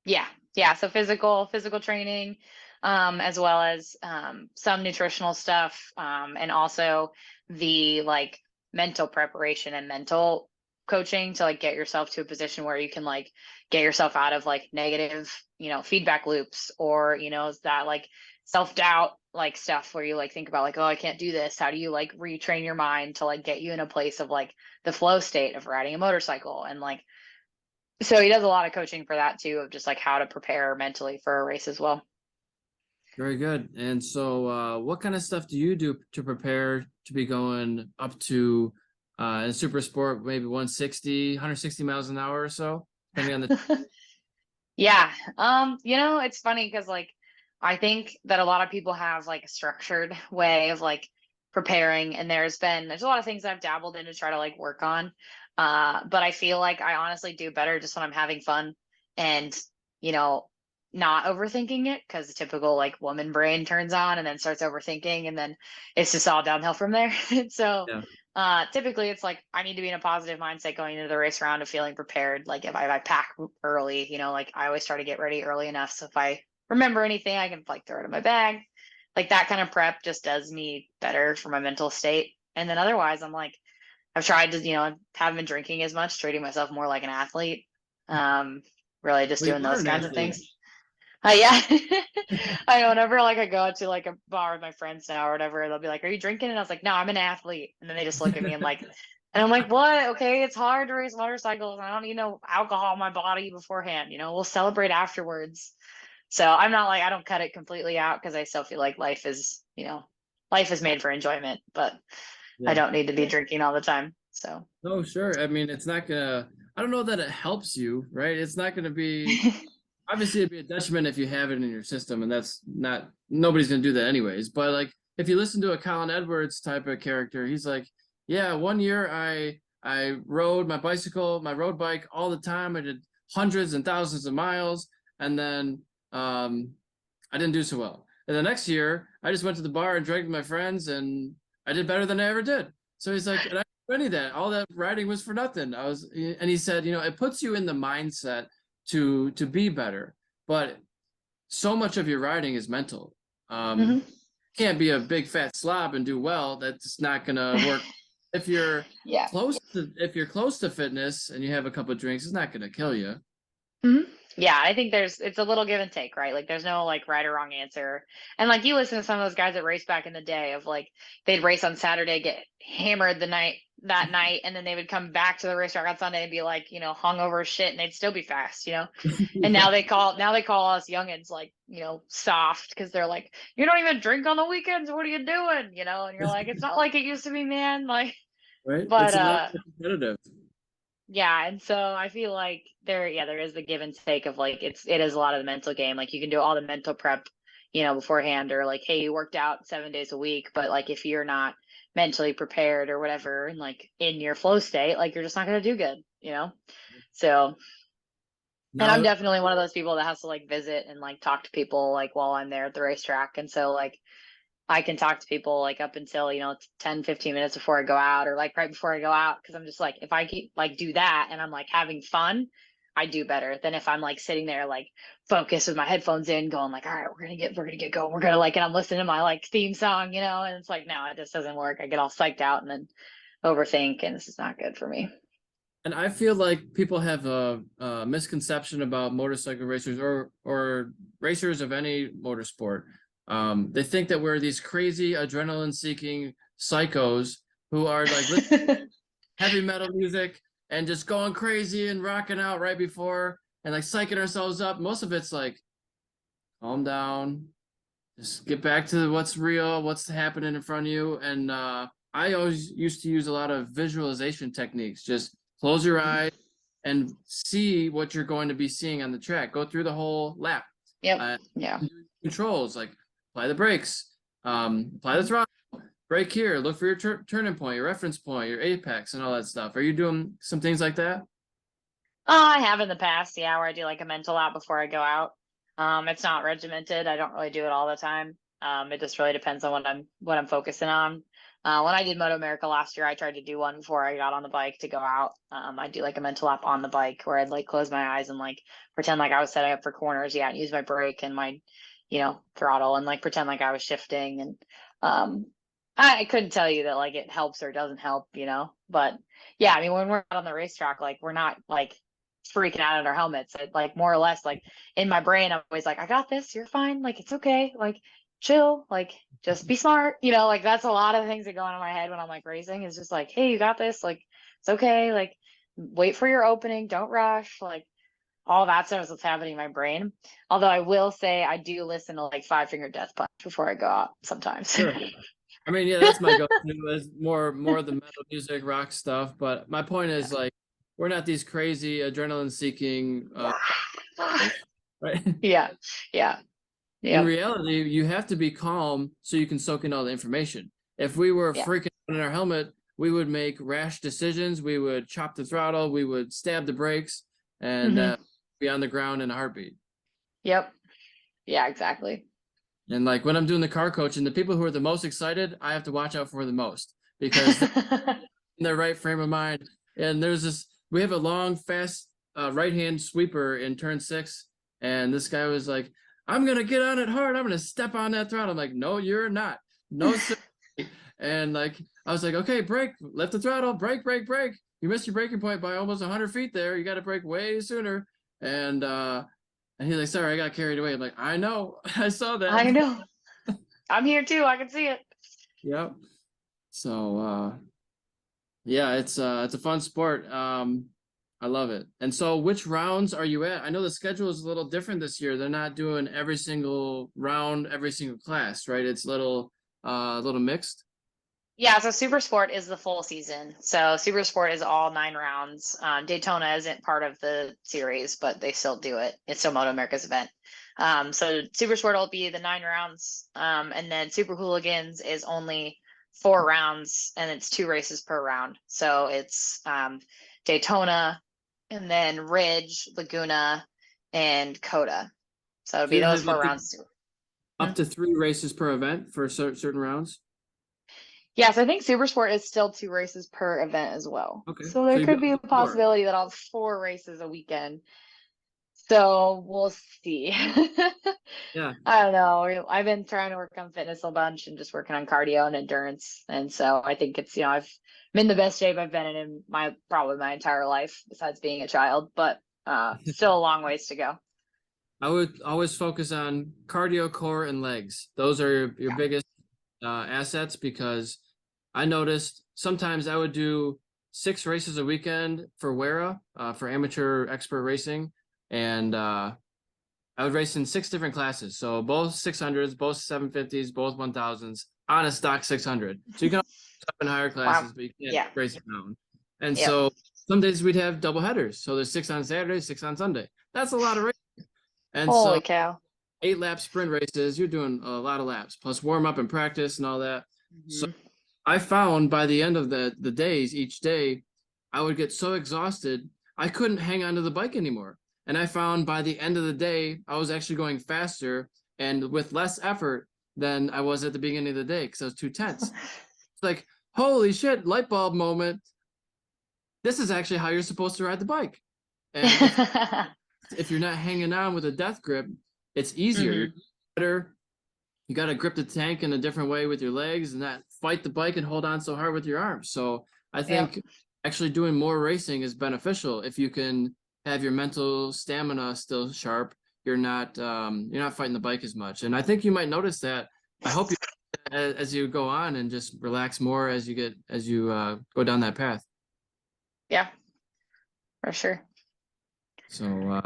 Yeah. So physical training, as well as some nutritional stuff, and also the like mental preparation and mental coaching to like get yourself to a position where you can like get yourself out of like negative, feedback loops, or that like self-doubt like stuff where you like think about like, oh, I can't do this. How do you like retrain your mind to like get you in a place of like the flow state of riding a motorcycle? And like, so he does a lot of coaching for that too, of just like how to prepare mentally for a race as well. Very good. And so what kind of stuff do you do to prepare to be going up to in super sport, maybe 160 miles an hour or so, depending on the Yeah. It's funny because like I think that a lot of people have like a structured way of like preparing, and there's a lot of things I've dabbled in to try to like work on. But I feel like I honestly do better just when I'm having fun and, not overthinking it, because the typical like woman brain turns on and then starts overthinking, and then it's just all downhill from there. So yeah. typically it's like I need to be in a positive mindset going into the race round of feeling prepared. Like if I pack early, like I always try to get ready early enough, so if I remember anything, I can like throw it in my bag. Like that kind of prep just does me better for my mental state. And then otherwise I'm like, I've tried to, haven't been drinking as much, treating myself more like an athlete. Really just Well, you doing are those an kinds of athlete. things. Yeah. I know whenever like I go to like a bar with my friends now or whatever, they'll be like, are you drinking? And I was like, no, I'm an athlete. And then they just look at me and like, and I'm like, what? Okay, it's hard to race motorcycles. I don't need no alcohol in my body beforehand. We'll celebrate afterwards. So I'm not like, I don't cut it completely out, because I still feel like life is made for enjoyment, but I Yeah. don't need to be drinking all the time. So Oh, sure. I mean, it's not gonna, I don't know that it helps you, right? It's not gonna be, obviously it'd be a detriment if you have it in your system, and that's not, nobody's gonna do that anyways. But like if you listen to a Colin Edwards type of character, he's like, yeah, one year I rode my road bike all the time. I did hundreds and thousands of miles, and then I didn't do so well. And the next year I just went to the bar and drank with my friends, and I did better than I ever did. So he's like, and I didn't do any of that. All that riding was for nothing. And he said, it puts you in the mindset to be better, but so much of your riding is mental. mhm. Can't be a big fat slob and do well. That's not gonna work. If you're Yeah. if you're close to fitness and you have a couple of drinks, it's not gonna kill you. Mhm. Yeah, I think it's a little give and take, right? Like there's no like right or wrong answer. And like you listen to some of those guys that race back in the day of like they'd race on Saturday, get hammered that night, and then they would come back to the racetrack on Sunday and be like, hung over as shit, and they'd still be fast. And Yeah, now they call us youngins like, soft, because they're like, you don't even drink on the weekends. What are you doing? And you're like, it's not like it used to be, man. Like, right. but It's a lot more competitive. yeah, and so I feel like there is the give and take of like it is a lot of the mental game. Like you can do all the mental prep, beforehand, or like, hey, you worked out 7 days a week, but like if you're not mentally prepared or whatever, and like in your flow state, like you're just not gonna do good. So, and I'm Now, definitely one of those people that has to like visit and like talk to people like while I'm there at the racetrack. And so like I can talk to people like up until, 10, 15 minutes before I go out, or like right before I go out. Cause I'm just like, if I keep like do that and I'm like having fun, I do better than if I'm like sitting there like focused with my headphones in going like, all right, we're gonna get going. We're gonna like, and I'm listening to my like theme song, and it's like, no, it just doesn't work. I get all psyched out and then overthink, and this is not good for me. And I feel like people have a misconception about motorcycle racers or racers of any motorsport. They think that we're these crazy adrenaline-seeking psychos who are like heavy metal music and just going crazy and rocking out right before and like psyching ourselves up. Most of it's like, calm down, just get back to what's real, what's happening in front of you. And I always used to use a lot of visualization techniques. Just close your eyes and see what you're going to be seeing on the track. Go through the whole lap. Yep. Yeah. Controls like apply the brakes, apply the throttle, brake here, look for your turning point, your reference point, your apex, and all that stuff. Are you doing some things like that? I have in the past, yeah, where I do like a mental lap before I go out. It's not regimented. I don't really do it all the time. It just really depends on what I'm focusing on. When I did Moto America last year, I tried to do one before I got on the bike to go out. I do like a mental lap on the bike where I'd like close my eyes and like pretend like I was setting up for corners, yeah, and use my brake and my, throttle and like pretend like I was shifting. And I couldn't tell you that like it helps or doesn't help, but yeah, I mean, when we're out on the racetrack, like we're not like freaking out in our helmets. It, like more or less like in my brain, I'm always like, I got this, you're fine, like it's okay, like chill, like just be smart, like that's a lot of things that go on in my head when I'm like racing. Is just like, hey, you got this, like it's okay, like wait for your opening, don't rush, like all that stuff is what's happening in my brain. Although I will say I do listen to like Five Finger Death Punch before I go out sometimes. Sure. I mean, yeah, that's my go-to is more the metal music, rock stuff. But my point is like, we're not these crazy adrenaline-seeking, right? Yeah. In reality, you have to be calm so you can soak in all the information. If we were freaking out in our helmet, we would make rash decisions. We would chop the throttle. We would stab the brakes and be on the ground in a heartbeat. Yep. Yeah, exactly. And like when I'm doing the car coaching, the people who are the most excited, I have to watch out for the most because in their right frame of mind. And we have a long, fast right-hand sweeper in turn 6. And this guy was like, I'm going to get on it hard. I'm going to step on that throttle. I'm like, no, you're not. No, sir. And like, I was like, okay, brake, lift the throttle, brake. You missed your braking point by almost 100 feet there. You got to brake way sooner. And he's like, sorry, I got carried away. I'm like, I know. I saw that. I know. I'm here too. I can see it. Yep. So, yeah, it's a fun sport. I love it. And so which rounds are you at? I know the schedule is a little different this year. They're not doing every single round, every single class, right? It's little mixed. Yeah, so Super Sport is the full season. So Super Sport is all 9 rounds. Daytona isn't part of the series, but they still do it. It's still Moto America's event. So Super Sport will be the 9 rounds. And then Super Hooligans is only 4 rounds, and it's 2 races per round. So it's Daytona, and then Ridge, Laguna, and Coda. So it'll be those 4 rounds. Up to 3 races per event for certain rounds? Yes, I think Super Sport is still 2 races per event as well. Okay. So there could be a possibility that I'll have 4 races a weekend. So we'll see. Yeah. I don't know. I've been trying to work on fitness a bunch and just working on cardio and endurance. And so I think it's, I'm in the best shape I've been in probably my entire life besides being a child, but still a long ways to go. I would always focus on cardio, core, and legs. Those are your biggest assets, because I noticed sometimes I would do 6 races a weekend for WERA, for amateur expert racing. And I would race in 6 different classes. So both 600s, both 750s, both 1000s on a stock 600. So you can up in higher classes, but you can't race around. And so some days we'd have double headers. So there's 6 on Saturday, 6 on Sunday. That's a lot of racing. And holy cow. 8-lap sprint races, you're doing a lot of laps, plus warm up and practice and all that. So I found by the end of the days, each day, I would get so exhausted, I couldn't hang onto the bike anymore. And I found by the end of the day, I was actually going faster and with less effort than I was at the beginning of the day because I was too tense. It's like, holy shit, light bulb moment. This is actually how you're supposed to ride the bike. And if you're not hanging on with a death grip, it's easier. You're better. You got to grip the tank in a different way with your legs and not fight the bike and hold on so hard with your arms. So I think actually doing more racing is beneficial if you can have your mental stamina still sharp. You're not fighting the bike as much. And I think you might notice that. I hope you as you go on and just relax more as you go down that path. Yeah, for sure. So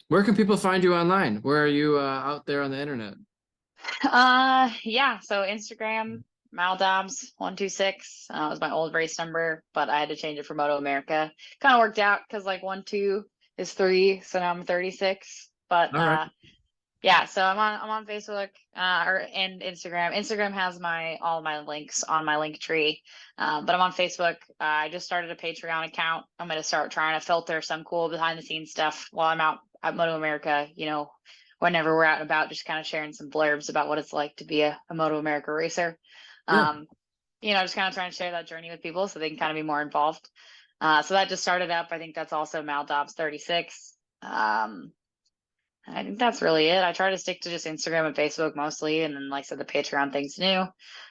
where can people find you online? Where are you out there on the internet? Yeah, so Instagram, Mal Dobbs 126 was my old race number, but I had to change it for Moto America. Kind of worked out because like 12 is 3, so now I'm 36. But All right. yeah, so I'm on Facebook and Instagram. Instagram has all my links on my link tree. But I'm on Facebook. I just started a Patreon account. I'm gonna start trying to filter some cool behind the scenes stuff while I'm out at Moto America, whenever we're out and about, just kind of sharing some blurbs about what it's like to be a Moto America racer. Yeah. Just kind of trying to share that journey with people so they can kind of be more involved. So that just started up. I think that's also Mal Dobbs 36. I think that's really it. I try to stick to just Instagram and Facebook mostly. And then, like I said, the Patreon thing's new.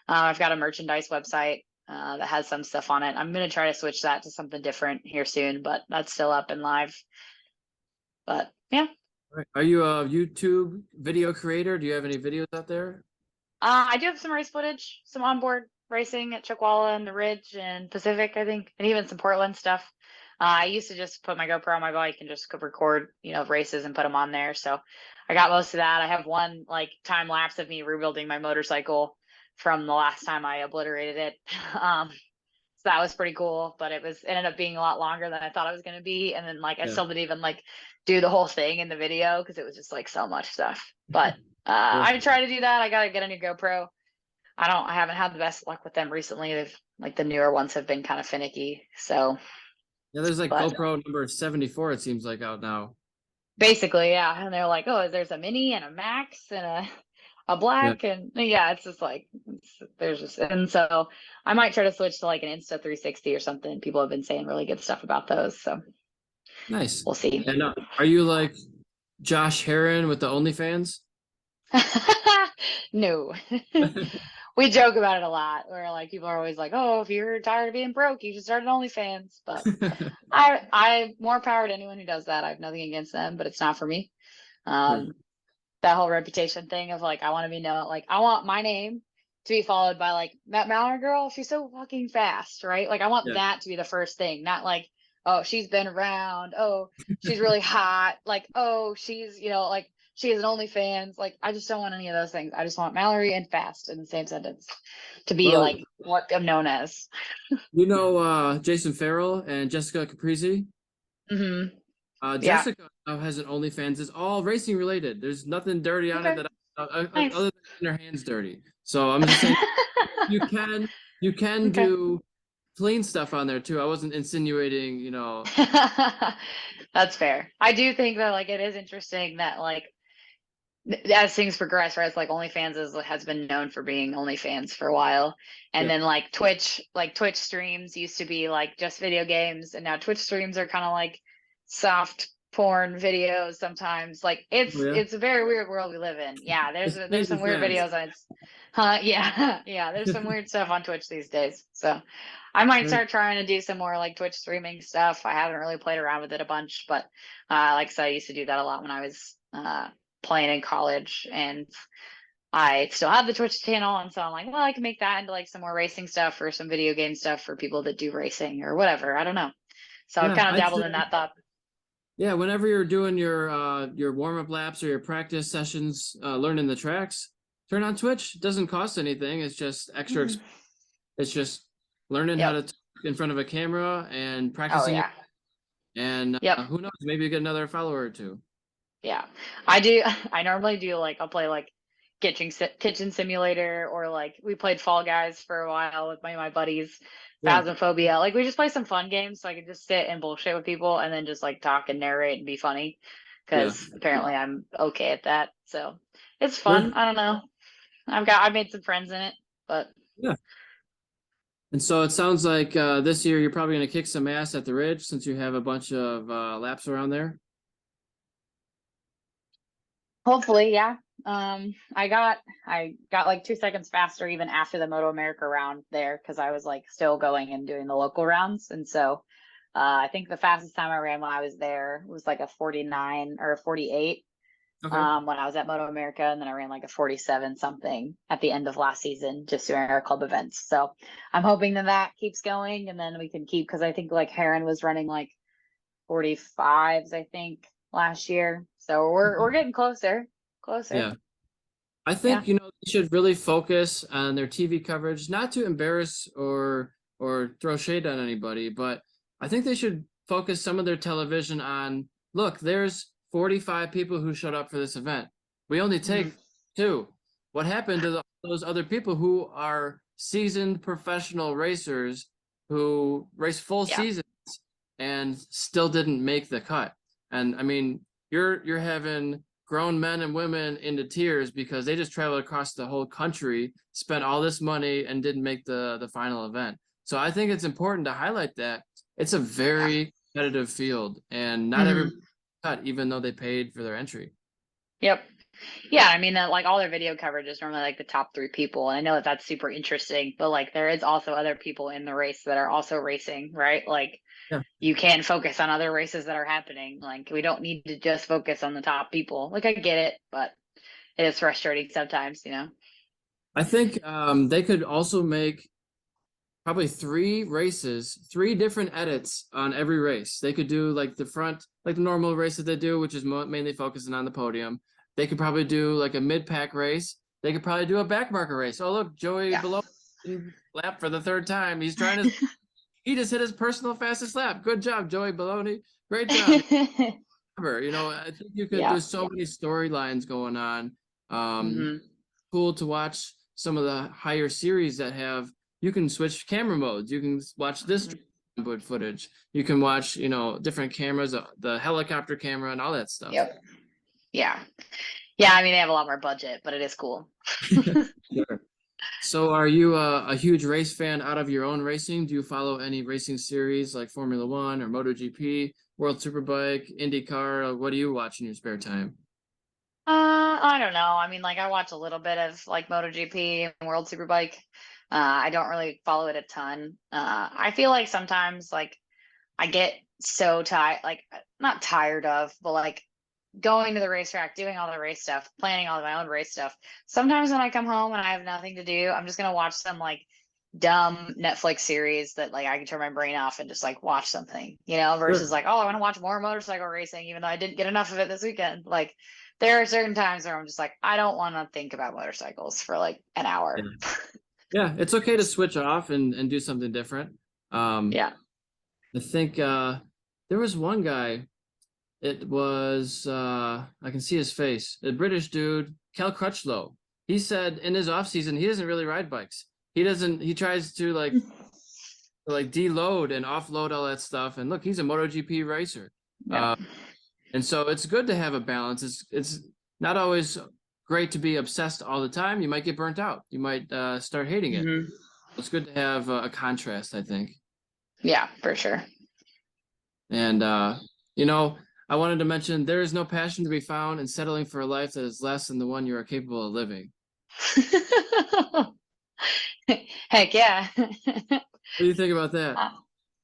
I've got a merchandise website that has some stuff on it. I'm going to try to switch that to something different here soon, but that's still up and live. But yeah. Are you a YouTube video creator? Do you have any videos out there? I do have some race footage, some onboard racing at Chocowalla and the Ridge and Pacific, I think, and even some Portland stuff. I used to just put my GoPro on my bike and just record, races and put them on there. So I got most of that. I have one like time lapse of me rebuilding my motorcycle from the last time I obliterated it. So that was pretty cool, but it ended up being a lot longer than I thought it was going to be. And then I still didn't even do the whole thing in the video because it was just so much stuff. But I try to do that. I got to get a new GoPro. I haven't had the best luck with them recently. They've the newer ones have been kind of finicky. So yeah, there's GoPro number 74, it seems like, out now. Basically, yeah. And they're like, oh, there's a mini and a max and a black. And yeah, it's just and so I might try to switch to an Insta 360 or something. People have been saying really good stuff about those. So nice. We'll see. And are you like Josh Heron with the OnlyFans? No. We joke about it a lot where people are always like, oh, if you're tired of being broke, you should start an OnlyFans. But I more power to anyone who does that. I have nothing against them, but it's not for me. That whole reputation thing of I want to be known, I want my name to be followed by that Mallory girl, she's so fucking fast, right? I want that to be the first thing, not oh, she's been around, oh, she's really hot, oh, she's she has an OnlyFans. I just don't want any of those things. I just want Mallory and fast in the same sentence to be what I'm known as. Jason Farrell and Jessica Caprese? Mm-hmm. Jessica has an OnlyFans. It's all racing related. There's nothing dirty on it Nice. other than her hands dirty. So I'm just saying you can do clean stuff on there too. I wasn't insinuating, That's fair. I do think that it is interesting that as things progress, right? It's OnlyFans has been known for being OnlyFans for a while. And then Twitch streams used to be just video games, and now Twitch streams are kind of soft porn videos sometimes. It's a very weird world we live in. Yeah, there's some weird videos on yeah, there's some weird stuff on Twitch these days. So I might start trying to do some more Twitch streaming stuff. I haven't really played around with it a bunch, but like I said, I used to do that a lot when I was playing in college, and I still have the Twitch channel, and so I'm well, I can make that into some more racing stuff or some video game stuff for people that do racing or whatever. I don't know. So I've kind of dabbled in that thought. Yeah, whenever you're doing your warm-up laps or your practice sessions, learning the tracks, turn on Twitch. It doesn't cost anything. It's just extra. It's just learning how to talk in front of a camera and practicing. Oh, yeah. And who knows? Maybe you get another follower or two. Yeah, I do. I normally do I'll play kitchen simulator, or we played Fall Guys for a while with my buddies. Phasmophobia. We just play some fun games so I can just sit and bullshit with people and then just talk and narrate and be funny, because apparently I'm okay at that. So it's fun. I don't know. I've made some friends in it, but yeah. And so it sounds like this year you're probably going to kick some ass at the Ridge, since you have a bunch of laps around there. Hopefully, yeah. I got like 2 seconds faster even after the Moto America round there because I was like still going and doing the local rounds. And so I think the fastest time I ran when I was there was like a 49 or a 48 Okay. when I was at Moto America, and then I ran like a 47 something at the end of last season just doing our club events. So I'm hoping that keeps going, and then we can keep, because I think like Heron was running like 45s I think last year. So we're getting closer. Yeah. I think, Yeah. they should really focus on their TV coverage, not to embarrass or throw shade on anybody, but I think they should focus some of their television on, look, there's 45 people who showed up for this event. We only take 2. What happened to those other people who are seasoned professional racers who race full seasons and still didn't make the cut? And I mean, you're having grown men and women into tears because they just traveled across the whole country, spent all this money, and didn't make the final event. So I think it's important to highlight that it's a very competitive field, and not everybody cut, even though they paid for their entry. Yep. Yeah, I mean, like all their video coverage is normally like the top 3 people, and I know that that's super interesting, but like there is also other people in the race that are also racing, right? Like you can focus on other races that are happening. Like we don't need to just focus on the top people. Like I get it, but it is frustrating sometimes, I think they could also make probably 3 races, 3 different edits on every race. They could do like the front, like the normal race that they do, which is mainly focusing on the podium. They could probably do like a mid-pack race. They could probably do a back marker race. Oh, look, Joey below lap for the 3rd time. He's trying to he just hit his personal fastest lap. Good job, Joey Baloney. Great job. I think you could, there's so many storylines going on. Cool to watch some of the higher series that you can switch camera modes. You can watch this footage. You can watch, different cameras, the helicopter camera and all that stuff. Yep. Yeah. Yeah, I mean, they have a lot more budget, but it is cool. Sure. So are you a huge race fan out of your own racing? Do you follow any racing series like Formula One or MotoGP, World Superbike, IndyCar? What do you watch in your spare time? I don't know. I mean, like I watch a little bit of like MotoGP and World Superbike. I don't really follow it a ton. I feel like sometimes like I get so tired, like not tired of, but like going to the racetrack, doing all the race stuff, planning all of my own race stuff. Sometimes when I come home and I have nothing to do, I'm just gonna watch some like dumb Netflix series that like I can turn my brain off and just like watch something, versus like, oh, I want to watch more motorcycle racing, even though I didn't get enough of it this weekend. Like there are certain times where I'm just like, I don't want to think about motorcycles for like an hour. Yeah, it's okay to switch off and do something different. I think there was one guy. It was I can see his face. A British dude, Cal Crutchlow. He said in his off season he doesn't really ride bikes. He tries to like deload and offload all that stuff. And look, he's a MotoGP racer. And so it's good to have a balance. It's not always great to be obsessed all the time. You might get burnt out. You might start hating it. It's good to have a contrast, I think. Yeah, for sure. And I wanted to mention there is no passion to be found in settling for a life that is less than the one you are capable of living. Heck yeah. What do you think about that?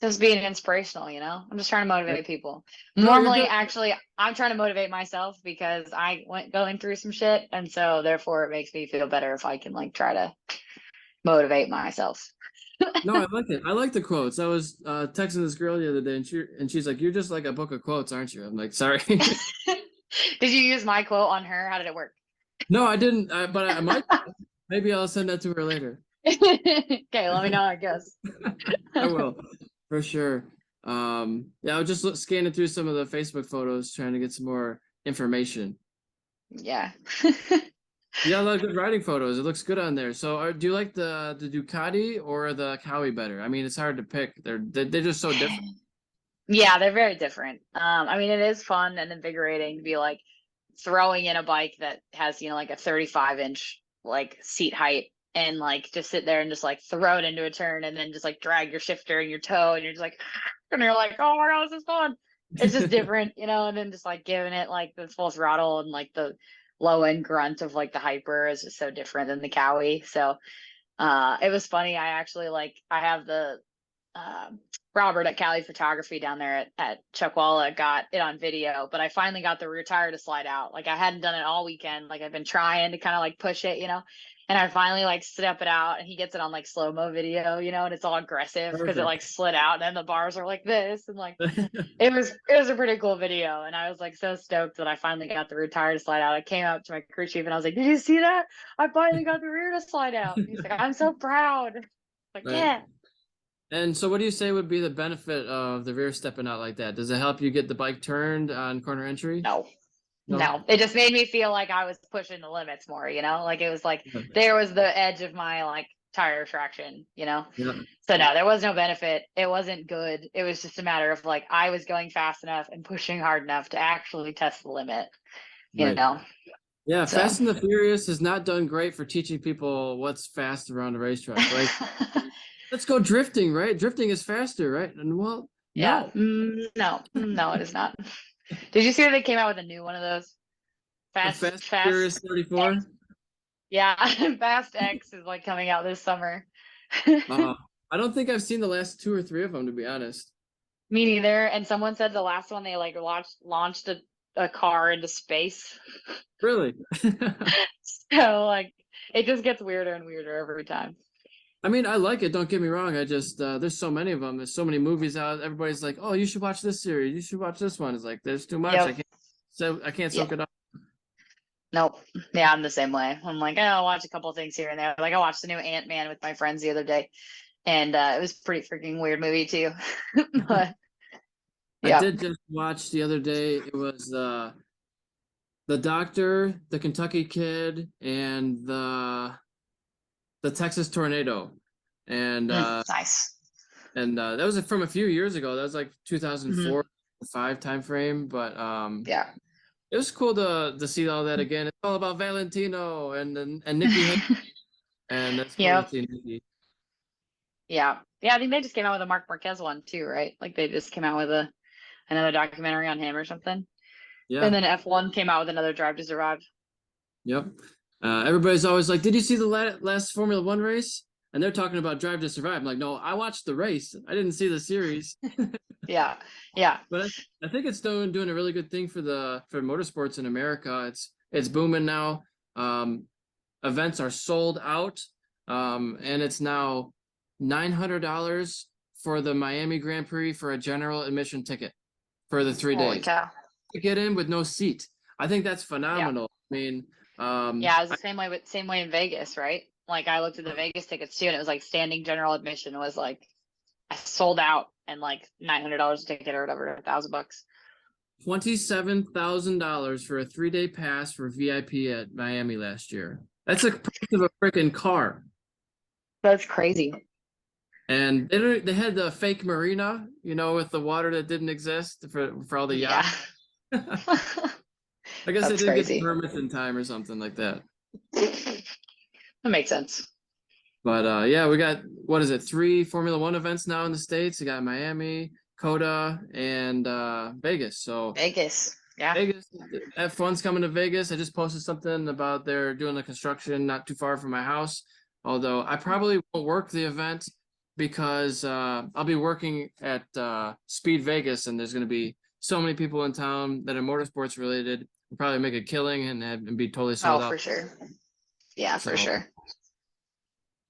Just being inspirational, I'm just trying to motivate people. Normally, actually, I'm trying to motivate myself because I went going through some shit. And so therefore it makes me feel better if I can like try to motivate myself. No, I like it. I like the quotes. I was texting this girl the other day, and she's like, "You're just like a book of quotes, aren't you?" I'm like, "Sorry." Did you use my quote on her? How did it work? No, I didn't. But I might. Maybe I'll send that to her later. Okay, let me know. I guess I will, for sure. I was just scanning through some of the Facebook photos, trying to get some more information. Yeah. You got a lot of good riding photos. It looks good on there. So do you like the Ducati or the Cowie better? I mean, it's hard to pick. They're just so different. Yeah, they're very different. I mean, it is fun and invigorating to be like throwing in a bike that has, like a 35-inch like seat height and like just sit there and just like throw it into a turn and then just like drag your shifter and your toe and you're just like, and you're like, oh my God, this is fun. It's just different, and then just like giving it like the full throttle and like the low end grunt of like the hyper is just so different than the Cowie. So it was funny. I actually I have the Robert at Cali Photography down there at Chuckwalla got it on video, but I finally got the rear tire to slide out. Like I hadn't done it all weekend. Like I've been trying to kind of like push it, and I finally like step it out and he gets it on like slow-mo video, and it's all aggressive because it like slid out and then the bars are like this and like it was a pretty cool video. And I was like so stoked that I finally got the rear tire to slide out. I came up to my crew chief and I was like, "Did you see that? I finally got the rear to slide out." And he's like, "I'm so proud." Like, Right. yeah. And so what do you say would be the benefit of the rear stepping out like that? Does it help you get the bike turned on corner entry? No, it just made me feel like I was pushing the limits more, like it was like there was the edge of my like tire traction, Yeah. So no, there was no benefit. It wasn't good. It was just a matter of like I was going fast enough and pushing hard enough to actually test the limit, Right. Yeah, So. Fast and the Furious has not done great for teaching people what's fast around a racetrack. Like, let's go drifting, right? Drifting is faster, right? And well, Yeah. no. No, it is not. Did you see that they came out with a new one of those? Fast Furious 34. Yeah, Fast X is like coming out this summer. I don't think I've seen the last 2 or 3 of them, to be honest. Me neither. And someone said the last one they like launched a car into space. Really? So like it just gets weirder and weirder every time. I mean, I like it. Don't get me wrong. I just there's so many of them. There's so many movies out. Everybody's like, "Oh, you should watch this series. You should watch this one." It's like there's too much. Yep. I can't soak it up. Nope. Yeah, I'm the same way. I'm like, oh, I'll watch a couple things here and there. Like I watched the new Ant-Man with my friends the other day, and it was a pretty freaking weird movie too. But yeah. I did just watch the other day. It was the Doctor, the Kentucky Kid, and the Texas Tornado, and nice. And that was from a few years ago. That was like 2004, 5 time frame. But yeah, it was cool to see all that again. It's all about Valentino and Nikki, and that's cool to see Nikki. Yeah. I think they just came out with a Mark Marquez one too, right? Like they just came out with another documentary on him or something. Yeah. And then F1 came out with another Drive to Survive. Yep. Everybody's always like, "Did you see the last Formula One race?" And they're talking about Drive to Survive. I'm like, "No, I watched the race. I didn't see the series." Yeah. But I think it's doing a really good thing for motorsports in America. It's booming now. Events are sold out, and it's now $900 for the Miami Grand Prix for a general admission ticket for the 3 days. Holy cow. To get in with no seat. I think that's phenomenal. Yeah. I mean, it was the same way in Vegas, right? Like I looked at the Vegas tickets too, and it was like standing general admission was like I sold out and like $900 a ticket or whatever, $1,000. $27,000 for a 3-day pass for VIP at Miami last year. That's a price of a freaking car. That's crazy. And they had the fake marina, with the water that didn't exist for all the yachts. Yeah. I guess they didn't get the permits in time or something like that. That makes sense. But we got 3 Formula One events now in the States. We got Miami, Coda, and Vegas. So Vegas, yeah. Vegas, F1's coming to Vegas. I just posted something about they're doing the construction not too far from my house. Although I probably won't work the event because I'll be working at Speed Vegas, and there's going to be so many people in town that are motorsports related. We'll probably make a killing and be totally sold out. Oh, for sure. Yeah, for sure.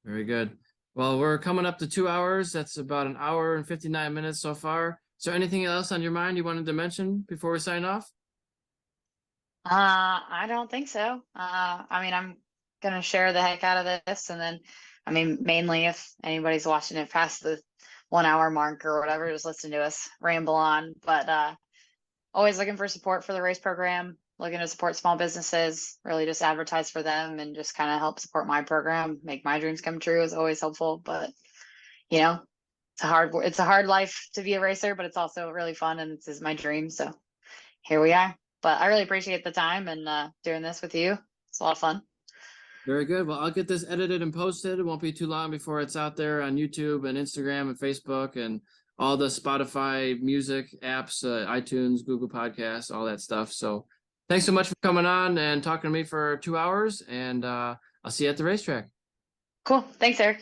Very good. Well, we're coming up to 2 hours. That's about an hour and 59 minutes so far. Is there anything else on your mind you wanted to mention before we sign off? I don't think so. I mean, I'm going to share the heck out of this. And then, I mean, mainly if anybody's watching it past the 1 hour mark or whatever, just listen to us ramble on. But always looking for support for the race program, looking to support small businesses, really just advertise for them and just kind of help support my program, make my dreams come true is always helpful. But, it's a hard life to be a racer, but it's also really fun and this is my dream. So here we are. But I really appreciate the time and doing this with you. It's a lot of fun. Very good. Well, I'll get this edited and posted. It won't be too long before it's out there on YouTube and Instagram and Facebook and all the Spotify music apps, iTunes, Google Podcasts, all that stuff. So thanks so much for coming on and talking to me for 2 hours, and I'll see you at the racetrack. Cool. Thanks, Eric.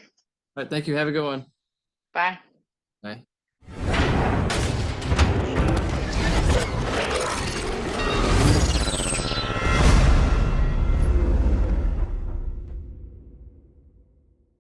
All right, thank you. Have a good one. Bye.